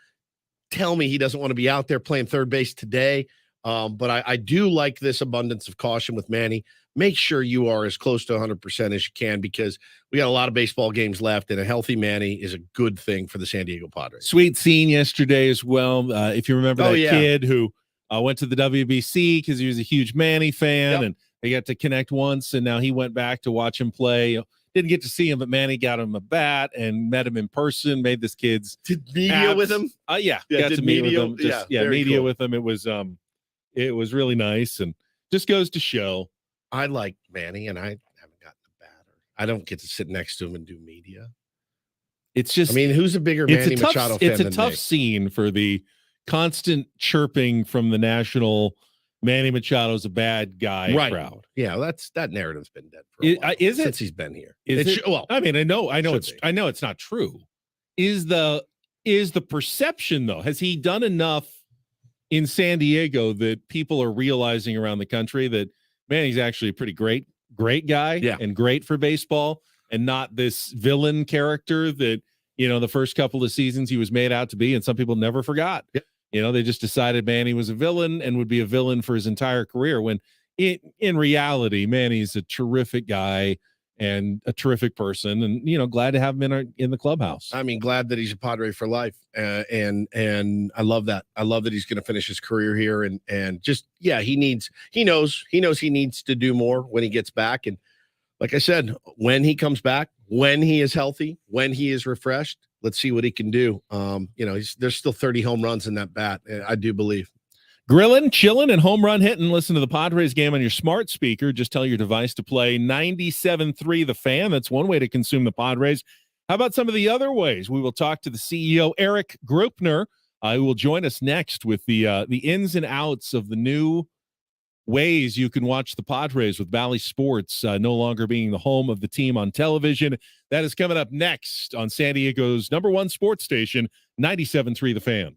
Tell me he doesn't want to be out there playing third base today. But I do like this abundance of caution with Manny. Make sure you are as close to 100% as you can, because we got a lot of baseball games left, and a healthy Manny is a good thing for the San Diego Padres.
Sweet scene yesterday as well. If you remember that kid who went to the WBC because he was a huge Manny fan, and they got to connect once, and now he went back to watch him play. Didn't get to see him, but Manny got him a bat and met him in person, made this kid's
media with him.
Got to meet with him. Media with him. It was really nice, and just goes to show.
I like Manny, and I haven't gotten a bat. I don't get to sit next to him and do media.
It's just,
I mean, who's a bigger Manny Machado fan?
It's a tough scene for the constant chirping from the national Manny Machado's a bad guy crowd.
Yeah, that narrative's been dead for a while.
Is it?
Since he's been here?
Well, I mean, I know it's not true. Is the perception, though? Has he done enough in San Diego that people are realizing around the country that Manny's actually a pretty great guy and great for baseball, and not this villain character that, the first couple of seasons he was made out to be, and some people never forgot.
Yep.
They just decided Manny was a villain and would be a villain for his entire career, when in reality, Manny's a terrific guy and a terrific person, and glad to have him in the clubhouse.
I mean, glad that he's a Padre for life, and I love that. I love that he's going to finish his career here, and just he knows he needs to do more when he gets back, and like I said, when he comes back, when he is healthy, when he is refreshed, let's see what he can do. There's still 30 home runs in that bat, I do believe.
Grilling, chilling, and home run hitting. Listen to the Padres game on your smart speaker. Just tell your device to play 97.3 The Fan. That's one way to consume the Padres. How about some of the other ways? We will talk to the CEO, Eric Grupner, who will join us next with the ins and outs of the new ways you can watch the Padres with Bally Sports no longer being the home of the team on television. That is coming up next on San Diego's #1 sports station, 97.3 The Fan.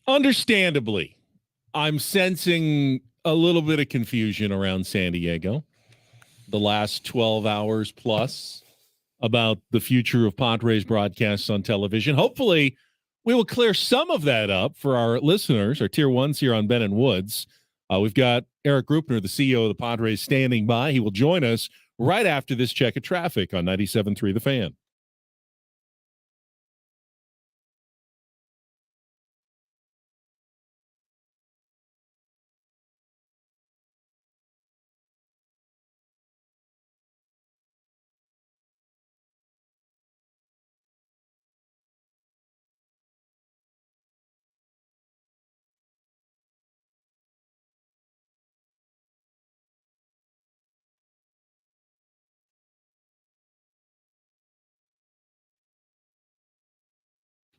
Understandably, I'm sensing a little bit of confusion around San Diego the last 12 hours plus about the future of Padres broadcasts on television. Hopefully, we will clear some of that up for our listeners, our tier ones here on Ben and Woods. We've got Eric Grupner, the CEO of the Padres, standing by. He will join us right after this check of traffic on 97.3 The Fan.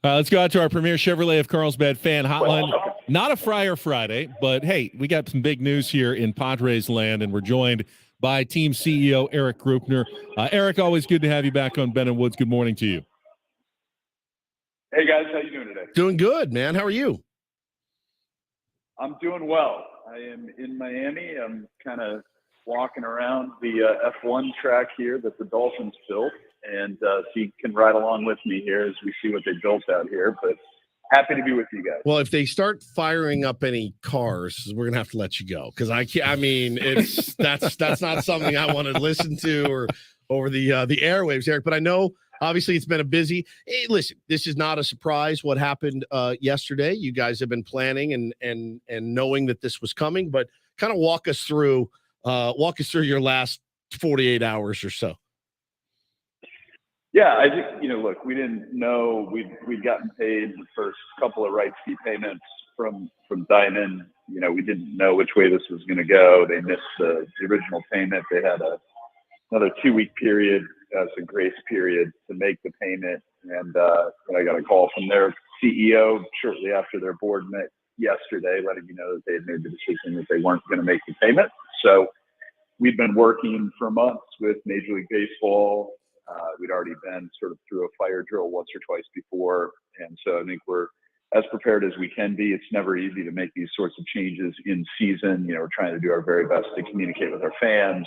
Let's go out to our premier Chevrolet of Carlsbad fan hotline. Not a Friar Friday, but hey, we got some big news here in Padres land, and we're joined by team CEO Eric Grupner. Eric, always good to have you back on Ben and Woods. Good morning to you.
Hey guys, how you doing today?
Doing good, man. How are you?
I'm doing well. I am in Miami. I'm kind of walking around the F1 track here that the Dolphins built. And so you can ride along with me here as we see what they built out here. But happy to be with you guys.
Well, if they start firing up any cars, we're gonna have to let you go because I can't. I mean, it's that's not something I want to listen to or over the airwaves, Eric. But I know obviously it's been a busy. Hey, listen, this is not a surprise. What happened yesterday? You guys have been planning and knowing that this was coming. But kind of walk us through your last 48 hours or so.
Yeah, I think, look, we didn't know we'd gotten paid the first couple of rights fee payments from Diamond. We didn't know which way this was going to go. They missed the original payment. They had another 2-week period, as a grace period, to make the payment. And I got a call from their CEO shortly after their board met yesterday, letting me know that they had made the decision that they weren't going to make the payment. So we've been working for months with Major League Baseball. We'd already been sort of through a fire drill once or twice before. And so I think we're as prepared as we can be. It's never easy to make these sorts of changes in season. We're trying to do our very best to communicate with our fans.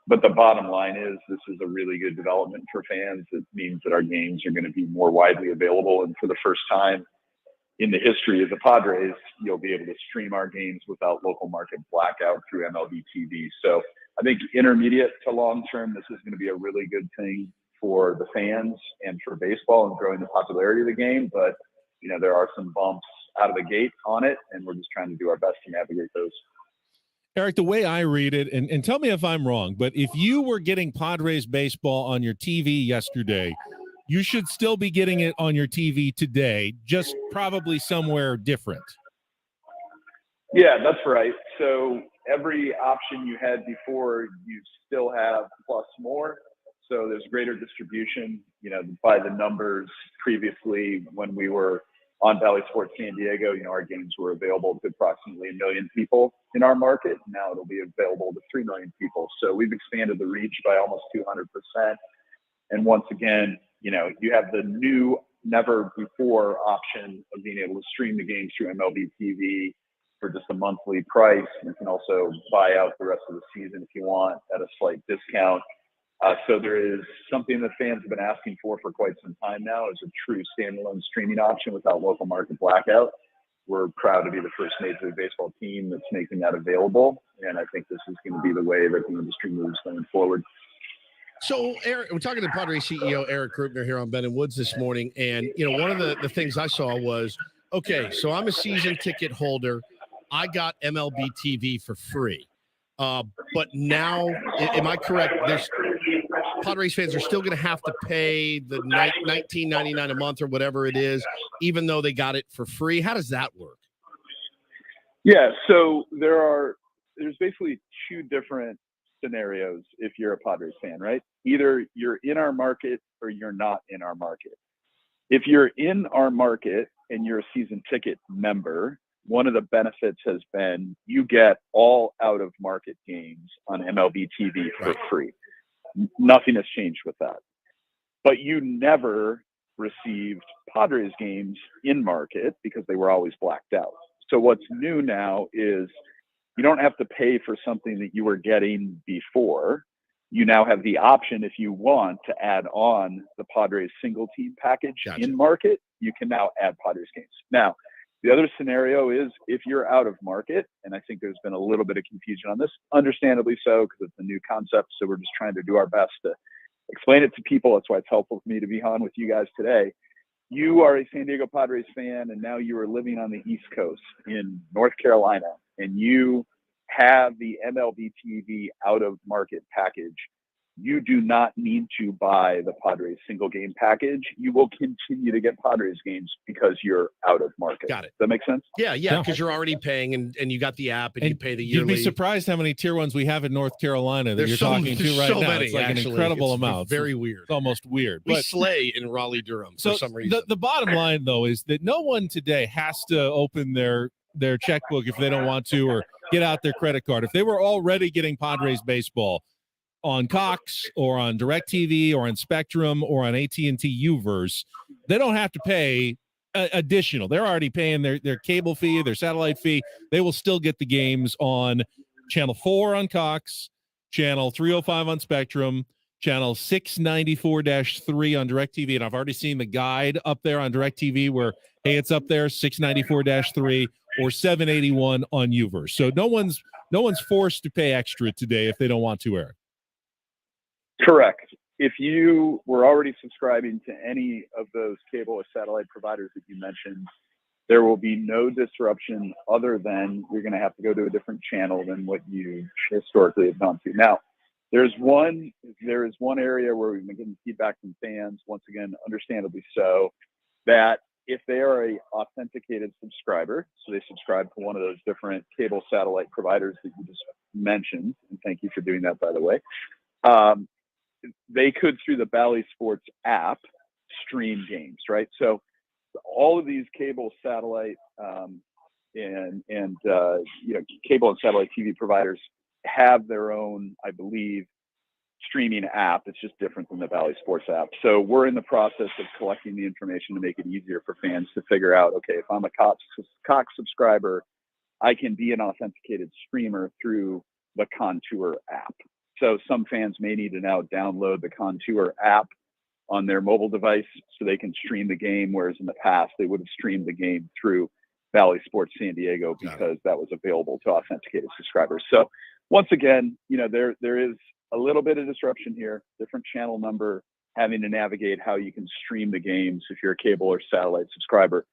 But the bottom line is this is a really good development for fans. It means that our games are going to be more widely available. And for the first time in the history of the Padres, you'll be able to stream our games without local market blackout through MLB TV. So I think intermediate to long term, this is going to be a really good thing for the fans and for baseball and growing the popularity of the game. But, there are some bumps out of the gate on it, and we're just trying to do our best to navigate those.
Eric, the way I read it, and tell me if I'm wrong, but if you were getting Padres baseball on your TV yesterday, you should still be getting it on your TV today, just probably somewhere different.
Yeah, that's right. So every option you had before, you still have plus more. So there's greater distribution, by the numbers previously when we were on Valley Sports San Diego, our games were available to approximately 1 million people in our market. Now it'll be available to 3 million people. So we've expanded the reach by almost 200%. And once again, you have the new never before option of being able to stream the games through MLB TV for just a monthly price. You can also buy out the rest of the season if you want at a slight discount. So there is something that fans have been asking for quite some time now, is a true standalone streaming option without local market blackout. We're proud to be the first Major League Baseball team that's making that available. And I think this is going to be the way that the industry moves going forward.
So, Eric, we're talking to Padres CEO Eric Grupner here on Ben and Woods this morning. And, one of the things I saw was, okay, so I'm a season ticket holder. I got MLB TV for free. But now, am I correct? Padres fans are still going to have to pay the $19.99 a month or whatever it is, even though they got it for free. How does that work?
Yeah, so there's basically two different scenarios if you're a Padres fan, right? Either you're in our market or you're not in our market. If you're in our market and you're a season ticket member, one of the benefits has been you get all out of market games on MLB TV for free. Nothing has changed with that. But you never received Padres games in market because they were always blacked out. So what's new now is you don't have to pay for something that you were getting before. You now have the option, if you want, to add on the Padres single team package in market. You can now add Padres games. Now, the other scenario is if you're out of market, and I think there's been a little bit of confusion on this, understandably so, because it's a new concept. So we're just trying to do our best to explain it to people. That's why it's helpful for me to be on with you guys today. You are a San Diego Padres fan, and now you are living on the East Coast in North Carolina, and you have the MLB TV out of market package. You do not need to buy the Padres single game package. You will continue to get Padres games because you're out of market.
Got it.
Does that make sense?
Yeah, because you're already paying and you got the app and you pay the yearly.
You'd be surprised how many tier ones we have in North Carolina that you're talking to right now.
Many,
it's like
actually.
an incredible
It's
amount.
Very weird.
It's almost weird.
We
But
slay in Raleigh-Durham for some reason.
The bottom line, though, is that no one today has to open their checkbook if they don't want to or get out their credit card. If they were already getting Padres baseball on Cox or on DirecTV or on Spectrum or on AT&T UVerse, they don't have to pay additional. They're already paying their cable fee, their satellite fee. They will still get the games on Channel 4 on Cox, Channel 305 on Spectrum, Channel 694-3 on DirecTV. And I've already seen the guide up there on DirecTV where, hey, it's up there, 694-3 or 781 on UVerse. So no one's forced to pay extra today if they don't want to, Eric.
Correct. If you were already subscribing to any of those cable or satellite providers that you mentioned, there will be no disruption other than you're going to have to go to a different channel than what you historically have gone to. Now, there is one area where we've been getting feedback from fans, once again, understandably so, that if they are a authenticated subscriber, so they subscribe to one of those different cable satellite providers that you just mentioned, and thank you for doing that, by the way, they could, through the Bally Sports app, stream games, right? So all of these cable, satellite, and cable and satellite TV providers have their own, I believe, streaming app. It's just different than the Bally Sports app. So we're in the process of collecting the information to make it easier for fans to figure out, okay, if I'm a Cox subscriber, I can be an authenticated streamer through the Contour app. So some fans may need to now download the Contour app on their mobile device so they can stream the game, whereas in the past they would have streamed the game through Bally Sports San Diego because that was available to authenticated subscribers. So once again, there is a little bit of disruption here, different channel number, having to navigate how you can stream the games if you're a cable or satellite subscriber.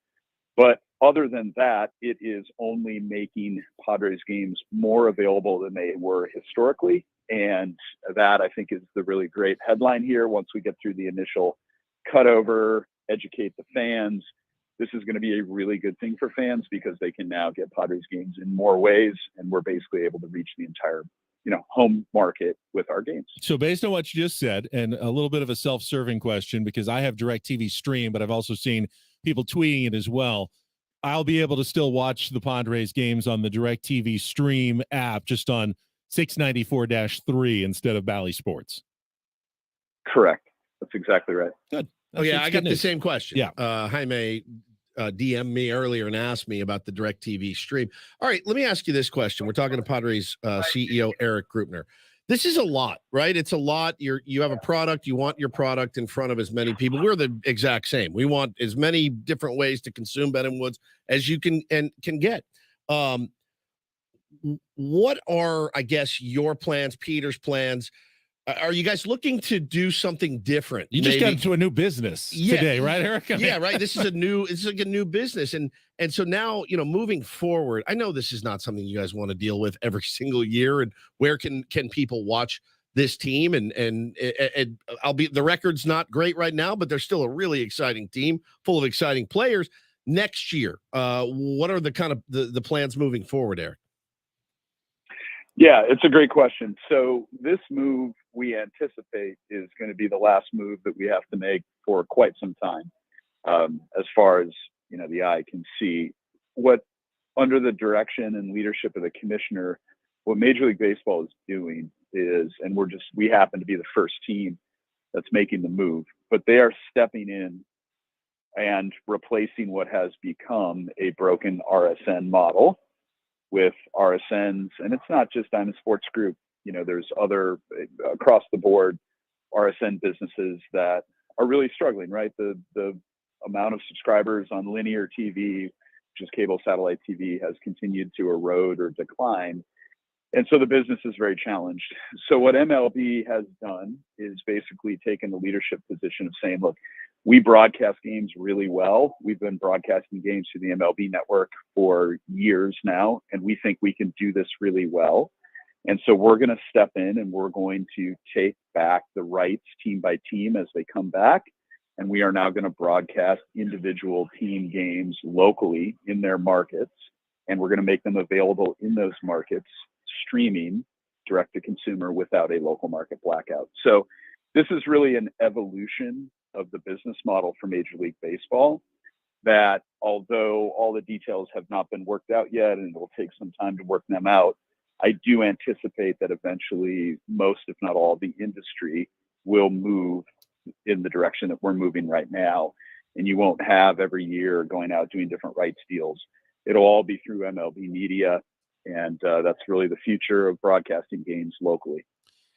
But other than that, it is only making Padres games more available than they were historically. And that, I think, is the really great headline here. Once we get through the initial cutover, educate the fans, this is going to be a really good thing for fans because they can now get Padres games in more ways. And we're basically able to reach the entire home market with our games.
So based on what you just said, and a little bit of a self-serving question, because I have DirecTV Stream, but I've also seen people tweeting it as well. I'll be able to still watch the Padres games on the DirecTV Stream app, just on 694-3 instead of Bally Sports.
Correct. That's exactly right.
Good.
I got the same question.
Yeah.
Jaime DM'd me earlier and asked me about the DirecTV stream. All right, let me ask you this question. We're talking to Padres CEO Eric Greupner. This is a lot, right? It's a lot. You have a product. You want your product in front of as many people. We're the exact same. We want as many different ways to consume Ben and Woods as you can get. What are, I guess, your plans, Peter's plans? Are you guys looking to do something different?
You just got into a new business today, right, Eric?
Yeah, right. This is like a new business. And so now, moving forward, I know this is not something you guys want to deal with every single year. And where can people watch this team? And the record's not great right now, but they're still a really exciting team full of exciting players. Next year, what are the kind of the plans moving forward, Eric?
Yeah, it's a great question. So this move we anticipate is going to be the last move that we have to make for quite some time. As far as, the eye can see, what under the direction and leadership of the commissioner, what Major League Baseball is doing is, and we happen to be the first team that's making the move, but they are stepping in and replacing what has become a broken RSN model with RSNs. And it's not just Diamond Sports Group. You know, there's other across the board RSN businesses that are really struggling, right? The amount of subscribers on linear TV, which is cable satellite TV, has continued to erode or decline. And so the business is very challenged. So what MLB has done is basically taken the leadership position of saying, look, we broadcast games really well. We've been broadcasting games through the MLB network for years now, and we think we can do this really well. And so we're going to step in and we're going to take back the rights team by team as they come back. And we are now going to broadcast individual team games locally in their markets. And we're going to make them available in those markets, streaming direct to consumer without a local market blackout. So this is really an evolution of the business model for Major League Baseball that, although all the details have not been worked out yet, and it will take some time to work them out, I do anticipate that eventually most, if not all, the industry will move in the direction that we're moving right now. And you won't have every year going out doing different rights deals. It'll all be through MLB Media. And that's really the future of broadcasting games locally.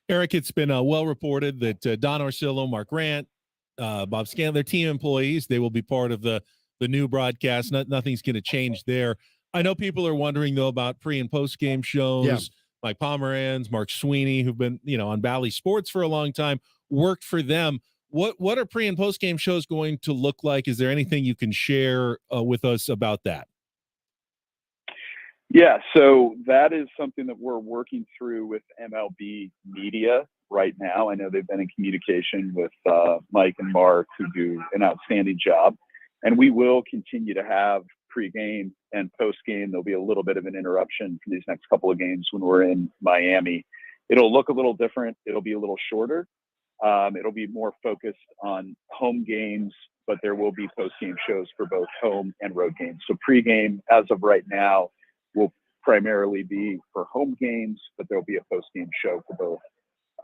Eric, it's been well reported that Don Orsillo, Mark Grant, Bob Scanlon, their team employees, they will be part of the new broadcast. Nothing's going to change there. I know people are wondering, though, about pre- and post-game shows.
Yeah.
Mike Pomeranz, Mark Sweeney, who've been, on Bally Sports for a long time, worked for them. What are pre- and post-game shows going to look like? Is there anything you can share with us about that?
Yeah, so that is something that we're working through with MLB Media right now. I know they've been in communication with Mike and Mark, who do an outstanding job. And we will continue to have pre-game and post-game. There'll be a little bit of an interruption for these next couple of games when we're in Miami. It'll look a little different. It'll be a little shorter. It'll be more focused on home games, but there will be post-game shows for both home and road games. So pre-game, as of right now, will primarily be for home games, but there'll be a post-game show for both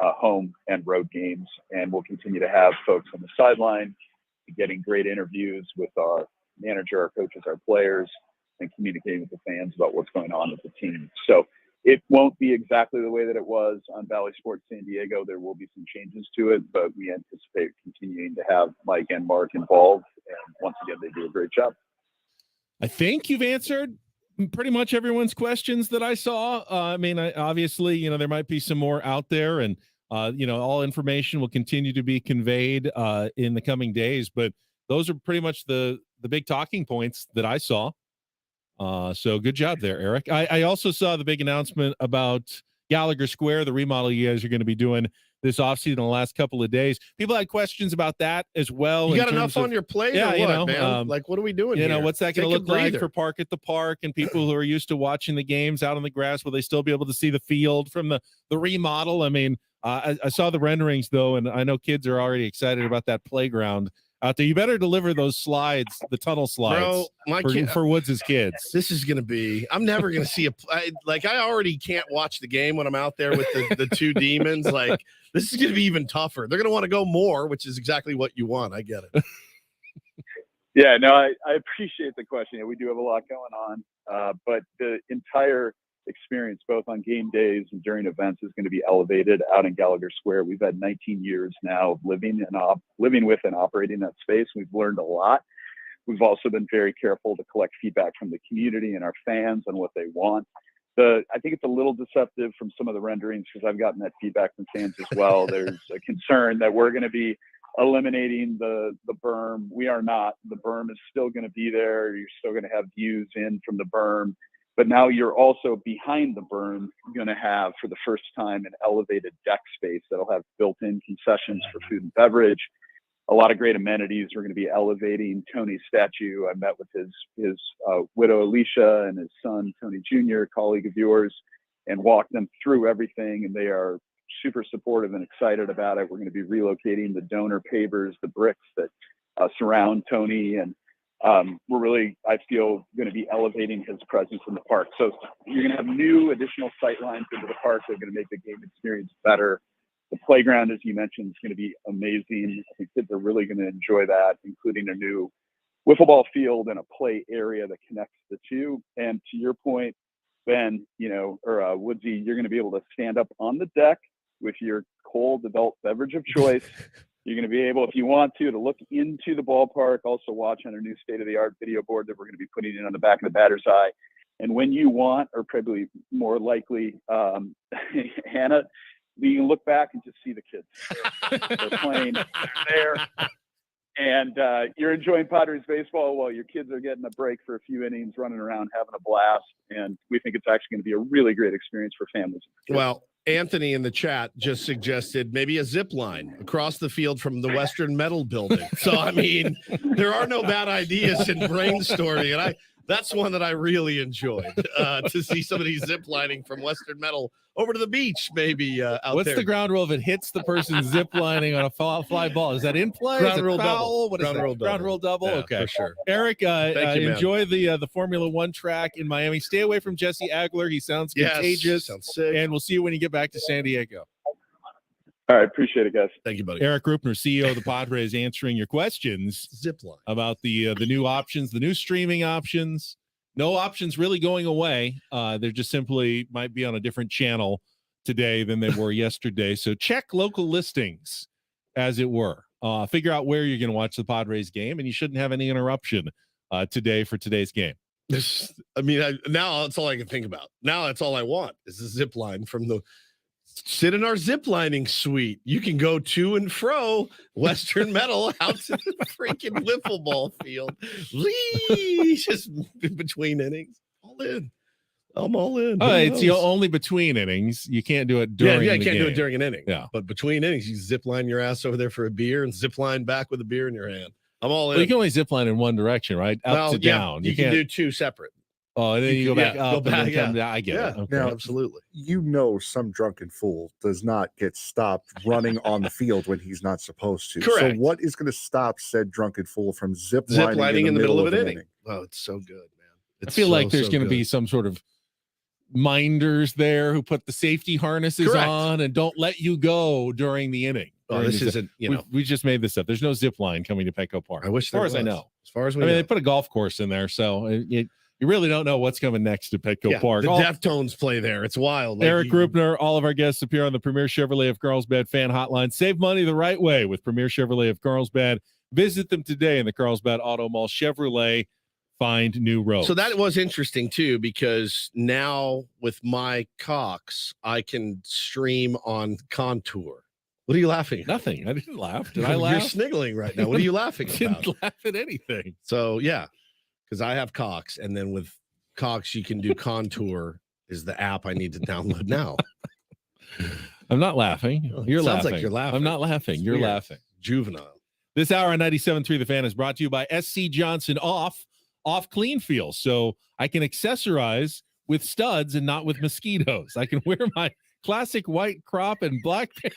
home and road games. And we'll continue to have folks on the sideline getting great interviews with our manager, our coaches, our players, and communicating with the fans about what's going on with the team. So it won't be exactly the way that it was on Bally Sports San Diego. There will be some changes to it, but we anticipate continuing to have Mike and Mark involved. And once again, they do a great job.
I think you've answered pretty much everyone's questions that I saw. Obviously, there might be some more out there, and all information will continue to be conveyed in the coming days. But those are pretty much the big talking points that I saw. So good job there, Eric. I also saw the big announcement about Gallagher Square, the remodel you guys are going to be doing this offseason the last couple of days. People had questions about that as well.
You got enough on your plate, or what, man? Like, what are we doing here?
What's that going to look like for Park at the Park, and people who are used to watching the games out on the grass? Will they still be able to see the field from the remodel? I saw the renderings, though, and I know kids are already excited about that playground out there. You better deliver those slides, the tunnel slides, for Woods' kids.
This is going to be, I'm never going to see I already can't watch the game when I'm out there with the two demons. Like, this is going to be even tougher. They're going to want to go more, which is exactly what you want. I get it.
Yeah, no, I appreciate the question. Yeah, we do have a lot going on, but the entire experience, both on game days and during events, is going to be elevated out in Gallagher Square. We've had 19 years now of living with and operating that space. We've learned a lot. We've also been very careful to collect feedback from the community and our fans on what they want. I think it's a little deceptive from some of the renderings, because I've gotten that feedback from fans as well. There's a concern that we're going to be eliminating the berm. We are not. The berm is still going to be there. You're still going to have views in from the berm. But now you're also behind the berm going to have, for the first time, an elevated deck space that'll have built-in concessions for food and beverage. A lot of great amenities. We're going to be elevating Tony's statue. I met with his widow, Alicia, and his son, Tony Jr., a colleague of yours, and walked them through everything. And they are super supportive and excited about it. We're going to be relocating the donor pavers, the bricks that surround Tony. And we're really, I feel, going to be elevating his presence in the park. So you're going to have new additional sight lines into the park that are going to make the game experience better. The playground, as you mentioned, is going to be amazing. I think kids are really going to enjoy that, including a new wiffle ball field and a play area that connects the two. And to your point, Ben, or Woodsy, you're going to be able to stand up on the deck with your cold adult beverage of choice. You're going to be able, if you want to look into the ballpark, also watch on our new state-of-the-art video board that we're going to be putting in on the back of the batter's eye. And when you want, or probably more likely, Hannah, you can look back and just see the kids. They're playing. They're there. And you're enjoying Padres baseball while your kids are getting a break for a few innings, running around, having a blast. And we think it's actually going to be a really great experience for families.
Well, Anthony in the chat just suggested maybe a zip line across the field from the Western Metal building. So, I mean, there are no bad ideas in brainstorming. And that's one that I really enjoyed, to see somebody zip lining from Western Metal over to the beach, maybe out
What's
there.
the ground rule if it hits the person zip lining on a fly ball? Is that in play?
Ground
Is it
rule
foul?
double.
What is
Ground
that?
rule double.
Ground rule double?
Yeah,
Okay.
for sure.
Eric,
you, man.
enjoy the Formula One track in Miami. Stay away from Jesse Agler. He sounds contagious.
Sounds sick.
And we'll see you when you get back to San Diego.
All right. Appreciate it, guys.
Thank you, buddy.
Eric Rupner, CEO of the Padres, answering your questions
Zip line.
about the new options, the new streaming options. No options really going away. They're just simply might be on a different channel today than they were yesterday. So check local listings, as it were. Figure out where you're going to watch the Padres game, and you shouldn't have any interruption today for today's game.
Now that's all I can think about. Now that's all I want is the zip line from the sit in our zip lining suite. You can go to and fro Western Metal out to the freaking wiffle ball field. Just between innings. All in. I'm all in.
Oh, it's only between innings. You can't do it during.
Yeah,
the
you can't do
game.
it during an inning.
Yeah,
but between innings, you zip line your ass over there for a beer and zip line back with a beer in your hand. I'm all in.
Well, you can only zip line in one direction, right? Up to down.
You can do two separate.
Oh, and then you go back up.
Go back,
and then come down. I get it. Okay.
Now,
absolutely.
Some drunken fool does not get stopped running on the field when he's not supposed to.
Correct.
So what is going to stop said drunken fool from zip
lining in the middle of an inning? Oh, it's so good, man.
I feel like there's going to be some sort of minders there who put the safety harnesses on and don't let you go during the inning.
Oh, this isn't,
we just made this up. There's no zip line coming to Petco Park.
I wish
as far as I know.
As far as we know.
they put a golf course in there, so you really don't know what's coming next to Petco Park.
The Deftones play there. It's wild.
Eric Rupner, all of our guests appear on the Premier Chevrolet of Carlsbad fan hotline. Save money the right way with Premier Chevrolet of Carlsbad. Visit them today in the Carlsbad Auto Mall. Chevrolet, find new roads.
So that was interesting too, because now with my Cox, I can stream on Contour. What are you laughing at?
Nothing. I didn't laugh. Did I laugh?
You're sniggling right now. What are you laughing about?
Didn't laugh at anything.
So yeah, because I have Cox, and then with Cox you can do Contour is the app I need to download now.
I'm not laughing. You're
Sounds
laughing.
like you're laughing.
I'm not laughing. You're laughing.
Juvenile.
This hour on 97.3 The Fan is brought to you by SC Johnson off clean feel. So I can accessorize with studs and not with mosquitoes. I can wear my classic white crop and black pants.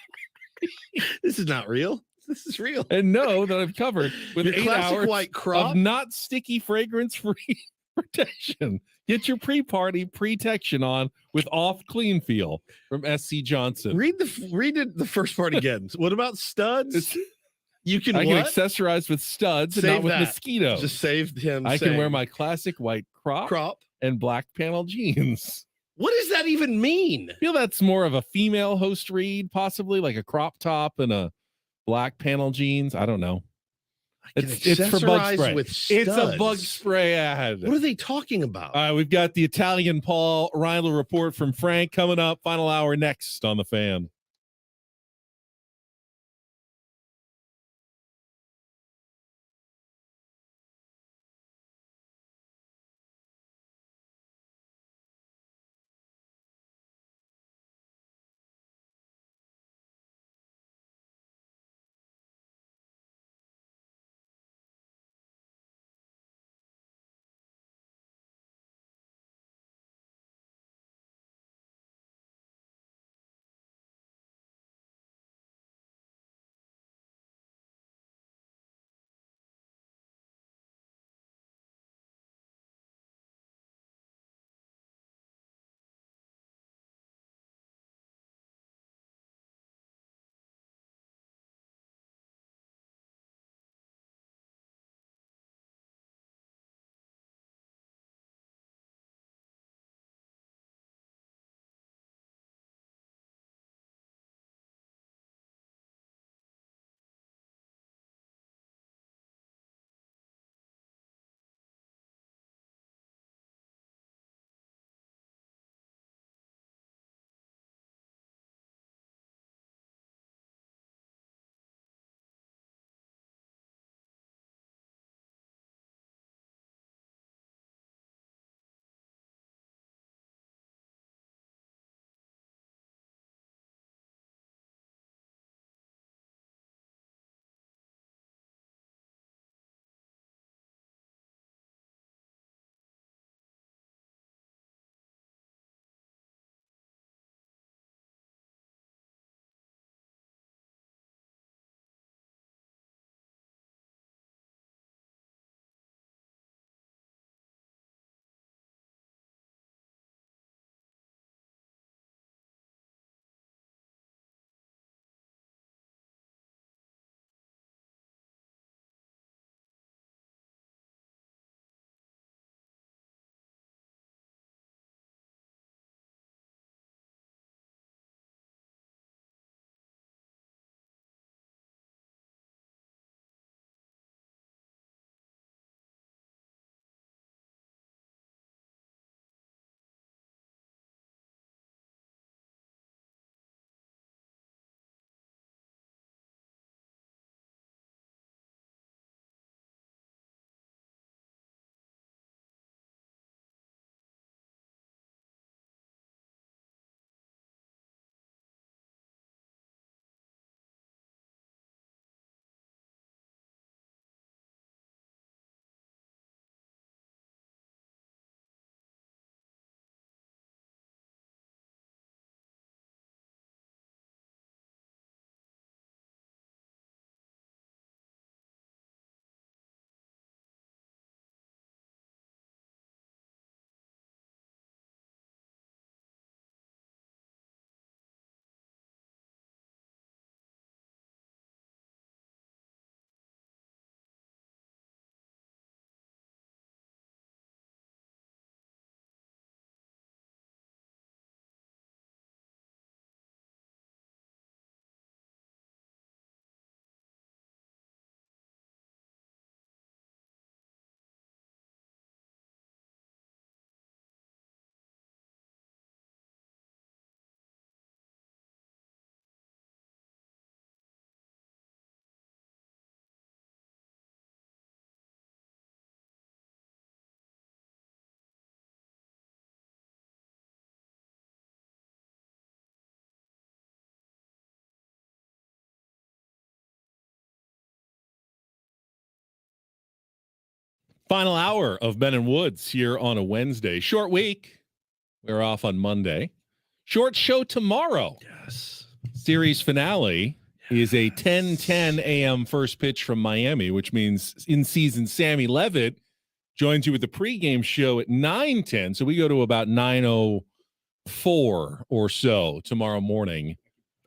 This is not real. This is real.
And know that I'm covered with
Your
8
classic
hours
white crop?
of not sticky, fragrance-free protection. Get your pre-party protection on with off clean feel from SC Johnson.
Read the first part again. What about studs? You can
I can accessorize with studs and not with mosquitoes.
Just saved him.
I can wear my classic white crop and black panel jeans.
What does that even mean?
I feel that's more of a female host read, possibly like a crop top and a black panel jeans. I don't know. It's for bug spray.
With
it's a bug spray ad.
What are they talking about?
We've got the Italian Paul Reiler report from Frank coming up. Final hour next on The Fan. Final hour of Ben and Woods here on a Wednesday. Short week. We're off on Monday. Short show tomorrow.
Yes.
Series finale is a 10:10 a.m. first pitch from Miami, which means in-season Sammy Levitt joins you with the pregame show at 9:10. So we go to about 9:04 or so tomorrow morning.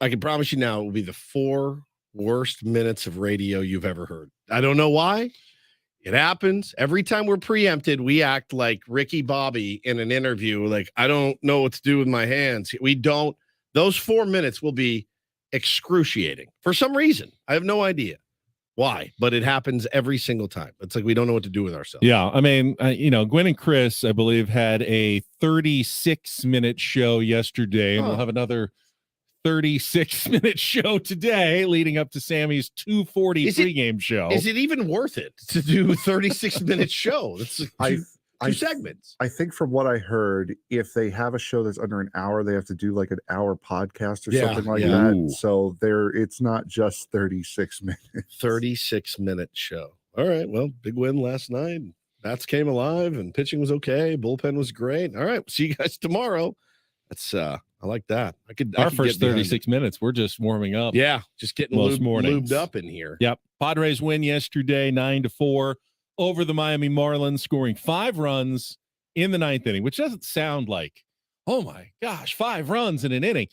I can promise you now it will be the 4 worst minutes of radio you've ever heard. I don't know why. It happens. Every time we're preempted, we act like Ricky Bobby in an interview. Like, I don't know what to do with my hands. We don't. Those 4 minutes will be excruciating for some reason. I have no idea why, but it happens every single time. It's like we don't know what to do with ourselves.
Yeah. I mean, Gwen and Chris, I believe, had a 36-minute show yesterday, and we'll have another 36-minute show today leading up to Sammy's 2:40 pregame show.
Is it even worth it to do a 36-minute show? That's two segments.
I think from what I heard, if they have a show that's under an hour, they have to do like an hour podcast or something like that.
Ooh.
So it's not just 36 minutes.
36-minute show. All right. Well, big win last night. Bats came alive and pitching was okay. Bullpen was great. All right. See you guys tomorrow. That's I like that.
Our first 36 minutes, we're just warming up.
Yeah, just getting lubed up in here.
Yep. Padres win yesterday, 9-4 over the Miami Marlins, scoring 5 runs in the 9th inning, which doesn't sound like, oh my gosh, 5 runs in an inning.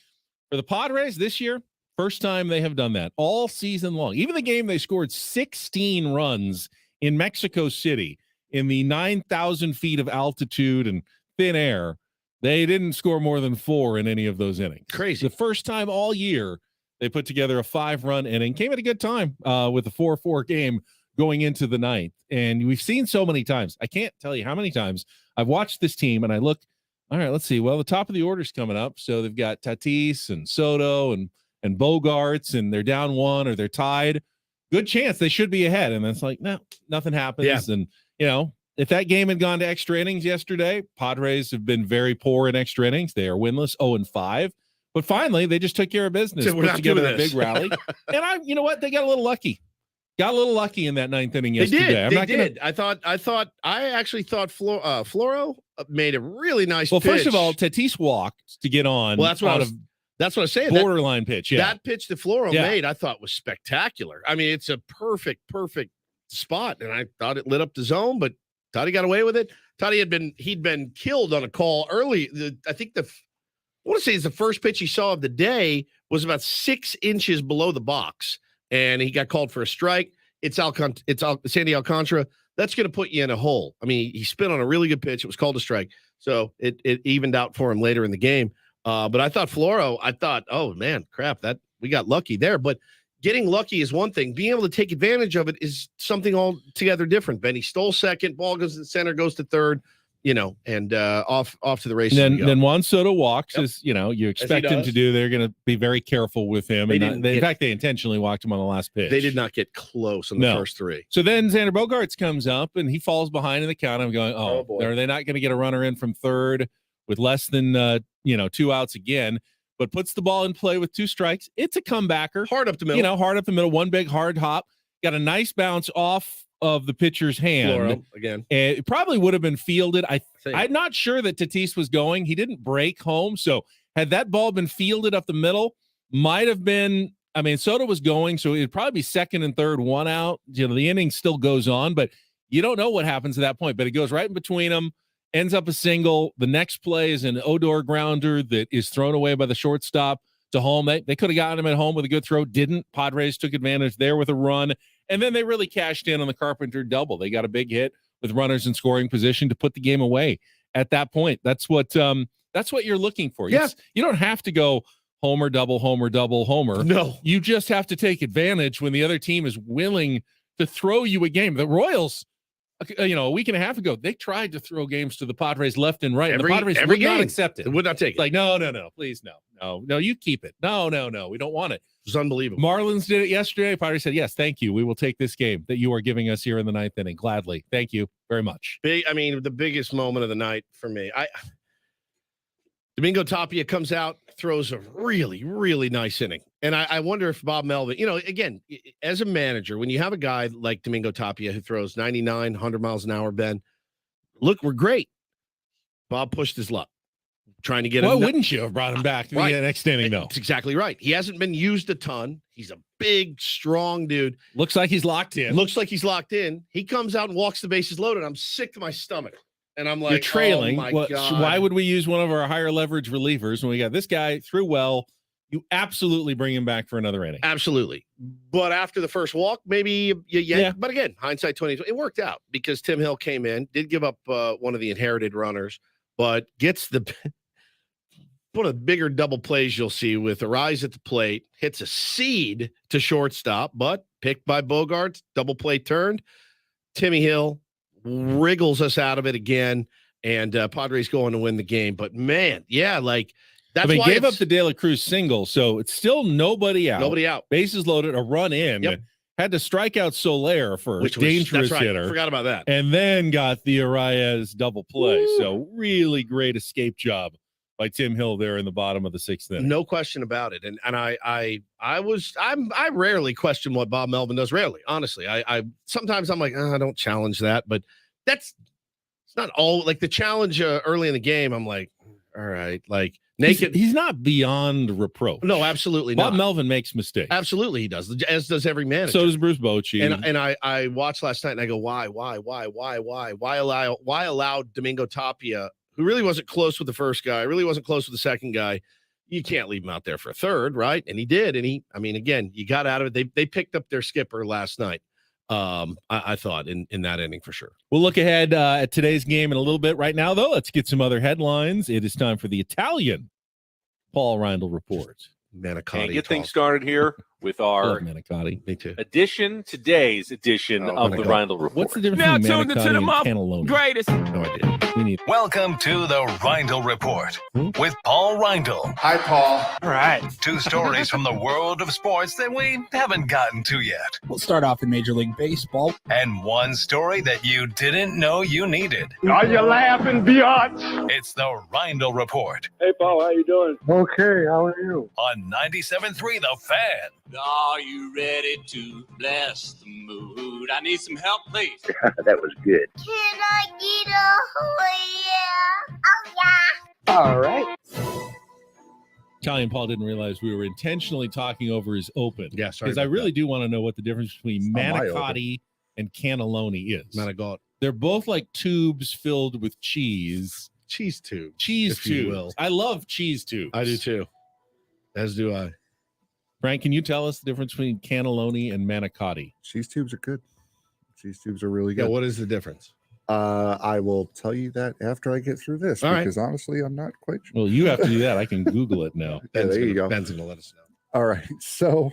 For the Padres this year, first time they have done that all season long. Even the game they scored 16 runs in Mexico City in the 9,000 feet of altitude and thin air. They didn't score more than 4 in any of those innings.
Crazy.
The first time all year they put together a 5-run inning. Came at a good time with a 4-4 game going into the 9th. And we've seen so many times. I can't tell you how many times I've watched this team and I look, all right, let's see. Well, the top of the order's coming up. So they've got Tatis and Soto and Bogarts, and they're down 1 or they're tied. Good chance they should be ahead. And it's like, no, nothing happens.
Yeah.
And, if that game had gone to extra innings yesterday, Padres have been very poor in extra innings. They are winless, 0-5. But finally, they just took care of business.
So we're
put
not
together
doing
a
this.
big rally. And you know what? They got a little lucky. Got a little lucky in that 9th inning yesterday.
They did. I actually thought Floro made a really nice pitch.
Well, first of all, Tatis walked to get on.
Well, that's what I was saying.
Borderline pitch. Yeah.
That pitch that Floro made, I thought was spectacular. I mean, it's a perfect spot. And I thought it lit up the zone, but Toddy got away with it. Toddy he'd been killed on a call early. I want to say it's the first pitch he saw of the day was about 6 inches below the box, and he got called for a strike. It's Sandy Alcantara. That's going to put you in a hole. I mean, he spit on a really good pitch. It was called a strike, so it evened out for him later in the game. But I thought Floro. Oh man, crap! That we got lucky there, but. Getting lucky is one thing. Being able to take advantage of it is something altogether different. Benny stole second, ball goes to the center, goes to third, and off to the races.
Then Juan Soto walks, as you expect him to do. They're going to be very careful with him. In fact, they intentionally walked him on the last pitch.
They did not get close on the first 3.
So then Xander Bogaerts comes up and he falls behind in the count. I'm going, are they not going to get a runner in from third with less than 2 outs again? But puts the ball in play with 2 strikes. It's a comebacker.
Hard up the middle.
Hard up the middle. One big hard hop. Got a nice bounce off of the pitcher's hand.
Floro, again.
And it probably would have been fielded. I'm not sure that Tatis was going. He didn't break home. So had that ball been fielded up the middle, might have been, Soto was going. So it'd probably be second and third, 1 out. The inning still goes on, but you don't know what happens at that point. But it goes right in between them. Ends up a single. The next play is an Odor grounder that is thrown away by the shortstop to home. They could have gotten him at home with a good throw. Didn't. Padres took advantage there with a run. And then they really cashed in on the Carpenter double. They got a big hit with runners in scoring position to put the game away at that point. That's what you're looking for.
Yeah.
You don't have to go homer, double, homer.
No.
You just have to take advantage when the other team is willing to throw you a game. The Royals, a week and a half ago, they tried to throw games to the Padres left and right. And the Padres would not accept it.
They would not take it.
Like, no, please, no, you keep it. No, we don't want it.
It's unbelievable.
Marlins did it yesterday. Padres said, yes, thank you. We will take this game that you are giving us here in the 9th inning. Gladly. Thank you very much.
The biggest moment of the night for me. Domingo Tapia comes out, throws a really, really nice inning. And I wonder if Bob Melvin, again, as a manager, when you have a guy like Domingo Tapia who throws 99, 100 miles an hour, Ben, look, we're great. Bob pushed his luck. Trying to get
Why
him.
wouldn't you have brought him back
Right.
the next inning, though?
That's exactly right. He hasn't been used a ton. He's a big, strong dude.
Looks like he's locked in.
Looks like he's locked in. He comes out and walks the bases loaded. I'm sick to my stomach. And I'm like,
You're trailing.
Oh my
God.
God.
Why would we use one of our higher leverage relievers when we got this guy threw well? You absolutely bring him back for another inning.
Absolutely. But after the first walk, maybe you yank.
Yeah.
But again, hindsight 2020, it worked out because Tim Hill came in, did give up one of the inherited runners, but gets one of the bigger double plays you'll see with Arise at the plate, hits a seed to shortstop, but picked by Bogaerts, double play turned. Timmy Hill wriggles us out of it again, and Padres going to win the game. But man, yeah, like that's why
gave up the De La Cruz single, so it's still nobody out.
Nobody out.
Bases loaded, a run in.
Yep.
Had to strike out Soler first,
Which was
dangerous
that's right.
hitter.
Forgot about that.
And then got the Arias double play.
Woo.
So really great escape job by Tim Hill there in the bottom of the sixth inning.
No question about it. And I rarely question what Bob Melvin does. Rarely, honestly. I sometimes I'm like, I don't challenge that, but it's not all like the challenge early in the game. I'm like, all right, like naked.
He's not beyond reproach.
No, absolutely
Bob
not.
Melvin makes mistakes.
Absolutely, he does, as does every manager.
So does Bruce Bochy.
And I watched last night and I go, why allow Domingo Tapia, who really wasn't close with the first guy, really wasn't close with the second guy. You can't leave him out there for a third, right? And he did. And again, you got out of it. They picked up their skipper last night. I thought in that inning for sure.
We'll look ahead at today's game in a little bit. Right now, though, let's get some other headlines. It is time for the Italian Paul Reindl report.
Manicotti.
And get things started here with our
Manicotti.
Me too.
today's edition of the Reindl report.
What's the difference between Manicotti and cannelloni?
Greatest.
No idea.
We need
Welcome to the Reindl Report with Paul Reindl.
Hi, Paul.
All right.
Two stories from the world of sports that we haven't gotten to yet.
We'll start off in Major League Baseball.
And one story that you didn't know you needed.
Are you laughing, biatch?
It's the Reindl Report
Hey, Paul, how you doing? Okay, how are you?
on 97.3 The Fan.
Are you ready to bless the mood? I need some help, please.
That was good.
Can I get a yeah?
All right.
Italian Paul didn't realize we were intentionally talking over his open.
Yeah, sorry
Because I
about
really do want to know what the difference between
It's not my
manicotti and cannelloni is.
Manicotti.
They're both like tubes filled with cheese.
Cheese tube.
Cheese
if you
tubes.
will.
I love cheese tubes.
I do too. As do I.
Frank, can you tell us the difference between cannelloni and manicotti?
Cheese tubes are good. Cheese tubes are really
Yeah,
good.
what is the difference?
I will tell you that after I get through this,
All right.
because honestly, I'm not quite sure.
Well, you have to do that. I can Google it now.
Yeah, there you go.
Ben's gonna let us know.
All right. So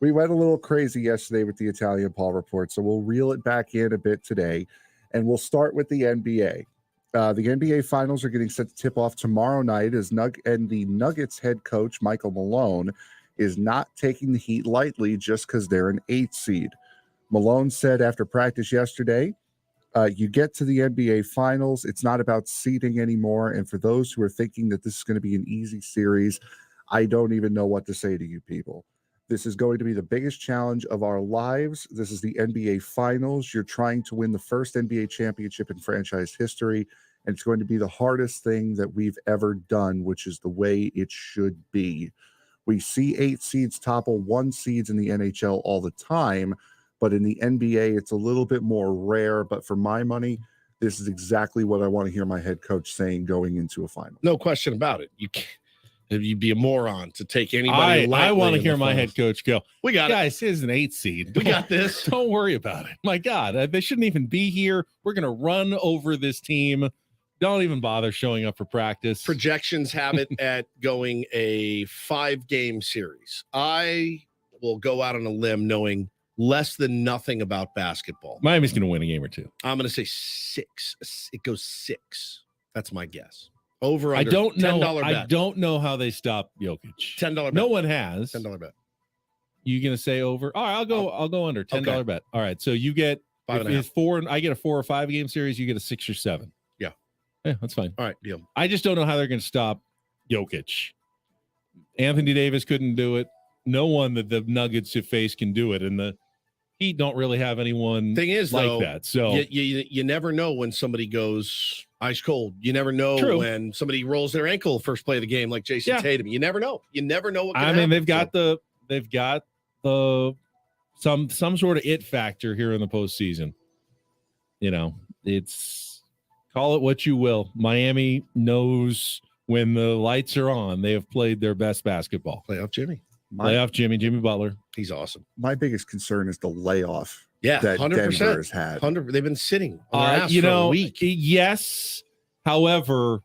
we went a little crazy yesterday with the Italian Paul report. So we'll reel it back in a bit today. And we'll start with the NBA. The NBA finals are getting set to tip off tomorrow night as the Nuggets head coach, Michael Malone, is not taking the Heat lightly just because they're an 8 seed. Malone said after practice yesterday, you get to the NBA finals, it's not about seeding anymore. And for those who are thinking that this is going to be an easy series, I don't even know what to say to you people. This is going to be the biggest challenge of our lives. This is the NBA finals. You're trying to win the first NBA championship in franchise history. And it's going to be the hardest thing that we've ever done, which is the way it should be. We see 8 seeds topple 1 seeds in the NHL all the time, but in the NBA, it's a little bit more rare. But for my money, this is exactly what I want to hear my head coach saying going into a final.
No question about it. You can't. You'd be a moron to take anybody.
I
lightly
want to
in
hear
the
my
finals.
head coach go,
We got it.
guys, here's an 8 seed.
We got this.
Don't worry about it. My God, they shouldn't even be here. We're going to run over this team. Don't even bother showing up for practice.
Projections have it at going a 5-game series. I will go out on a limb knowing less than nothing about basketball.
Miami's going to win a game or two.
I'm going to say 6. It goes 6. That's my guess. Over
I
under.
don't know.
$10 bet.
I don't know how they stop Jokic.
$10 bet.
No one has.
$10 bet.
You going to say over? All right, I'll go under. $10
Okay.
bet. All right, so you get
5.5.
if it's 4 and I get a 4 or 5 game series, you get a 6 or 7.
Yeah.
Yeah, that's fine.
All right, deal.
I just don't know how they're going to stop Jokic. Anthony Davis couldn't do it. No one that the Nuggets have faced can do it. And the Heat don't really have anyone
Thing is,
like
though,
that. So
you never know when somebody goes ice cold. You never know
True.
when somebody rolls their ankle first play of the game, like Jason Tatum. You never know. You never know what can happen.
they've got the some sort of it factor here in the postseason. You know, it's call it what you will. Miami knows when the lights are on, they have played their best basketball.
Playoff Jimmy.
Jimmy Butler.
He's awesome.
My biggest concern is the layoff.
Yeah,
that
100%.
Denver has had.
They've been sitting on their ass for a week.
Yes. However,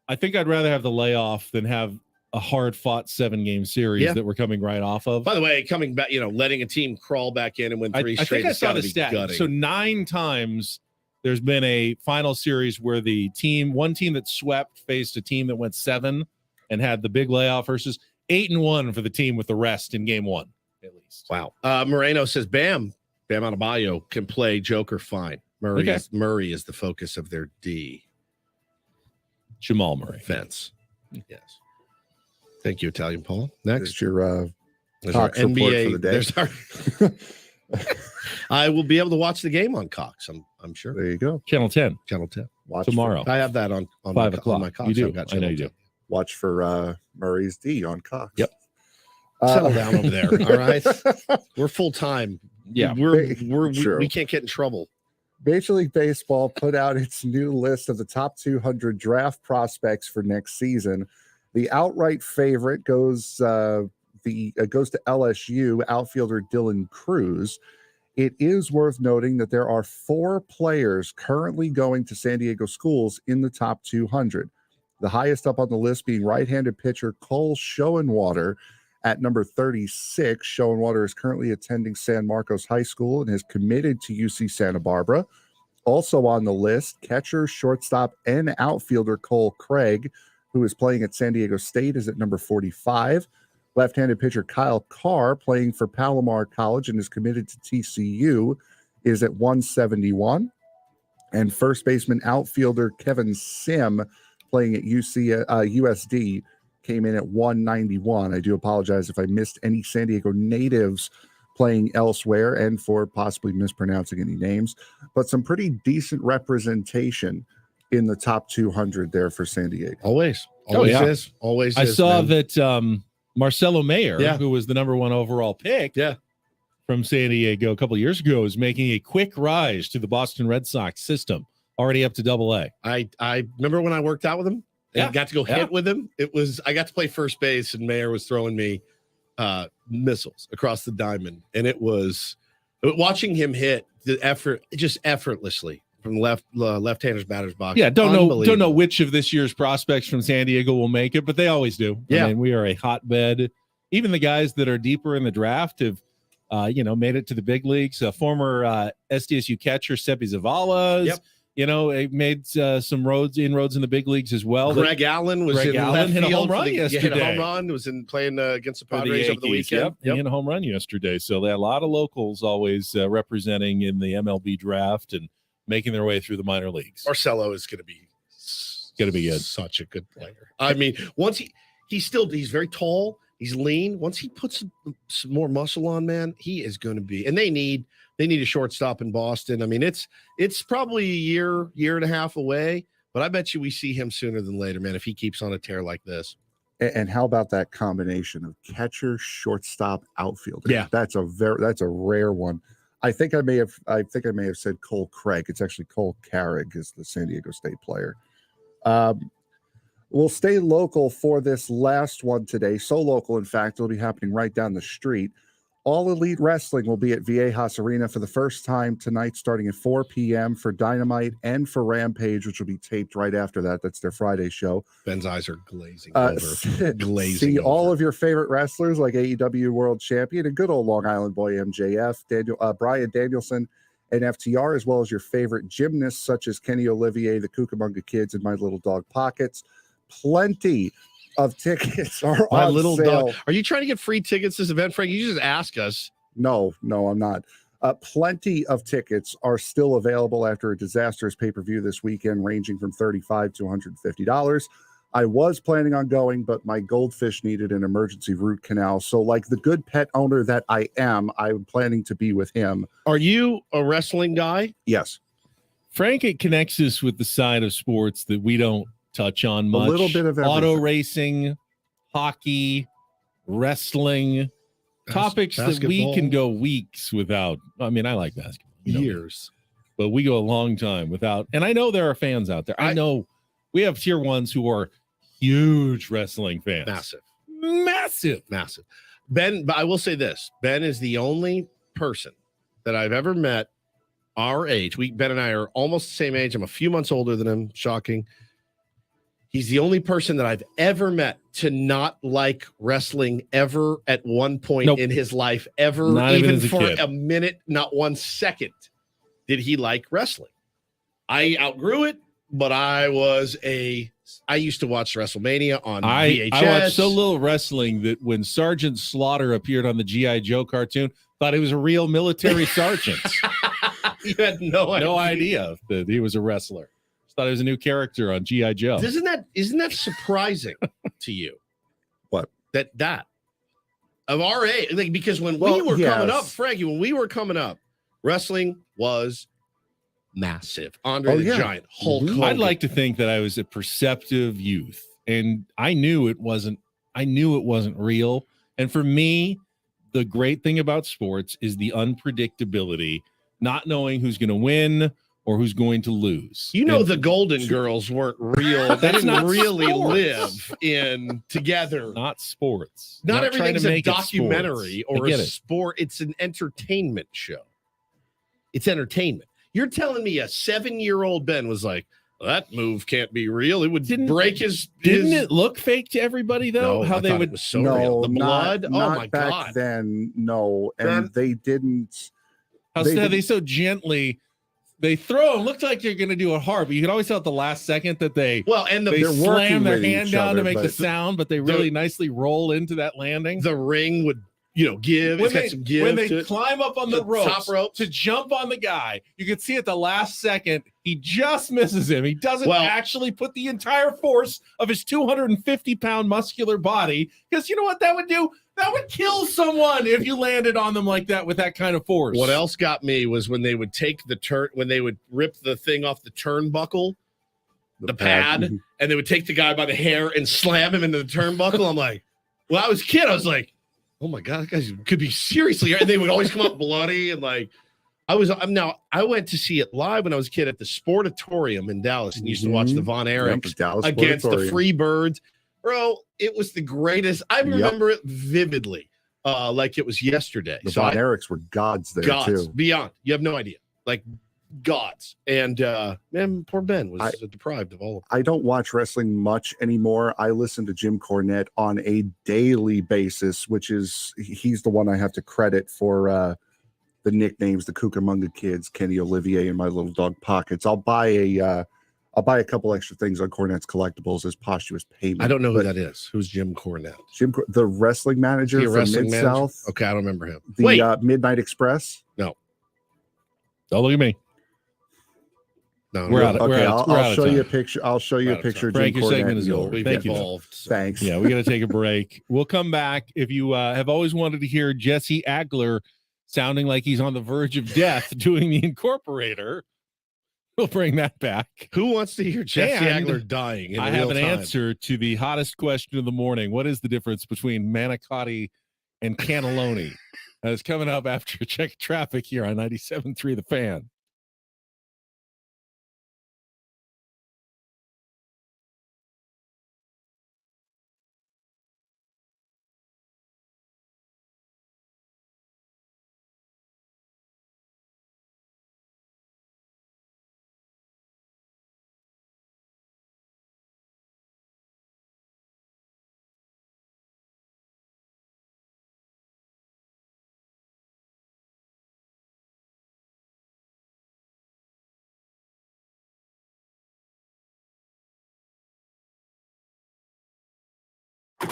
I think I'd rather have the layoff than have a hard-fought 7-game series that we're coming right off of.
By the way, coming back, letting a team crawl back in and win 3 straight.
I think I
has
saw
gotta
the
be
stat.
gutting.
So 9 times there's been a final series where one team that swept faced a team that went 7 and had the big layoff versus 8-1 for the team with the rest in game 1, at least.
Wow. Moreno says Bam Adebayo can play Joker fine. Murray is the focus of their D.
Jamal Murray.
Fence. Yes. Thank you, Italian Paul. Next.
There's your
Cox
report
NBA.
for the day.
I will be able to watch the game on Cox. I'm sure.
There you go.
Channel 10.
Watch
tomorrow.
I have that on
5 o'clock.
on my Cox.
You do.
I've got
I know
Channel
you
10.
do.
Watch for Murray's D on Cox.
Yep. Settle down over there. All right. We're full time.
Yeah.
We can't get in trouble.
Major League Baseball put out its new list of the top 200 draft prospects for next season. The outright favorite goes to LSU outfielder Dylan Cruz. It is worth noting that there are 4 players currently going to San Diego schools in the top 200. The highest up on the list being right-handed pitcher Cole Schoenwater at number 36. Schoenwater is currently attending San Marcos High School and has committed to UC Santa Barbara. Also on the list, catcher, shortstop, and outfielder Cole Craig, who is playing at San Diego State, is at number 45. Left-handed pitcher Kyle Carr, playing for Palomar College and is committed to TCU, is at 171. And first baseman outfielder Kevin Sim, playing at USD, came in at 191. I do apologize if I missed any San Diego natives playing elsewhere and for possibly mispronouncing any names, but some pretty decent representation in the top 200 there for San Diego.
Always is. Always
I
is,
saw
man.
that Marcelo Mayer, who was the number 1 overall pick from San Diego a couple of years ago, is making a quick rise to the Boston Red Sox system, already up to AA.
I remember when I worked out with him and got to go hit with him. I got to play first base and Mayer was throwing me missiles across the diamond. And it was watching him hit the effort just effortlessly from left-handers batter's box.
Yeah, don't know which of this year's prospects from San Diego will make it, but they always do.
Yeah.
I mean, we are a hotbed. Even the guys that are deeper in the draft have made it to the big leagues. Former SDSU catcher Seppi Zavala, made some inroads in the big leagues as well.
Greg Allen was in left
hit a
field
home run yesterday.
Hit a home run. Was in playing against the Padres over the weekend.
He hit a home run yesterday. So they had a lot of locals always representing in the MLB draft and making their way through the minor leagues.
Marcelo is going to be
good.
Such a good player. I mean, once he's very tall. He's lean. Once he puts some more muscle on, man, he is going to be. And they need a shortstop in Boston. I mean, it's probably a year and a half away, but I bet you we see him sooner than later, man, if he keeps on a tear like this.
And how about that combination of catcher, shortstop, outfielder?
Yeah,
that's a rare one. I think I may have said Cole Craig. It's actually Cole Carrig is the San Diego State player. We'll stay local for this last one today. So local, in fact, it'll be happening right down the street. All Elite Wrestling will be at Viejas Arena for the first time tonight, starting at 4 p.m. for Dynamite and for Rampage, which will be taped right after that. That's their Friday show.
Ben's eyes are glazing over.
See all of your favorite wrestlers like AEW World Champion and good old Long Island boy MJF, Brian Danielson, and FTR, as well as your favorite gymnasts such as Kenny Olivier, the Cucamonga Kids, and My Little Dog Pockets. Plenty of tickets are
My
on
Little
sale.
Dog. Are you trying to get free tickets to this event, Frank? You just ask us.
No, I'm not. Plenty of tickets are still available after a disastrous pay-per-view this weekend, ranging from $35 to $150. I was planning on going, but my goldfish needed an emergency root canal. So, like the good pet owner that I am, I'm planning to be with him.
Are you a wrestling guy?
Yes.
Frank, it connects us with the side of sports that we don't touch on much.
A little bit of
auto
everything.
racing, hockey, wrestling, topics that we
basketball.
can go weeks without. I mean, I like basketball.
Years.
But we go a long time without. And I know there are fans out there. I know we have tier ones who are huge wrestling fans. Massive.
Ben, but I will say this. Ben is the only person that I've ever met our age. Ben and I are almost the same age. I'm a few months older than him. Shocking. He's the only person that I've ever met to not like wrestling ever at one point in his life, ever,
Not even
even
as a
for
kid.
a minute, not 1 second did he like wrestling. I outgrew it, but I used to watch WrestleMania on VHS.
I watched so little wrestling that when Sergeant Slaughter appeared on the G.I. Joe cartoon, thought he was a real military sergeant.
You had no
idea that he was a wrestler. Just thought he was a new character on G.I. Joe.
Isn't that surprising to you?
What?
That of our age, like, because when we were coming up, Frankie, when we were coming up, wrestling was massive. Andre the Giant, Hulk Hogan.
I'd like to think that I was a perceptive youth, and I knew it wasn't real. And for me, the great thing about sports is the unpredictability, not knowing who's going to win or who's going to lose.
The Golden Girls weren't real. They
That's
didn't
not
really
sports.
live together.
Not sports.
Not
trying to
everything's a
make it
documentary
sports.
or
I
a
get it.
sport. It's an entertainment show. It's entertainment. You're telling me a 7-year-old Ben was like, that move can't be real. It would break his.
Didn't it look fake to everybody though?
No,
how
I
they
thought
would
it was so real. The blood.
Not
Oh my
back
god.
then, no, and they didn't.
How they so gently. They throw. It looked like you're going to do it hard, but you can always tell at the last second that they
they're
slam their
with
hand
each
down
other,
to make the
but-
sound, but they really nicely roll into that landing.
The ring would give.
When
It's got
they,
some give
when they
to it.
climb up on the
top rope
to jump on the guy, you can see at the last second he just misses him. He doesn't actually put the entire force of his 250-pound muscular body, because you know what that would do? That would kill someone if you landed on them like that with that kind of force.
What else got me was when they would take when they would rip the thing off the turnbuckle, the pad, and they would take the guy by the hair and slam him into the turnbuckle. I'm like, when I was a kid, I was like, oh my god, that guy could be seriously. And they would always come up bloody and like. I went to see it live when I was a kid at the Sportatorium in Dallas and used to watch the Von Erichs
Dallas
against the
Sportatorium.
Freebirds. Bro, it was the greatest. I remember it vividly, like it was yesterday.
The Von Erichs were gods there too.
Beyond. You have no idea. Like gods. And man, poor Ben was deprived of all of it.
I don't watch wrestling much anymore. I listen to Jim Cornette on a daily basis, which is he's the one I have to credit for the nicknames, the Cucamonga Kids, Kenny Olivier, and My Little Dog Pockets. I'll buy a couple extra things on Cornette's Collectibles as posthumous payment.
I don't know who that is. Who's Jim Cornette?
The wrestling manager from
wrestling
Mid-South.
manager? Okay, I don't remember him.
The Midnight Express.
No.
Don't look at me.
No,
we're out.
Okay,
I'll
I'll show you a picture. I'll show you a picture.
Frank,
Jim
your
Cornette,
segment is
you'll
over.
get
Thank you.
Evolved,
Thanks.
Yeah, we got to take a break. We'll come back. If you have always wanted to hear Jesse Agler sounding like he's on the verge of death doing the Incorporator, we'll bring that back.
Who wants to hear Jesse
And
Agler dying? In
I have
real
an
time?
answer to the hottest question of the morning. What is the difference between manicotti and cannelloni? That is coming up after a check of traffic here on 97.3 The Fan.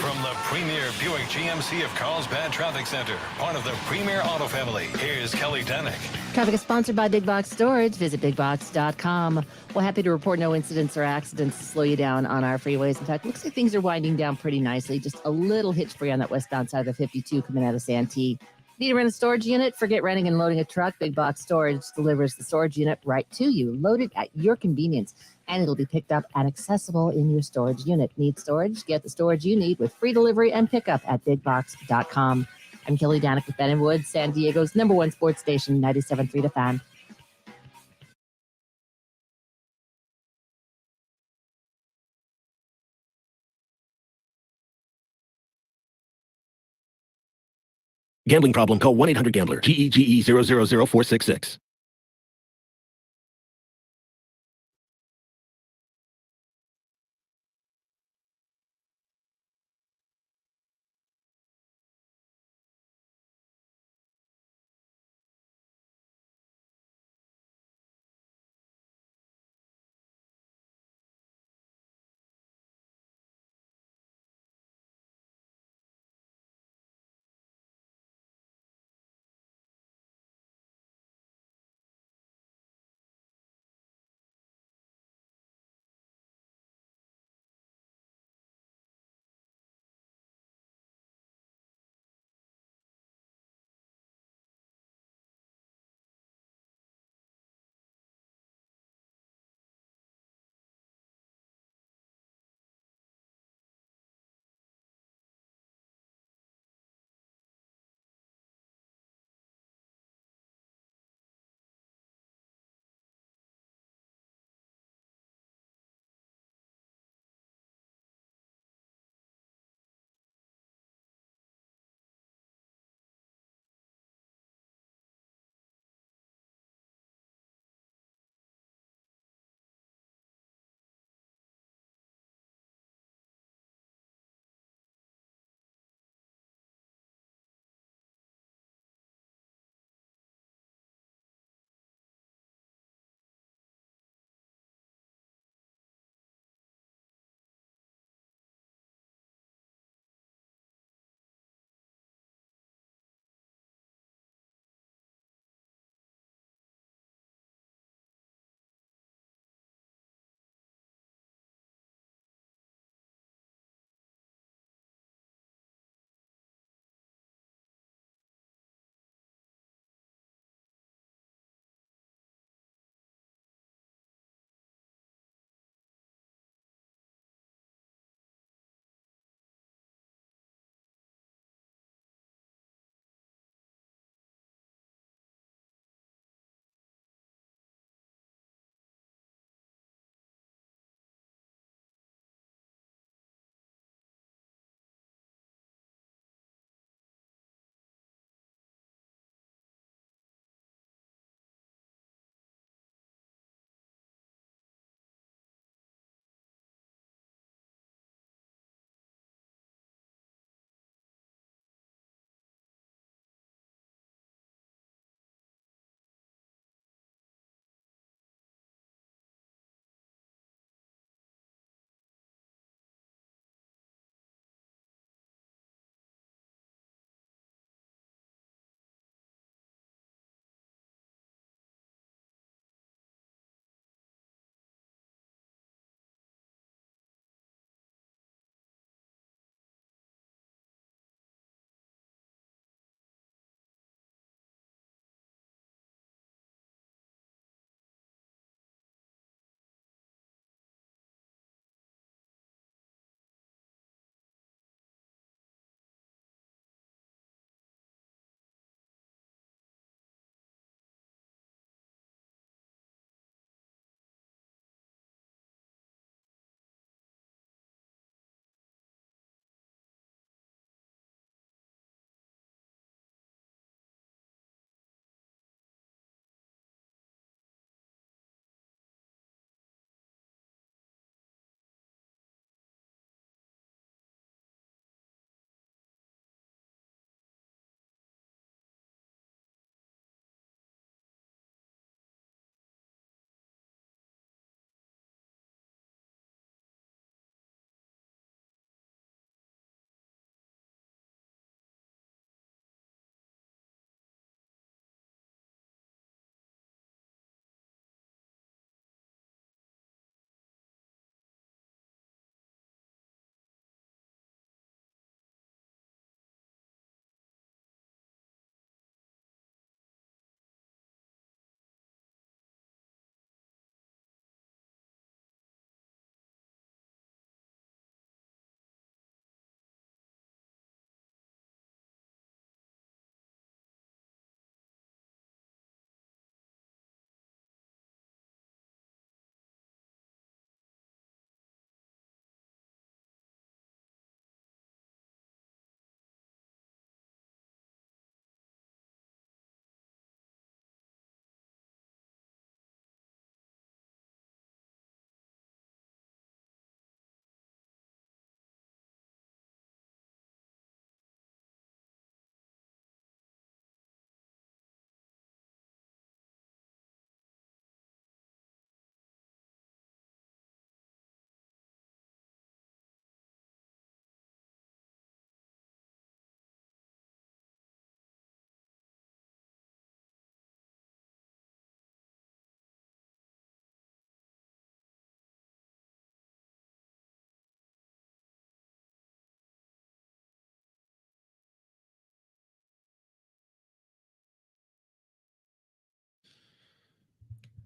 From the premier Buick GMC of Carlsbad Traffic Center, part of the Premier Auto Family, here's Kelly Danick.
Traffic is sponsored by Big Box Storage. Visit bigbox.com. We're happy to report no incidents or accidents to slow you down on our freeways. In fact, looks like things are winding down pretty nicely. Just a little hitch free on that westbound side of the 52 coming out of Santee. Need to rent a storage unit? Forget renting and loading a truck. Big Box Storage delivers the storage unit right to you, loaded at your convenience, and it'll be picked up and accessible in your storage unit. Need storage? Get the storage you need with free delivery and pickup at bigbox.com. I'm Kelly Danick with Ben & Woods, San Diego's #1 sports station, 97.3 The Fan.
Gambling problem? Call 1-800-GAMBLER. GEGE 000466.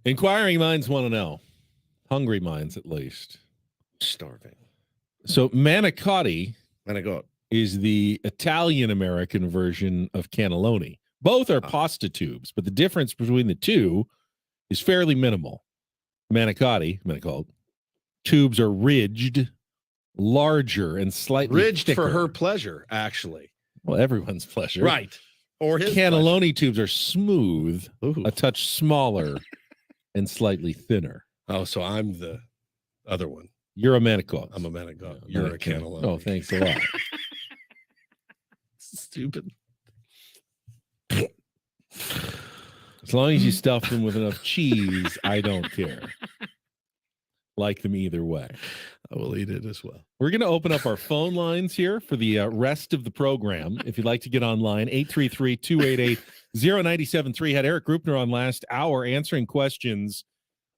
Inquiring minds want to know. Hungry minds, at least.
Starving.
So manicotti
Manicotti
is the Italian-American version of cannelloni. Both are pasta tubes, but the difference between the two is fairly minimal. Manicotti tubes are ridged, larger, and slightly
ridged
thicker.
for her pleasure, actually.
Well, everyone's pleasure.
Right. Or his
cannelloni tubes are smooth, a touch smaller, and slightly thinner.
Oh, so I'm the other one.
You're a manicotti.
I'm a manicotti. You're a cannelloni.
Oh, thanks a lot.
Stupid.
As long as you stuff them with enough cheese, I don't care. Like them either way.
I will eat it as well.
We're going to open up our phone lines here for the rest of the program. If you'd like to get online, 833-288-0973. Had Eric Grupner on last hour answering questions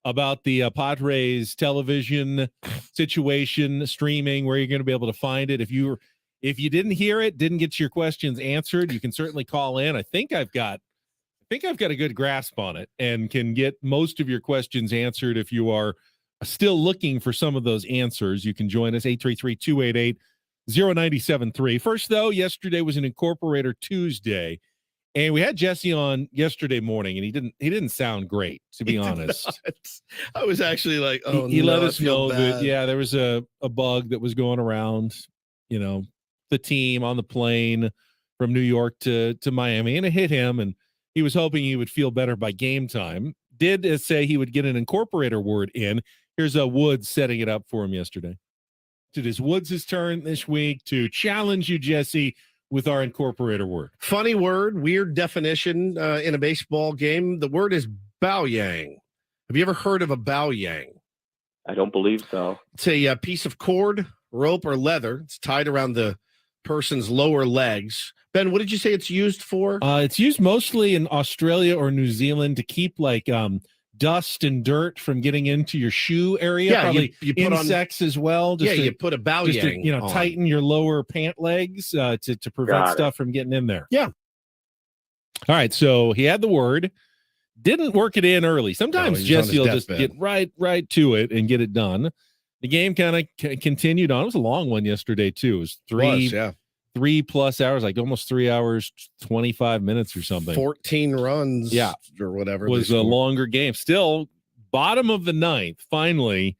about the Padres television situation, streaming, where you're going to be able to find it. If you didn't hear it, didn't get your questions answered, you can certainly call in. I think I've got a good grasp on it and can get most of your questions answered. If you are still looking for some of those answers, you can join us, 833-288-0973. First, though, yesterday was an Incorporator Tuesday, and we had Jesse on yesterday morning, and he didn't sound great, to be honest.
I was actually like, oh,
he
no,
let
I
us
feel
know
bad.
that, yeah, there was a bug that was going around, the team on the plane from New York to Miami, and it hit him, and he was hoping he would feel better by game time. Did say he would get an Incorporator word in. Here's Woods setting it up for him yesterday. It is Woods' turn this week to challenge you, Jesse, with our Incorporator word.
Funny word, weird definition in a baseball game. The word is baoyang. Have you ever heard of a baoyang?
I don't believe so.
It's a piece of cord, rope, or leather. It's tied around the person's lower legs. Ben, what did you say it's used for?
It's used mostly in Australia or New Zealand to keep dust and dirt from getting into your shoe area.
Yeah,
probably
you put
insects as well.
You put a baoyang
to
on.
tighten your lower pant legs to prevent stuff from getting in there.
Yeah.
All right, so he had the word. Didn't work it in early. Sometimes Jesse will just get right to it and get it done. The game kind of continued on. It was a long one yesterday, too. It was 3+ hours, like almost 3 hours, 25 minutes or something.
14 runs, or whatever.
Was a longer game. Still, bottom of the ninth. Finally,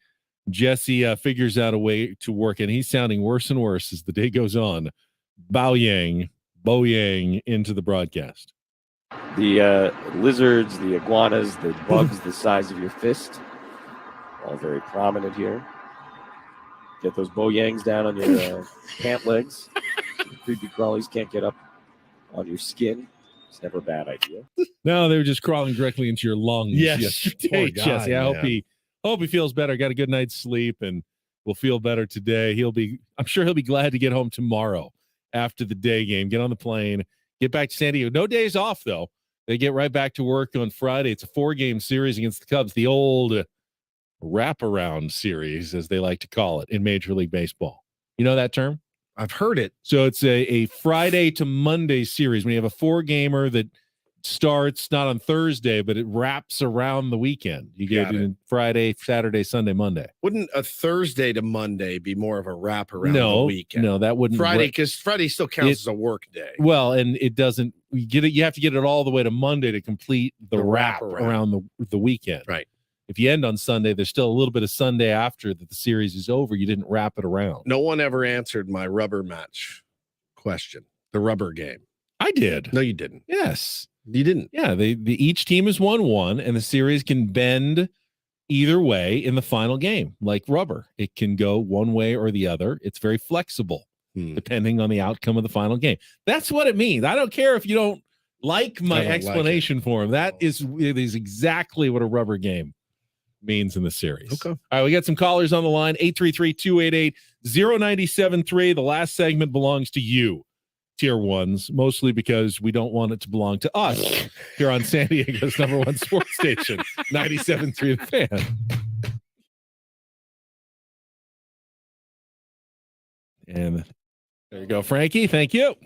Jesse figures out a way to work, and he's sounding worse and worse as the day goes on. Boyang into the broadcast.
The lizards, the iguanas, the bugs the size of your fist, all very prominent here. Get those boyangs down on your pant legs. Creepy crawlies can't get up on your skin. It's never a bad idea.
No, they were just crawling directly into your lungs.
Yes. Poor guy,
Jesse. I hope he feels better. Got a good night's sleep and will feel better today. I'm sure he'll be glad to get home tomorrow after the day game. Get on the plane, get back to San Diego. No days off, though. They get right back to work on Friday. It's a 4-game series against the Cubs, the old wraparound series, as they like to call it in Major League Baseball. You know that term?
I've heard it.
So it's a Friday to Monday series. When you have a 4-gamer that starts not on Thursday, but it wraps around the weekend. You get it Friday, Saturday, Sunday, Monday.
Wouldn't a Thursday to Monday be more of a wrap around the weekend?
No, that wouldn't.
Friday, because Friday still counts as a work day.
Well, and it doesn't. You have to get it all the way to Monday to complete the wrap around the weekend.
Right.
If you end on Sunday, there's still a little bit of Sunday after that the series is over. You didn't wrap it around.
No one ever answered my rubber match question. The rubber game.
I did.
No, you didn't.
Yes.
You didn't.
Yeah, each team is 1-1, and the series can bend either way in the final game, like rubber. It can go one way or the other. It's very flexible, depending on the outcome of the final game. That's what it means. I don't care if you don't like my explanation for him. It is exactly what a rubber game means in the series.
Okay.
All right, we got some callers on the line, 833-288-0973. The last segment belongs to you, Tier 1s, mostly because we don't want it to belong to us here on San Diego's #1 sports station, 97.3 The Fan. And there you go, Frankie. Thank you.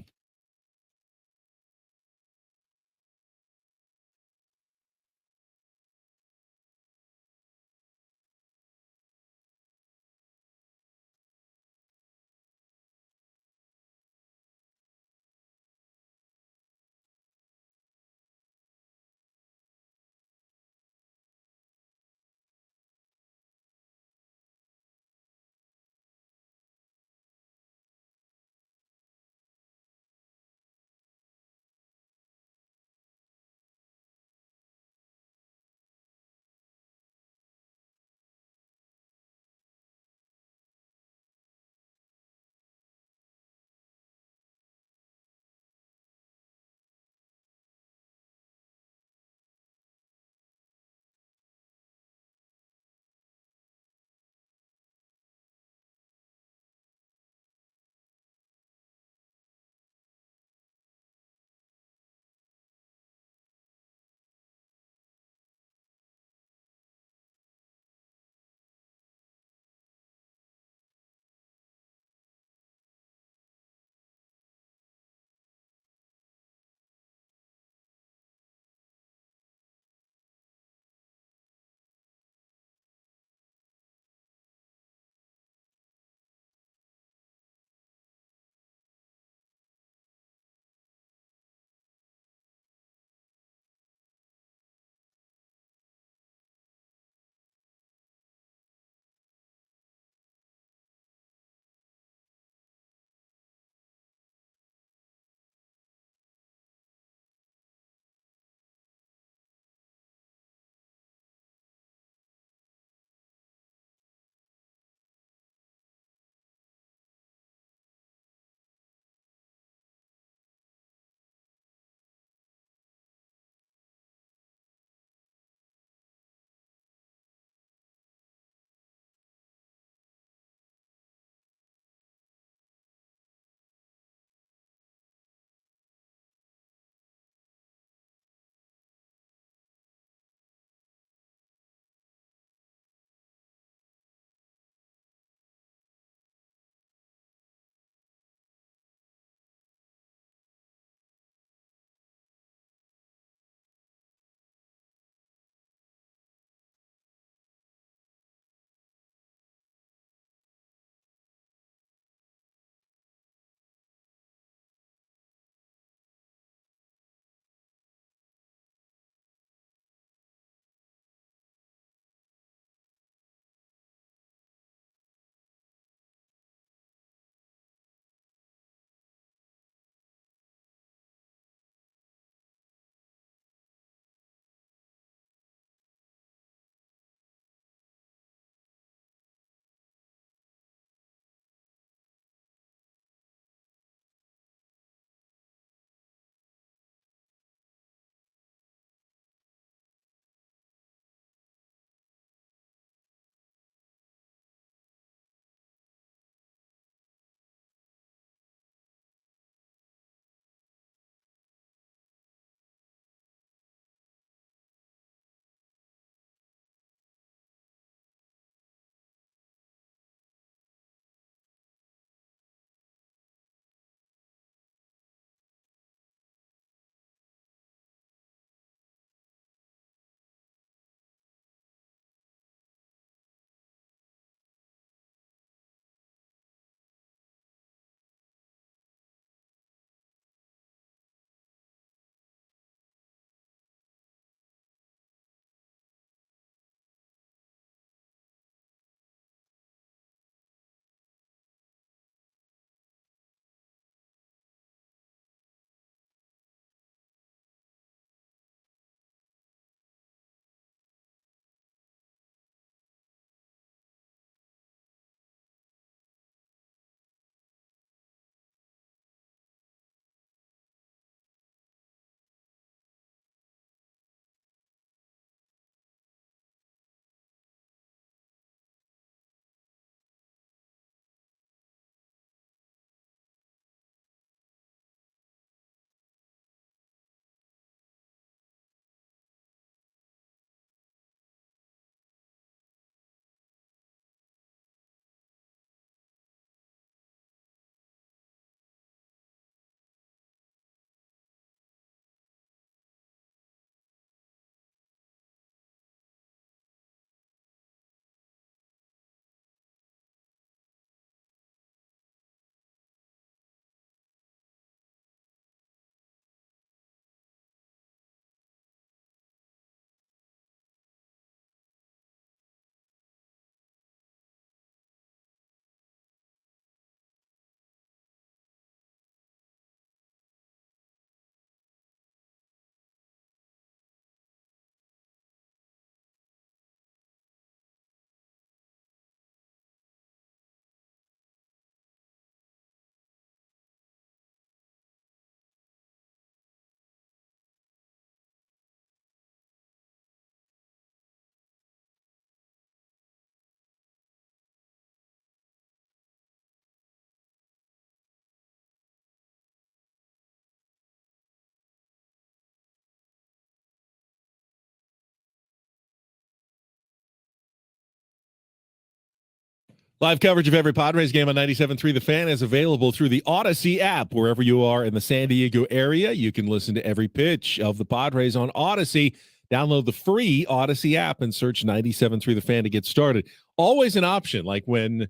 Live coverage of every Padres game on 97.3 The Fan is available through the Odyssey app. Wherever you are in the San Diego area, you can listen to every pitch of the Padres on Odyssey. Download the free Odyssey app and search 97.3 The Fan to get started. Always an option, like when,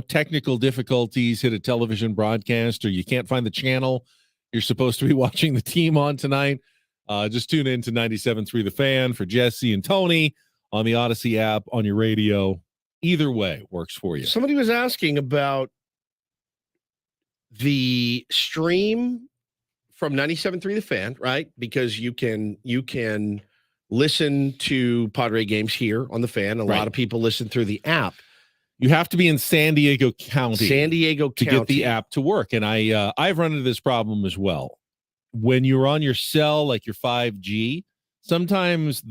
technical difficulties hit a television broadcast or you can't find the channel you're supposed to be watching the team on tonight. Just tune in to 97.3 The Fan for Jesse and Tony on the Odyssey app on your radio. Either way works for you.
Somebody was asking about the stream from 97.3 The Fan, right? Because you can listen to Padre games here on the Fan. A lot of people listen through the app.
You have to be in San Diego County.
To
get the app to work. And I've run into this problem as well. When you're on your cell, like your 5G, sometimes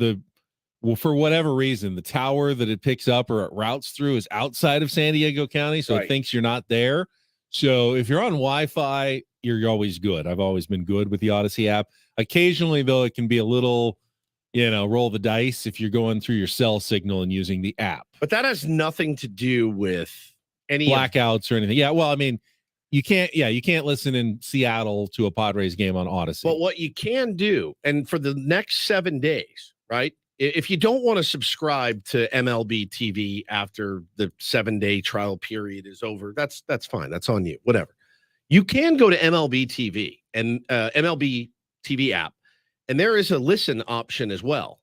for whatever reason, the tower that it picks up or it routes through is outside of San Diego County, so it thinks you're not there. So if you're on Wi-Fi, you're always good. I've always been good with the Odyssey app. Occasionally, though, it can be a little, roll the dice if you're going through your cell signal and using the app.
But that has nothing to do with any
blackouts or anything. Yeah, well, I mean, you can't listen in Seattle to a Padres game on Odyssey.
But what you can do, and for the next 7 days, right? If you don't want to subscribe to MLB TV after the 7-day trial period is over, that's fine. That's on you. Whatever. You can go to MLB TV and MLB TV app, and there is a listen option as well.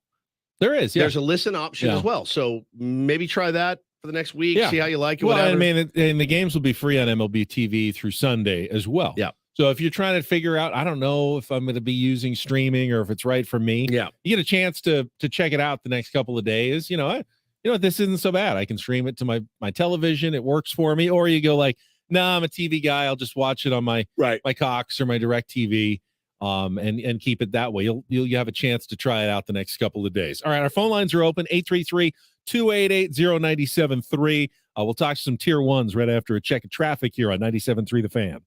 There is. Yeah.
There's a listen option as well. So maybe try that for the next week.
Yeah.
See how you like it.
Well,
whatever.
I mean, and the games will be free on MLB TV through Sunday as well.
Yeah.
So if you're trying to figure out, I don't know if I'm going to be using streaming or if it's right for me.
Yeah.
You get a chance to check it out the next couple of days. This isn't so bad. I can stream it to my television. It works for me. Or you go like, nah, I'm a TV guy. I'll just watch it on my Cox or my Direct TV. And keep it that way. You'll have a chance to try it out the next couple of days. All right, our phone lines are open, 833-288-0973. We'll talk to some tier 1s right after a check of traffic here on 97.3 The Fan.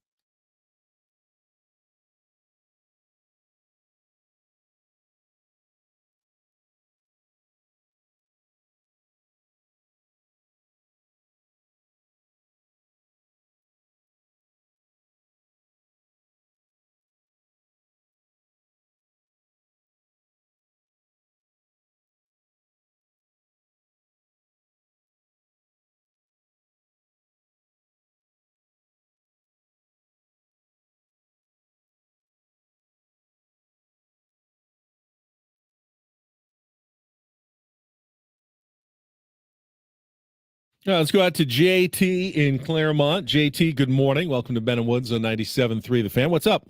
Let's go out to JT in Claremont. JT, good morning. Welcome to Ben and Woods on 97.3 The Fan. What's up?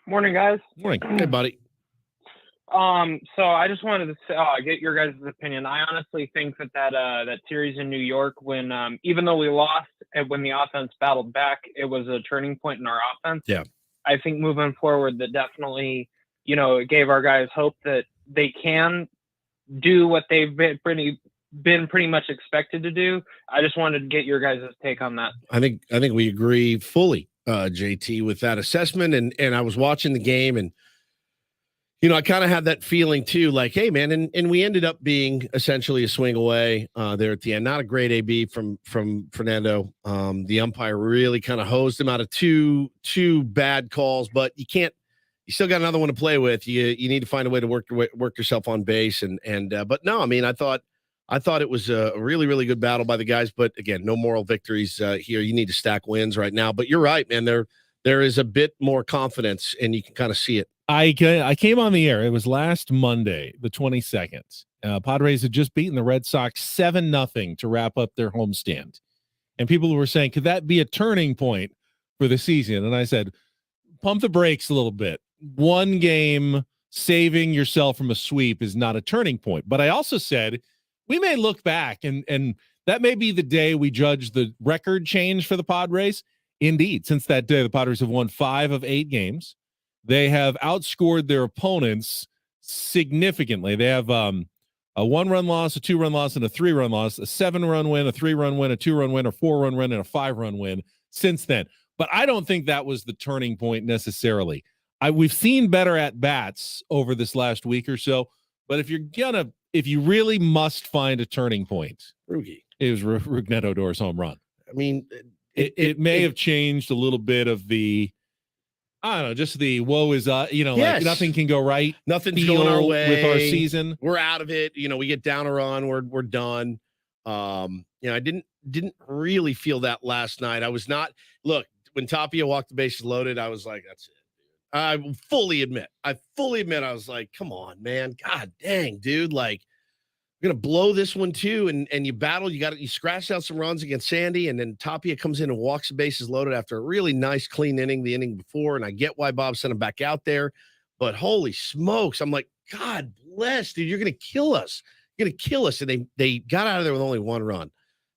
Morning, guys.
Morning.
Hey, buddy.
So I just wanted to get your guys' opinion. I honestly think that series in New York, when even though we lost, and when the offense battled back, it was a turning point in our offense.
Yeah.
I think moving forward, that definitely, it gave our guys hope that they can do what they've been pretty much expected to do. I just wanted to get your guys' take on that.
I think we agree fully, JT, with that assessment. And I was watching the game, and I kind of had that feeling too, like, hey man, and we ended up being essentially a swing away there at the end. Not a great AB from Fernando. The umpire really kind of hosed him out of two bad calls, but you still got another one to play with. You need to find a way to work yourself on base. But no, I mean, I thought it was a really, really good battle by the guys, but again, no moral victories here. You need to stack wins right now, but you're right, man. There is a bit more confidence, and you can kind of see it.
I came on the air. It was last Monday, the 22nd. Padres had just beaten the Red Sox 7-0 to wrap up their homestand. And people were saying, could that be a turning point for the season? And I said, pump the brakes a little bit. One game saving yourself from a sweep is not a turning point. But I also said, we may look back and that may be the day we judge the record change for the Padres. Indeed, since that day, the Padres have won 5 of 8 games. They have outscored their opponents significantly. They have a 1-run loss, a 2-run loss, and a 3-run loss, a 7-run win, a 3-run win, a 2-run win, a 4-run win, and a 5-run win since then. But I don't think that was the turning point necessarily. We've seen better at bats over this last week or so, But if you really must find a turning point,
Rugi.
It was Rougned Odor's home run.
I mean,
it may have changed a little bit of the, I don't know, just the woe is,
Yes.
like nothing can go right.
Nothing's
feel
going our way
with our season.
We're out of it. We get down a run. We're done. I didn't really feel that last night. I was not. Look, when Tapia walked the bases loaded, I was like, that's it. I fully admit. I was like, come on, man. God dang, dude. Like, we're gonna blow this one too. And you battle. You scratched out some runs against Sandy, and then Tapia comes in and walks the bases loaded after a really nice, clean inning the inning before. And I get why Bob sent him back out there, but holy smokes, I'm like, God bless, dude. You're gonna kill us. You're gonna kill us. And they got out of there with only one run.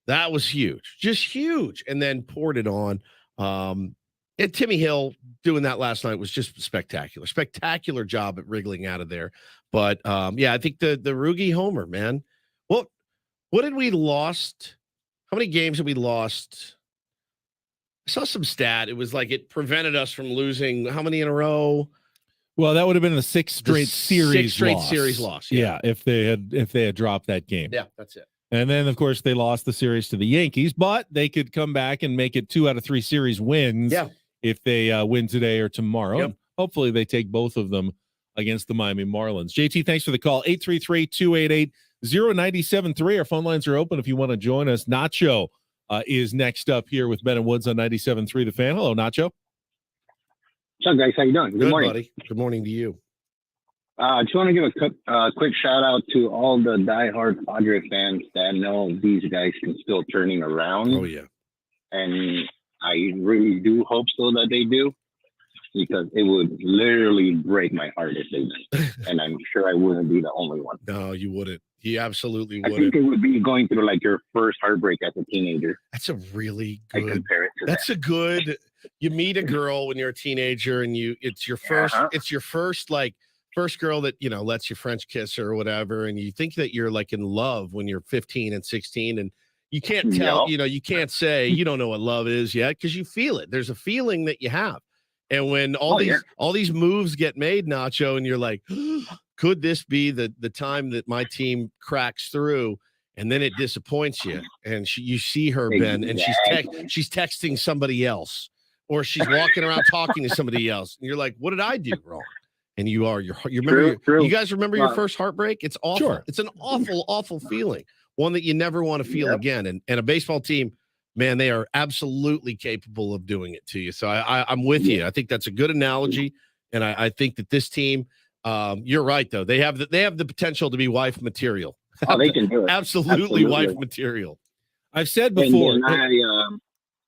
That was huge, just huge, and then poured it on. And Timmy Hill doing that last night was just spectacular job at wriggling out of there. But I think the Rugi homer, man. What did we lost? How many games have we lost? I saw some stat. It was like it prevented us from losing how many in a row?
Well, that would have been the sixth straight series
loss.
Yeah, if they had dropped that game.
Yeah, that's it.
And then, of course, they lost the series to the Yankees, but they could come back and make it 2 out of 3 series wins if they win today or tomorrow.
Yep.
Hopefully they take both of them against the Miami Marlins. JT, thanks for the call. 833-288-0973. Our phone lines are open if you want to join us. Nacho is next up here with Ben and Woods on 97.3 The Fan. Hello, Nacho.
What's up, guys? How you doing?
Good
morning,
buddy. Good morning to you.
I just want to give a quick shout out to all the diehard Padre fans that know these guys can still turning around.
Oh yeah,
and I really do hope so that they do, because it would literally break my heart if they didn't. And I'm sure I wouldn't be the only one.
No, you wouldn't. You absolutely
I
wouldn't.
think it would be going through like your first heartbreak as a teenager.
That's a really good.
I compare it to
That's a good. You meet a girl when you're a teenager, and it's your first. It's your first girl that lets you French kiss her or whatever, and you think that you're like in love when you're 15 and 16, and you can't tell. You can't say you don't know what love is yet because you feel it. There's a feeling that you have, and when all these moves get made, Nacho, and you're like, could this be the time that my team cracks through? And then it disappoints you, and you see her, Ben, and she's texting somebody else, or she's walking around talking to somebody else, and you're like, "What did I do wrong?" And you remember. You guys remember your first heartbreak? It's awful.
Sure.
It's an awful feeling, one that you never want to feel again. And a baseball team, man, they are absolutely capable of doing it to you. So I'm with you. I think that's a good analogy, and I think that this team, you're right though. They have the potential to be wife material.
Oh, they can do it.
Absolutely wife material.
I've said before.
And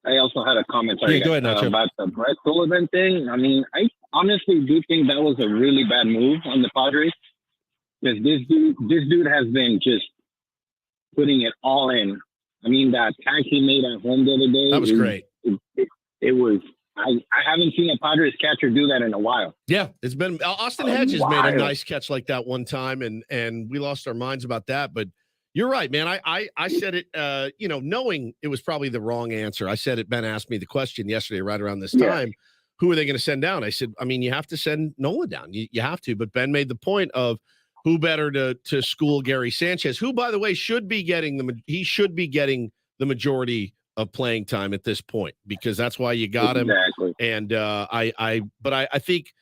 I also had a comment
go ahead, Nacho.
About the Brett Sullivan thing. I mean, I honestly do think that was a really bad move on the Padres, because this dude has been just putting it all in. I mean, that catch he made at home the other day.
That was great.
It was. I haven't seen a Padres catcher do that in a while.
Yeah, it's been Austin Hedges made a nice catch like that one time, and we lost our minds about that. But you're right, man. I said it, knowing it was probably the wrong answer. I said it. Ben asked me the question yesterday, right around this time. Who are they going to send down? I said, I mean, you have to send Nola down. You have to. But Ben made the point of who better to school Gary Sanchez, who, by the way, should be getting the majority of playing time at this point, because that's why you got him. And I think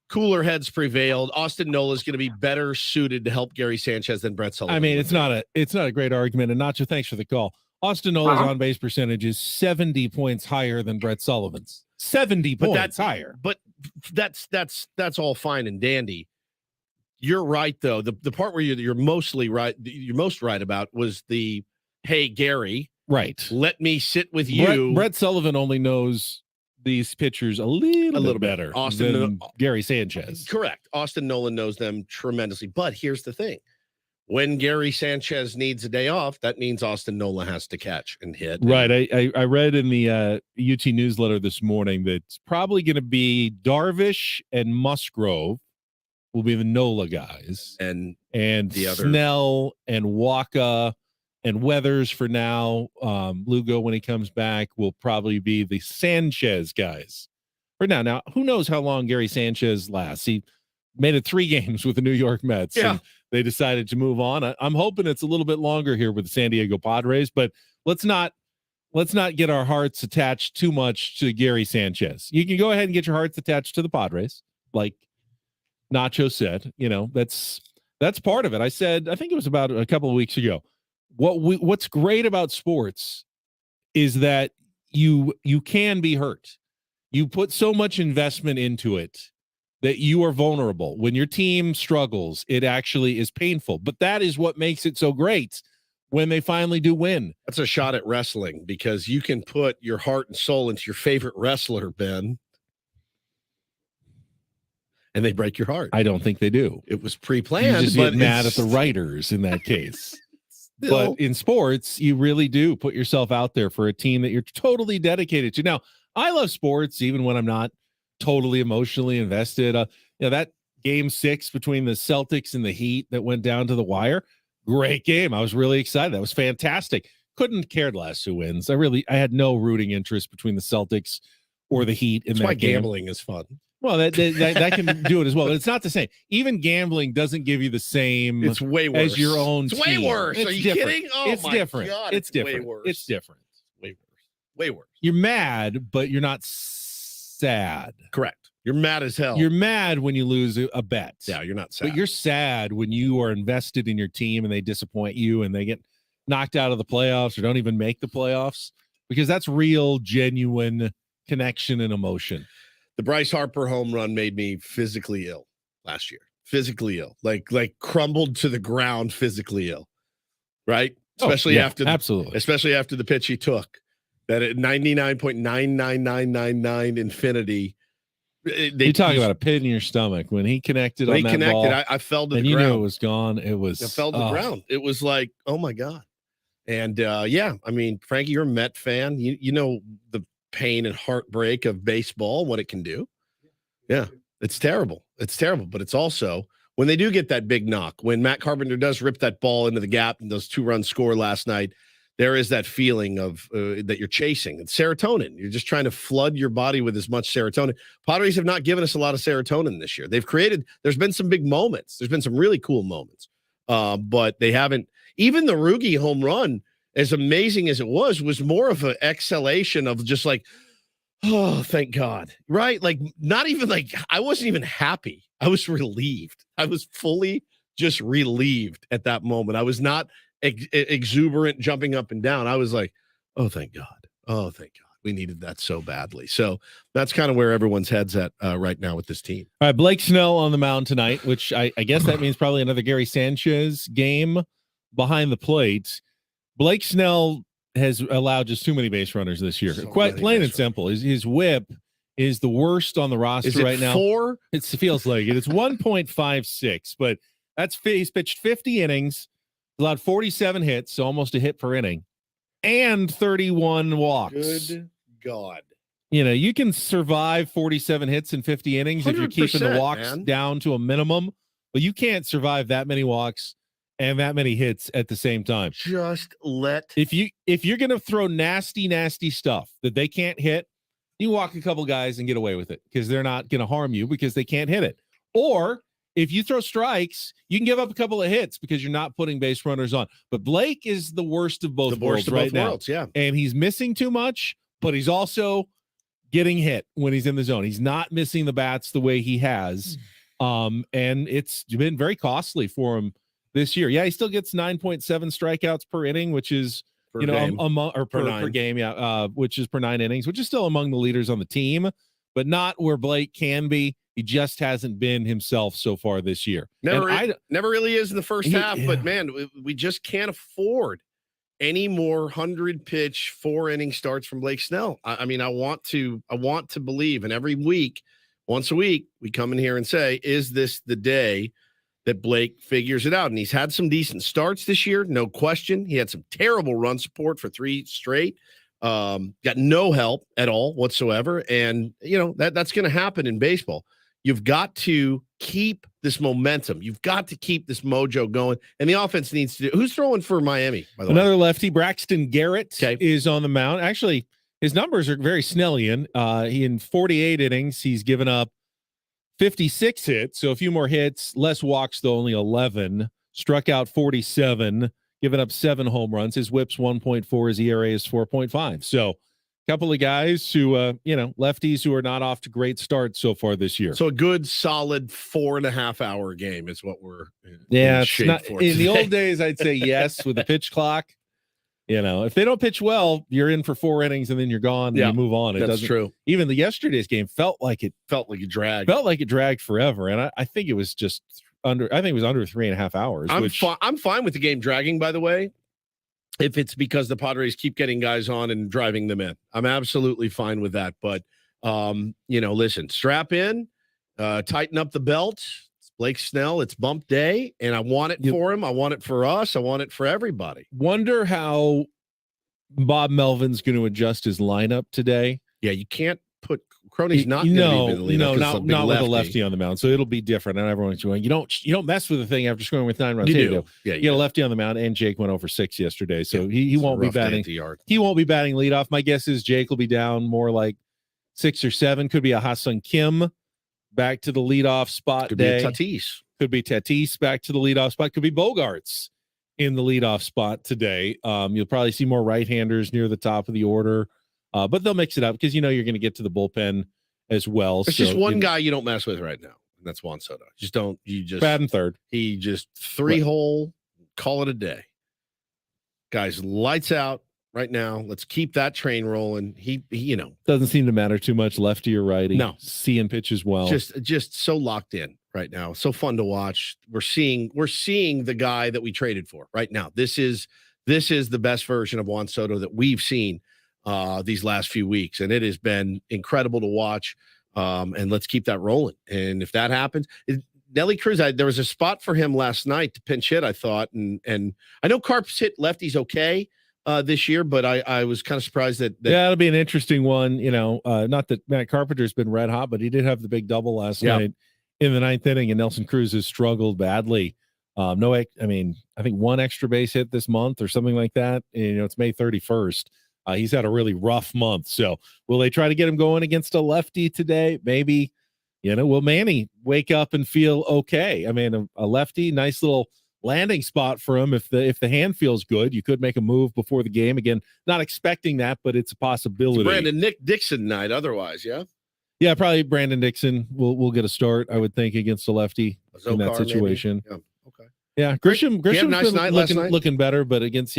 cooler heads prevailed. Austin Nola is going to be better suited to help Gary Sanchez than Brett Sullivan.
I mean, it's not a great argument. And Nacho, thanks for the call. Austin Nola's on base percentage is 70 points higher than Brett Sullivan's. 70 points higher.
But that's all fine and dandy. You're right though. The part where you're most right about was the, hey Gary,
right,
let me sit with you.
Brett Sullivan only knows these pitchers a little bit better than Gary Sanchez.
Correct. Austin Nola knows them tremendously. But here's the thing. When Gary Sanchez needs a day off, that means Austin Nola has to catch and hit.
Right. I read in the UT newsletter this morning that it's probably going to be Darvish and Musgrove will be the Nola guys. And
the other
Snell and Waka and Weathers for now. Lugo, when he comes back, will probably be the Sanchez guys for now. Now, who knows how long Gary Sanchez lasts? He made it 3 games with the New York Mets.
Yeah.
And they decided to move on. I'm hoping it's a little bit longer here with the San Diego Padres, but let's not get our hearts attached too much to Gary Sanchez. You can go ahead and get your hearts attached to the Padres, like Nacho said. That's part of it. I think it was about a couple of weeks ago. What's great about sports is that you can be hurt. You put so much investment into it that you are vulnerable. When your team struggles, it actually is painful. But that is what makes it so great when they finally do win.
That's a shot at wrestling because you can put your heart and soul into your favorite wrestler, Ben, and they break your heart.
I don't think they do.
It was pre-planned.
You just
but
get mad at the writers in that case. But in sports, you really do put yourself out there for a team that you're totally dedicated to. Now, I love sports even when I'm not totally emotionally invested. That game 6 between the Celtics and the Heat that went down to the wire, great game. I was really excited. That was fantastic. Couldn't care less who wins. I had no rooting interest between the Celtics or the Heat in
That's
that
why
game.
gambling is fun.
Well, that can do it as well, but it's not the same. Even gambling doesn't give you the same.
It's way worse
as your own.
It's way
team.
worse.
It's
Are you
different.
kidding? Oh
it's
my
different.
God,
it's different.
way worse.
It's different.
Way worse. Way worse.
You're mad, but you're not sad.
Correct. You're mad as hell.
You're mad when you lose a bet.
Yeah, you're not sad.
But you're sad when you are invested in your team and they disappoint you and they get knocked out of the playoffs or don't even make the playoffs, because that's real, genuine connection and emotion.
The Bryce Harper home run made me physically ill last year. Physically ill. Like crumbled to the ground, physically ill. Right? Especially after the pitch he took. That at 99.99999 infinity.
You're talking about a pit in your stomach when he connected on that ball.
I fell to the
and
ground.
You knew it was gone. I
fell to the ground. It was like, oh my God. And I mean, Frankie, you're a Met fan. You know the pain and heartbreak of baseball, what it can do. Yeah, it's terrible. It's terrible. But it's also when they do get that big knock, when Matt Carpenter does rip that ball into the gap and those 2-run score last night, there is that feeling of that you're chasing. It's serotonin. You're just trying to flood your body with as much serotonin. Padres have not given us a lot of serotonin this year. There's been some big moments. There's been some really cool moments. But they haven't, even the Rugi home run, as amazing as it was more of an exhalation of just like, oh, thank God. Right? Like, not even like, I wasn't even happy. I was relieved. I was fully just relieved at that moment. I was not exuberant jumping up and down. I was like, oh, thank God. Oh, thank God. We needed that so badly. So that's kind of where everyone's head's at right now with this team.
All right, Blake Snell on the mound tonight, which I guess that means probably another Gary Sanchez game behind the plate. Blake Snell has allowed just too many base runners this year. Quite plain and simple. His whip is the worst on the roster right now.
4?
It feels like it. It's 1.56, but he's pitched 50 innings, allowed 47 hits, so almost a hit per inning, and 31 walks.
Good God.
You can survive 47 hits in 50 innings if you're keeping the walks down to a minimum, but you can't survive that many walks and that many hits at the same time.
Just
if you're going to throw nasty stuff that they can't hit, you walk a couple guys and get away with it because they're not going to harm you because they can't hit it. Or if you throw strikes, you can give up a couple of hits because you're not putting base runners on. But Blake is the worst of both worlds right now.
Yeah.
And he's missing too much, but he's also getting hit when he's in the zone. He's not missing the bats the way he has. And it's been very costly for him this year. Yeah, he still gets 9.7 strikeouts per inning, which is per game, which is per 9 innings, which is still among the leaders on the team, but not where Blake can be. He just hasn't been himself so far this year.
Never really is in the first half, but man, we just can't afford any more 100-pitch 4-inning starts from Blake Snell. I mean, I want to believe, and every week, once a week, we come in here and say, is this the day that Blake figures it out? And he's had some decent starts this year, no question. He had some terrible run support for 3 straight. Got no help at all whatsoever. And, that's going to happen in baseball. You've got to keep this momentum. You've got to keep this mojo going. And the offense needs to do. Who's throwing for Miami, by the way?
Another lefty, Braxton Garrett, is on the mound. Actually, his numbers are very Snellian. He in 48 innings, he's given up 56 hits, so a few more hits, less walks, though only 11. Struck out 47, giving up 7 home runs. His whip's 1.4, his ERA is 4.5. So a couple of guys who, lefties who are not off to great starts so far this year.
So a good, solid 4.5 hour game is what we're
yeah,
in
it's
shape
not,
for
in the
today.
old days, I'd say yes with the pitch clock. If they don't pitch well, you're in for 4 innings and then you're gone and you move on. It
that's
doesn't,
true.
Even the yesterday's game felt like it
dragged.
Felt like it dragged forever. And I think it was just under 3.5 hours.
I'm fine with the game dragging, by the way, if it's because the Padres keep getting guys on and driving them in. I'm absolutely fine with that. But listen, strap in, tighten up the belt. Blake Snell, it's bump day, and I want it for him. I want it for us. I want it for everybody.
Wonder how Bob Melvin's going to adjust his lineup today.
Yeah, you can't put Crony's not going to be in the lead.
Not with a lefty on the mound, so it'll be different. And everyone's going, you don't mess with the thing after scoring with 9 runs.
You
Here
do.
you go.
Yeah,
you get a lefty on the mound, and Jake went over 6 yesterday, so he won't be batting.
He
won't be batting leadoff. My guess is Jake will be down more like 6 or 7. Could be a Ha-Seong Kim back to the leadoff spot.
Could
day.
be a Tatis.
Could be Tatis back to the leadoff spot. Could be Bogarts in the leadoff spot today. You'll probably see more right-handers near the top of the order, but they'll mix it up because you're going to get to the bullpen as well.
There's just one guy you don't mess with right now, and that's Juan Soto. Just
batting third.
He just 3-hole, call it a day. Guys, lights out right now. Let's keep that train rolling. He
doesn't seem to matter too much lefty or righty.
No,
seeing pitches well.
Just so locked in right now. So fun to watch. We're seeing the guy that we traded for right now. This is the best version of Juan Soto that we've seen these last few weeks, and it has been incredible to watch. And let's keep that rolling. And if that happens, Nelly Cruz, there was a spot for him last night to pinch hit, I thought, and I know Carp's hit lefties okay this year, but I was kind of surprised that
it'll be an interesting one. Not that Matt Carpenter's been red hot, but he did have the big double last night in the 9th inning, and Nelson Cruz has struggled badly. I think 1 extra base hit this month or something like that. And, it's May 31st. He's had a really rough month. So will they try to get him going against a lefty today? Maybe. Will Manny wake up and feel okay? A lefty, nice little landing spot for him. If the hand feels good, you could make a move before the game. Again, not expecting that, but it's a possibility.
It's Brandon Dixon night otherwise, yeah?
Yeah, probably Brandon Dixon will get a start, I would think, against a lefty in that situation.
Maybe. Yeah. Okay.
Yeah, Grisham's
nice
been looking better, but against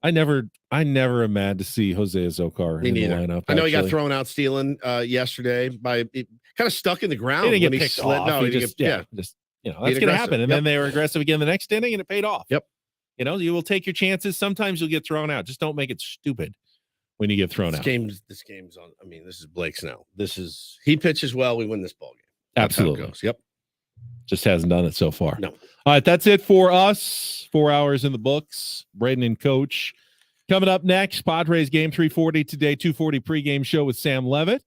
I never am mad to see Jose Azocar in the lineup.
I know he got thrown out stealing yesterday by it kind of stuck in the ground.
He didn't
when
get picked
slid.
off.
No,
he just that's going to happen. And then they were aggressive again the next inning, and it paid off.
Yep.
You will take your chances. Sometimes you'll get thrown out. Just don't make it stupid when you get thrown out.
This game's on. This is Blake Snell. He pitches well. We win this ball game. That's
Absolutely.
how it goes. Yep.
Just hasn't done it so far.
No.
All right, that's it for us. 4 hours in the books. Braden and Coach. Coming up next, Padres game 340 today, 240 pregame show with Sam Levitt.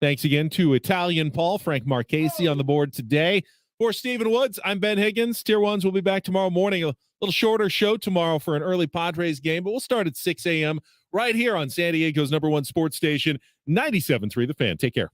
Thanks again to Italian Paul, Frank Marchese on the board today. For Stephen Woods, I'm Ben Higgins. Tier 1s will be back tomorrow morning. A little shorter show tomorrow for an early Padres game, but we'll start at 6 a.m. right here on San Diego's #1 sports station, 97.3 The Fan. Take care.